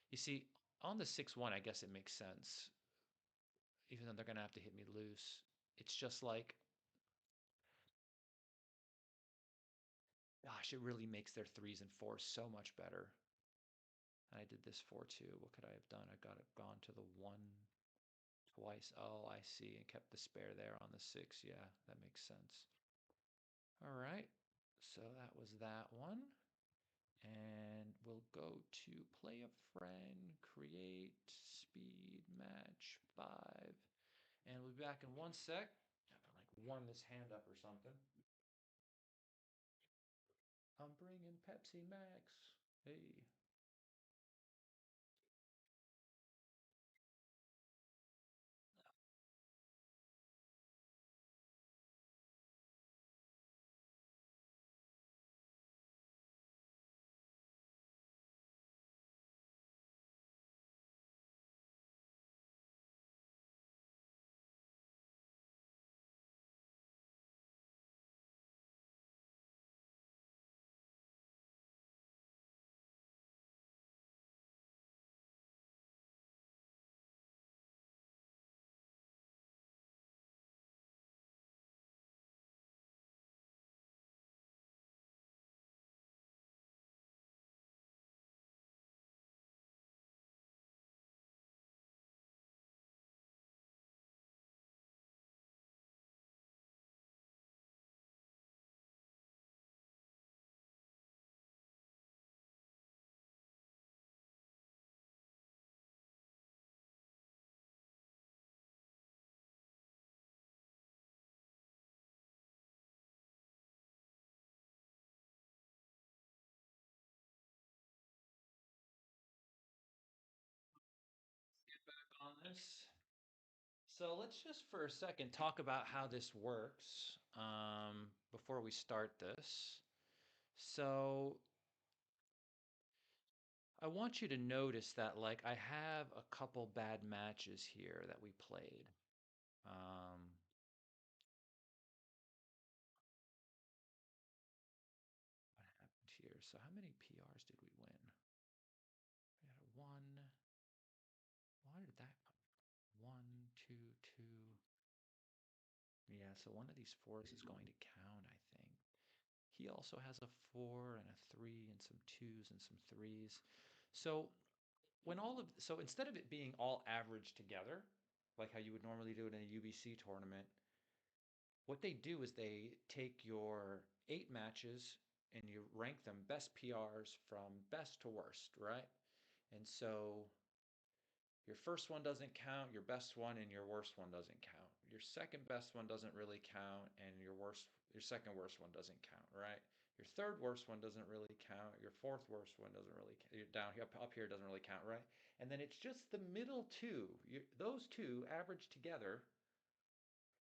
you see, on the 6-1, I guess it makes sense. Even though they're going to have to hit me loose. It's just like, gosh, it really makes their 3s and 4s so much better. And I did this 4-2. What could I have done? I got it gone to the 1 twice. Oh, I see. And kept the spare there on the 6. Yeah, that makes sense. All right. So that was that one. And we'll go to play a friend, create, speed, match, 5. And we'll be back in 1 sec. I have to like warm this hand up or something. I'm bringing Pepsi Max. Hey. On this. So let's just for a second talk about how this works before we start this. So I want you to notice that like I have a couple bad matches here that we played. What happened here? So how many PRs did we win? We had a one. Why did that one, two, two? Yeah, so one of these fours is going to count, I think. He also has a four and a three and some twos and some threes. So so instead of it being all averaged together, like how you would normally do it in a UBC tournament, what they do is they take your 8 matches and you rank them best PRs from best to worst, right? And so your first one doesn't count, your best one and your worst one doesn't count. Your second best one doesn't really count, and your second worst one doesn't count, right? Your third worst one doesn't really count. Your fourth worst one doesn't really count. Down here, up here doesn't really count, right? And then it's just the middle two. Those two averaged together.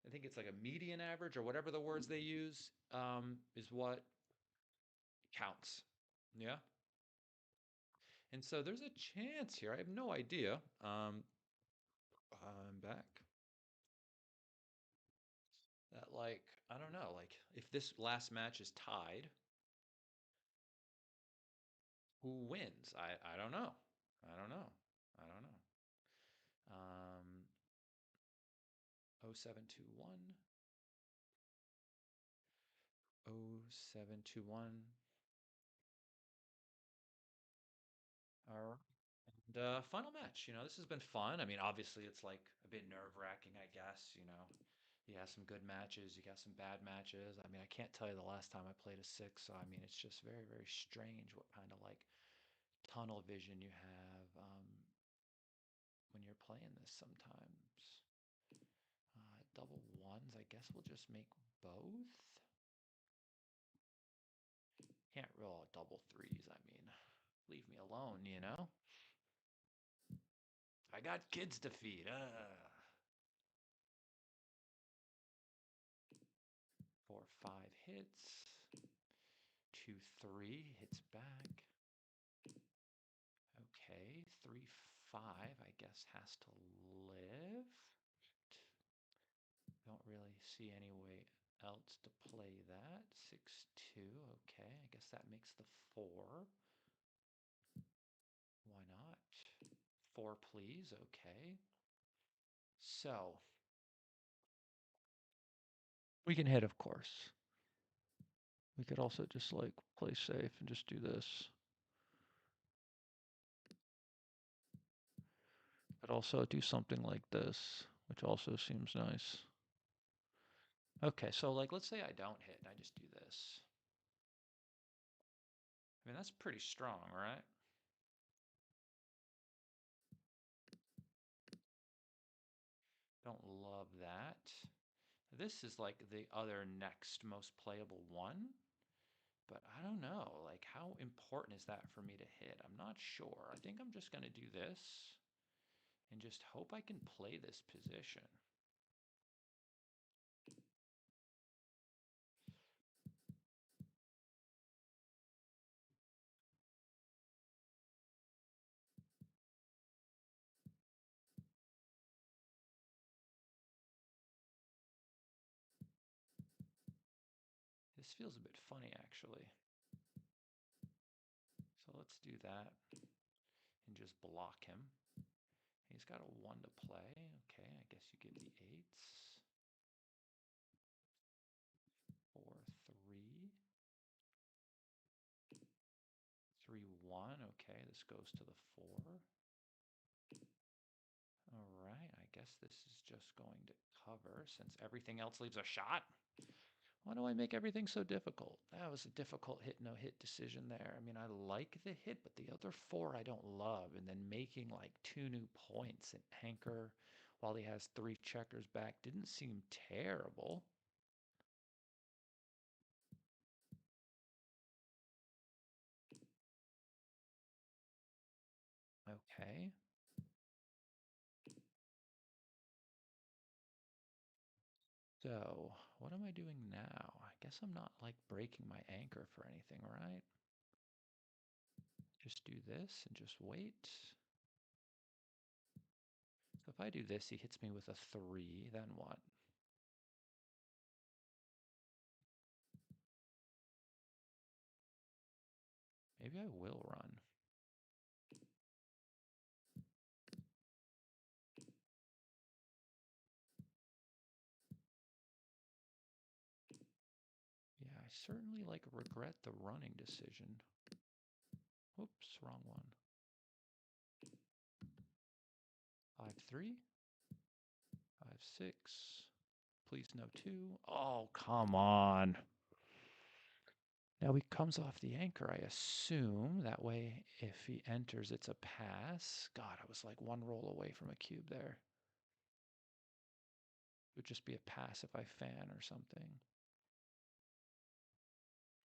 I think it's like a median average or whatever the words they use is what counts. Yeah. And so there's a chance here. I have no idea. I'm back. That like I don't know, like if this last match is tied, who wins? I don't know. I don't know. I don't know. 0721 0721. All right. And final match. This has been fun. I mean, obviously it's like a bit nerve-wracking, I guess. You have some good matches, you got some bad matches. I mean, I can't tell you the last time I played a six, so I mean, it's just very, very strange what kind of like tunnel vision you have when you're playing this sometimes. Double ones, I guess we'll just make both. Can't roll double threes. I mean, leave me alone. I got kids to feed. 4, 5 hits. 2, 3 hits back. Okay, 3, 5, I guess has to live. Don't really see any way else to play that. 6, 2, okay, I guess that makes the 4. Why not? 4, please, okay. So, we can hit, of course. We could also just like play safe and just do this. Could also do something like this, which also seems nice. Okay, so like let's say I don't hit and I just do this. I mean, that's pretty strong, right? Don't love that. This is like the other next most playable one. But I don't know, like, how important is that for me to hit? I'm not sure. I think I'm just going to do this and just hope I can play this position. This feels a bit funny, actually. So let's do that and just block him. He's got a 1 to play. Okay, I guess you give the 8s. 4, 3. 3, 1. Okay, this goes to the 4. All right, I guess this is just going to cover since everything else leaves a shot. Why do I make everything so difficult? That was a difficult hit, no hit decision there. I mean, I like the hit, but the other 4 I don't love. And then making like 2 new points and anchor while he has 3 checkers back didn't seem terrible. Okay. So, what am I doing now? I guess I'm not like breaking my anchor for anything, right? Just do this and just wait. So if I do this, he hits me with a 3, then what? Maybe I will run. Yeah, I certainly like regret the running decision. Whoops, wrong one. 5-3, 5-6. Please no 2. Oh, come on. Now he comes off the anchor, I assume. That way, if he enters, it's a pass. God, I was like 1 roll away from a cube there. It would just be a pass if I fan or something.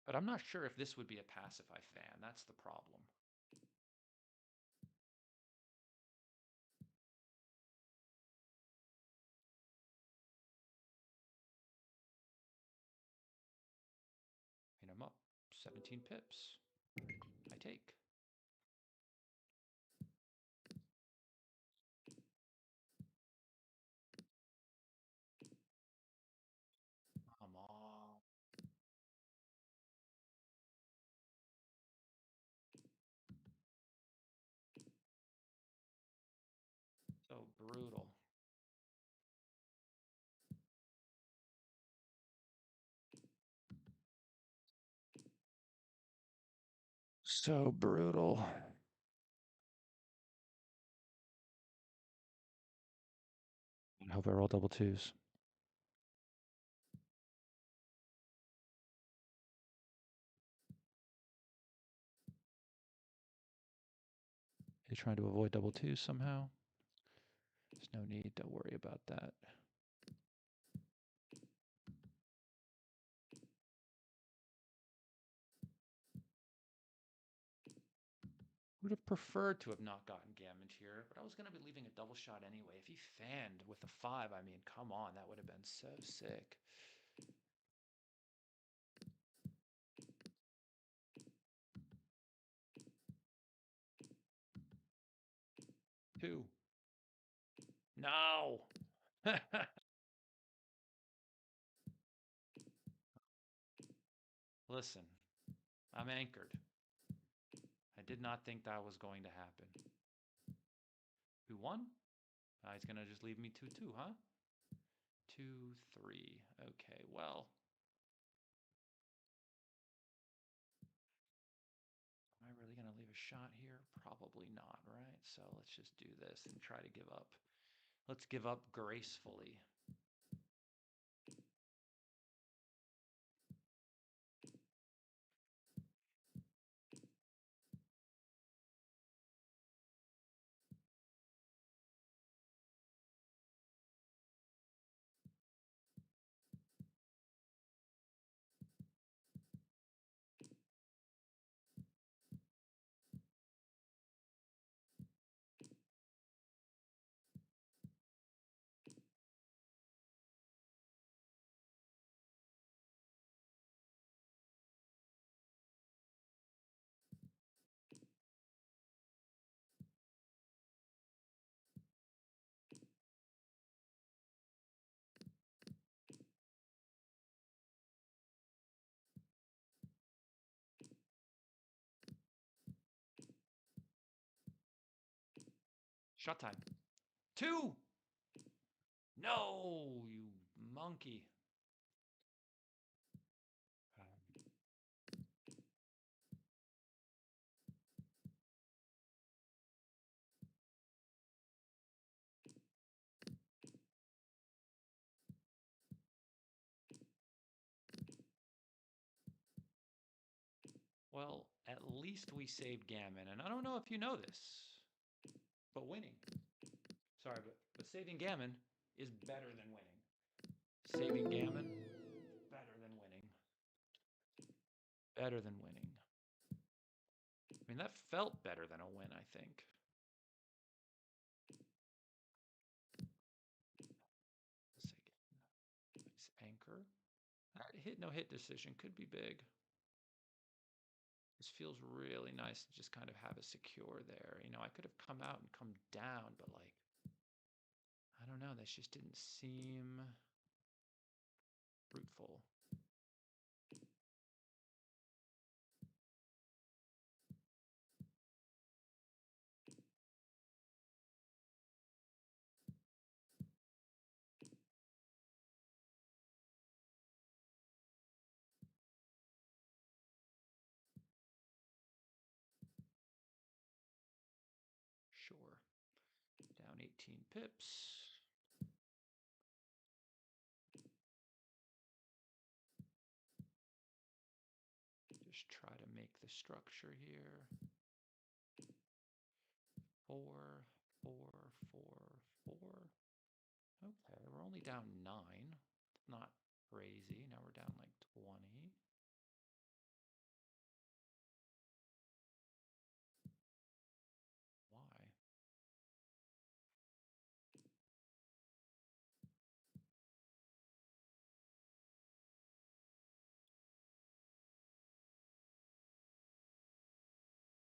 But I'm not sure if this would be a pass if I fan. That's the problem. And I'm up 17 pips. I take. Come on. So brutal. So brutal. I hope I roll double 2s. Are you trying to avoid double 2s somehow? There's no need to worry about that. Would have preferred to have not gotten gammoned here, but I was going to be leaving a double shot anyway. If he fanned with a 5, I mean, come on, that would have been so sick. Two. No. Listen, I'm anchored. I did not think that was going to happen. Who won? He's going to just leave me 2-2, huh? 2-3. Okay, well. Am I really going to leave a shot here? Probably not, right? So let's just do this and try to give up. Let's give up gracefully. Shot time. 2! No, you monkey. Well, at least we saved gammon, and I don't know if you know this, but winning. Sorry, but saving gammon is better than winning. Saving gammon, better than winning. Better than winning. I mean, that felt better than a win, I think. Nice anchor. Hit, no hit decision could be big. This feels really nice to just kind of have a secure there. You know, I could have come out and come down, but like, I don't know. That just didn't seem fruitful. Sure. Down 18 pips. Just try to make the structure here. 4, 4, 4, 4. Okay, we're only down 9. Not crazy. Now we're down like 20. Why?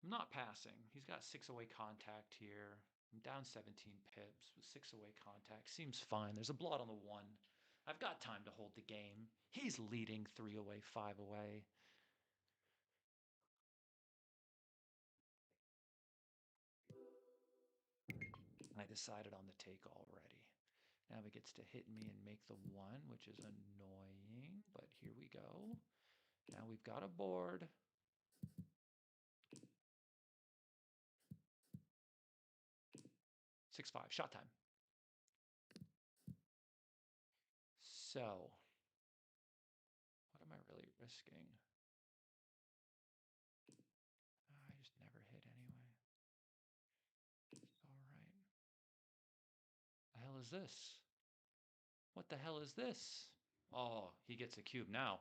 I'm not passing. He's got 6 away contact here. I'm down 17 pips with 6 away contact. Seems fine. There's a blot on the 1. I've got time to hold the game. He's leading 3 away, 5 away. I decided on the take already. Now he gets to hit me and make the 1, which is annoying, but here we go. Now we've got a board. Six, 5, shot time. So, what am I really risking? I just never hit anyway. It's all right. The hell is this? What the hell is this? Oh, he gets a cube now.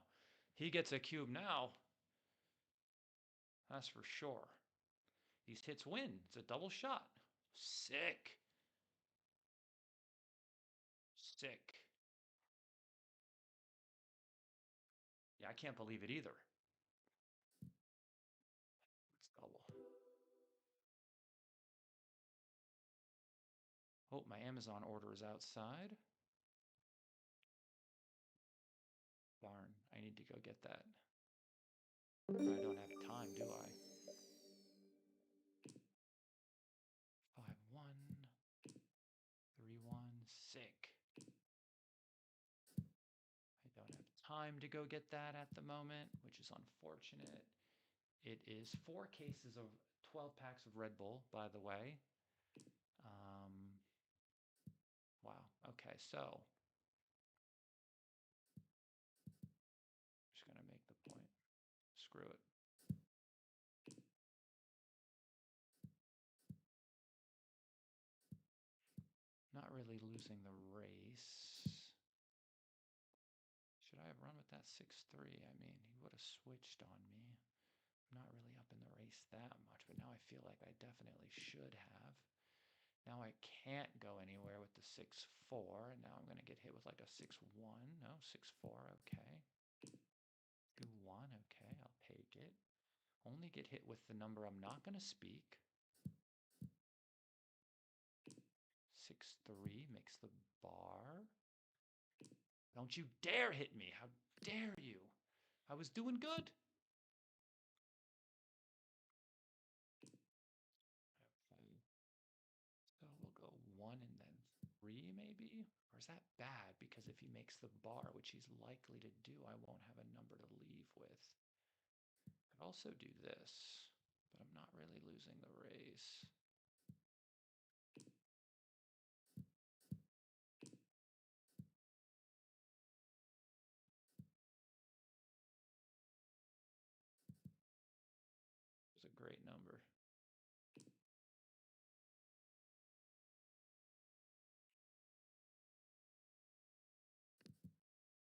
He gets a cube now. That's for sure. These hits win. It's a double shot. Sick. Sick. Yeah, I can't believe it either. Let's double. Oh, my Amazon order is outside. Darn, I need to go get that. But I don't have time, do I? 5-1, 3-1, sick. I don't have time to go get that at the moment, which is unfortunate. It is 4 cases of 12 packs of Red Bull, by the way. Wow. Okay, so I'm just going to make the point. Screw it. Not really losing the race. Should I have run with that 6-3? I mean, he would have switched on me. I'm not really up in the race that much, but now I feel like I definitely should have. Now I can't go anywhere with the 6-4, and now I'm going to get hit with like a 6-1. No, 6-4, okay. 2-1, okay, I'll take it. Only get hit with the number I'm not going to speak. 6-3 makes the bar. Don't you dare hit me. How dare you? I was doing good. Okay. So 3 maybe? Or is that bad? Because if he makes the bar, which he's likely to do, I won't have a number to leave with. Could also do this, but I'm not really losing the race. It's a great number.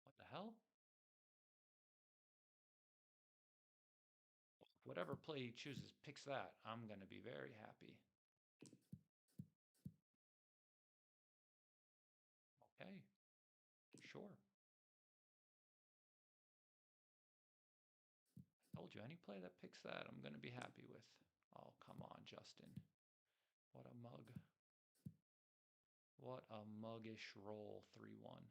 What the hell? Whatever play he chooses picks that, I'm going to be very happy. Okay, sure. I told you, any play that picks that, I'm going to be happy with. Oh, come on, Justin. What a mug. What a muggish roll, 3-1.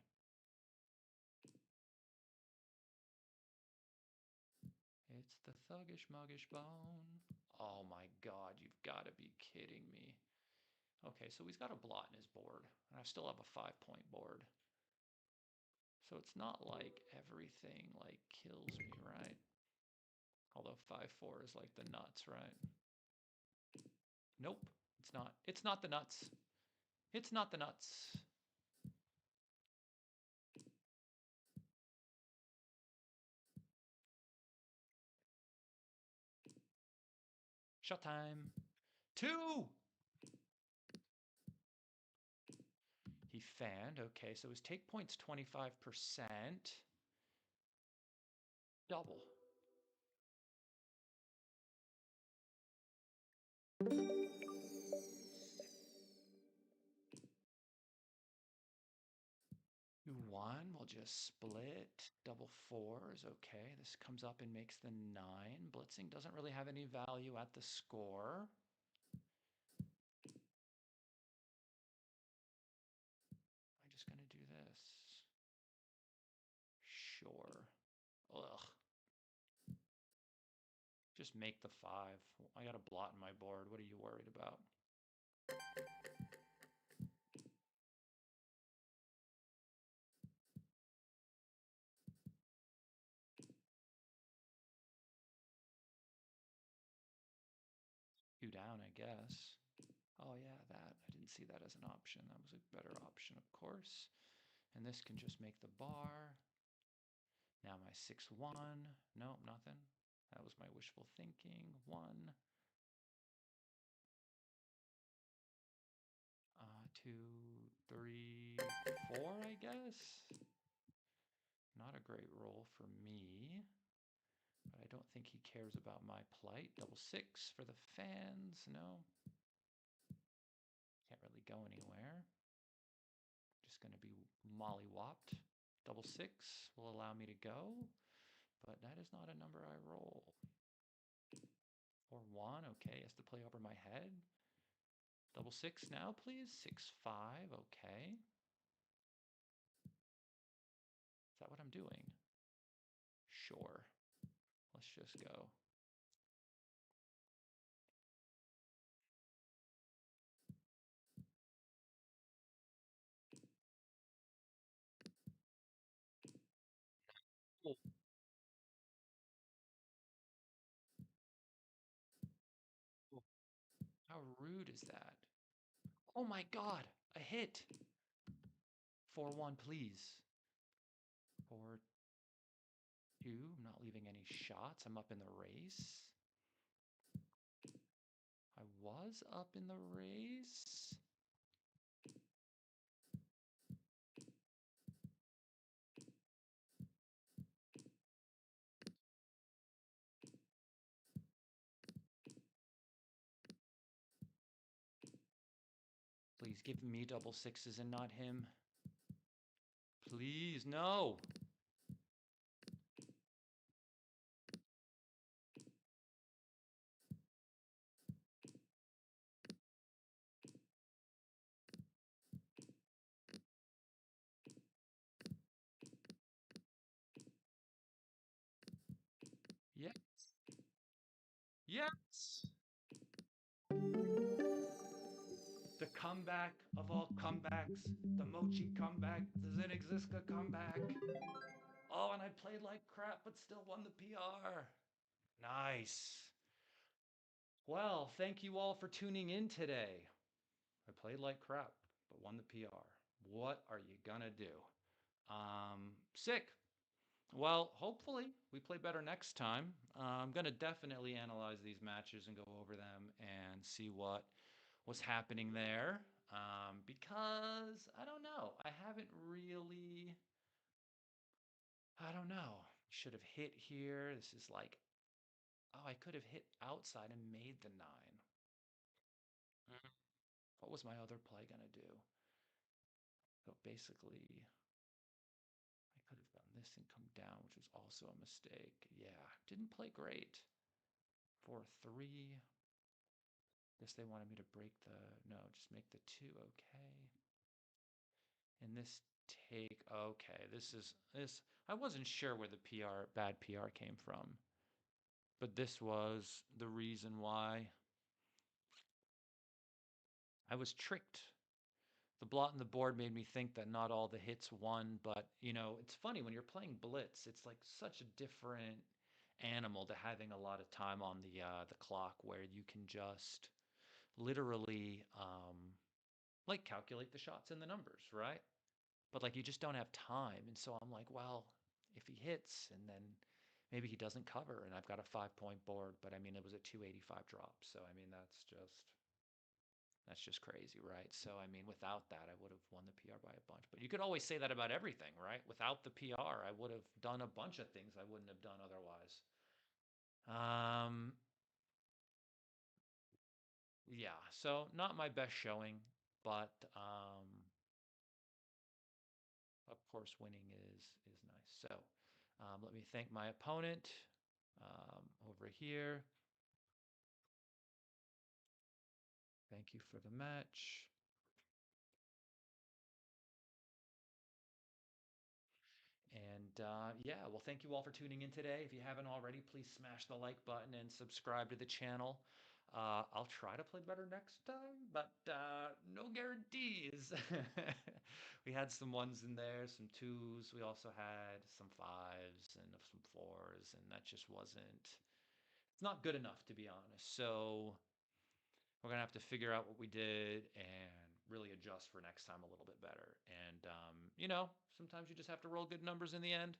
It's the thuggish muggish bone. Oh my god, you've got to be kidding me. Okay, so he's got a blot in his board, and I still have a 5-point board. So it's not like everything like kills me, right? Although 5-4 is like the nuts, right? Nope, it's not. It's not the nuts. It's not the nuts. Shut time. 2! He fanned. Okay, so his take point's 25%. Double. You won. We'll just split. Double 4 is okay. This comes up and makes the 9. Blitzing doesn't really have any value at the score. I'm just going to do this. Sure. Ugh. Just make the 5. I got a blot in my board. What are you worried about? Two down, I guess. Oh yeah, that. I didn't see that as an option. That was a better option, of course. And this can just make the bar. Now my 6-1. Nope, nothing. That was my wishful thinking. 1. 2, 3, 4, I guess. Not a great roll for me. But I don't think he cares about my plight. Double 6 for the fans. No. Can't really go anywhere. Just going to be mollywopped. Double 6 will allow me to go, but that is not a number I roll. Or 1, okay, has to play over my head. Double 6 now, please. 6-5, okay. Is that what I'm doing? Sure. Let's just go. Oh. How rude is that? Oh my god, a hit. 4-1, please. 4-2, I'm not leaving any shots. I'm up in the race. I was up in the race. Please give me double 6s and not him. Please, no. Yes. Yes. The comeback of all comebacks, the Mochi comeback, the Zinexisca comeback. Oh, and I played like crap but still won the PR. Nice. Well, thank you all for tuning in today. I played like crap but won the PR. What are you gonna do? Sick. Well, hopefully we play better next time. I'm gonna definitely analyze these matches and go over them and see what was happening there. Because I don't know. I haven't really. I don't know. Should have hit here. This is like, oh, I could have hit outside and made the nine. Mm. What was my other play gonna do? So basically, I could have done this and come down, which was also a mistake. Yeah, didn't play great. 4-3. Guess they wanted me to break the, no, just make the two okay. And this take, okay, this, I wasn't sure where the bad PR came from, but this was the reason why I was tricked. The blot on the board made me think that not all the hits won, but it's funny when you're playing Blitz, it's like such a different animal to having a lot of time on the clock where you can just literally like calculate the shots and the numbers, right? But like you just don't have time. And so I'm like, well, if he hits and then maybe he doesn't cover and I've got a 5 point board, but I mean it was a 285 drop. So I mean that's just crazy, right? So I mean without that I would have won the PR by a bunch. But you could always say that about everything, right? Without the PR, I would have done a bunch of things I wouldn't have done otherwise. Um yeah, so not my best showing, but of course, winning is nice. So let me thank my opponent over here. Thank you for the match. And yeah, well, thank you all for tuning in today. If you haven't already, please smash the like button and subscribe to the channel. I'll try to play better next time, but no guarantees. We had some ones in there, some twos. We also had some fives and some fours, and that just wasn't. It's not good enough, to be honest. So we're gonna have to figure out what we did and really adjust for next time a little bit better. And sometimes you just have to roll good numbers in the end.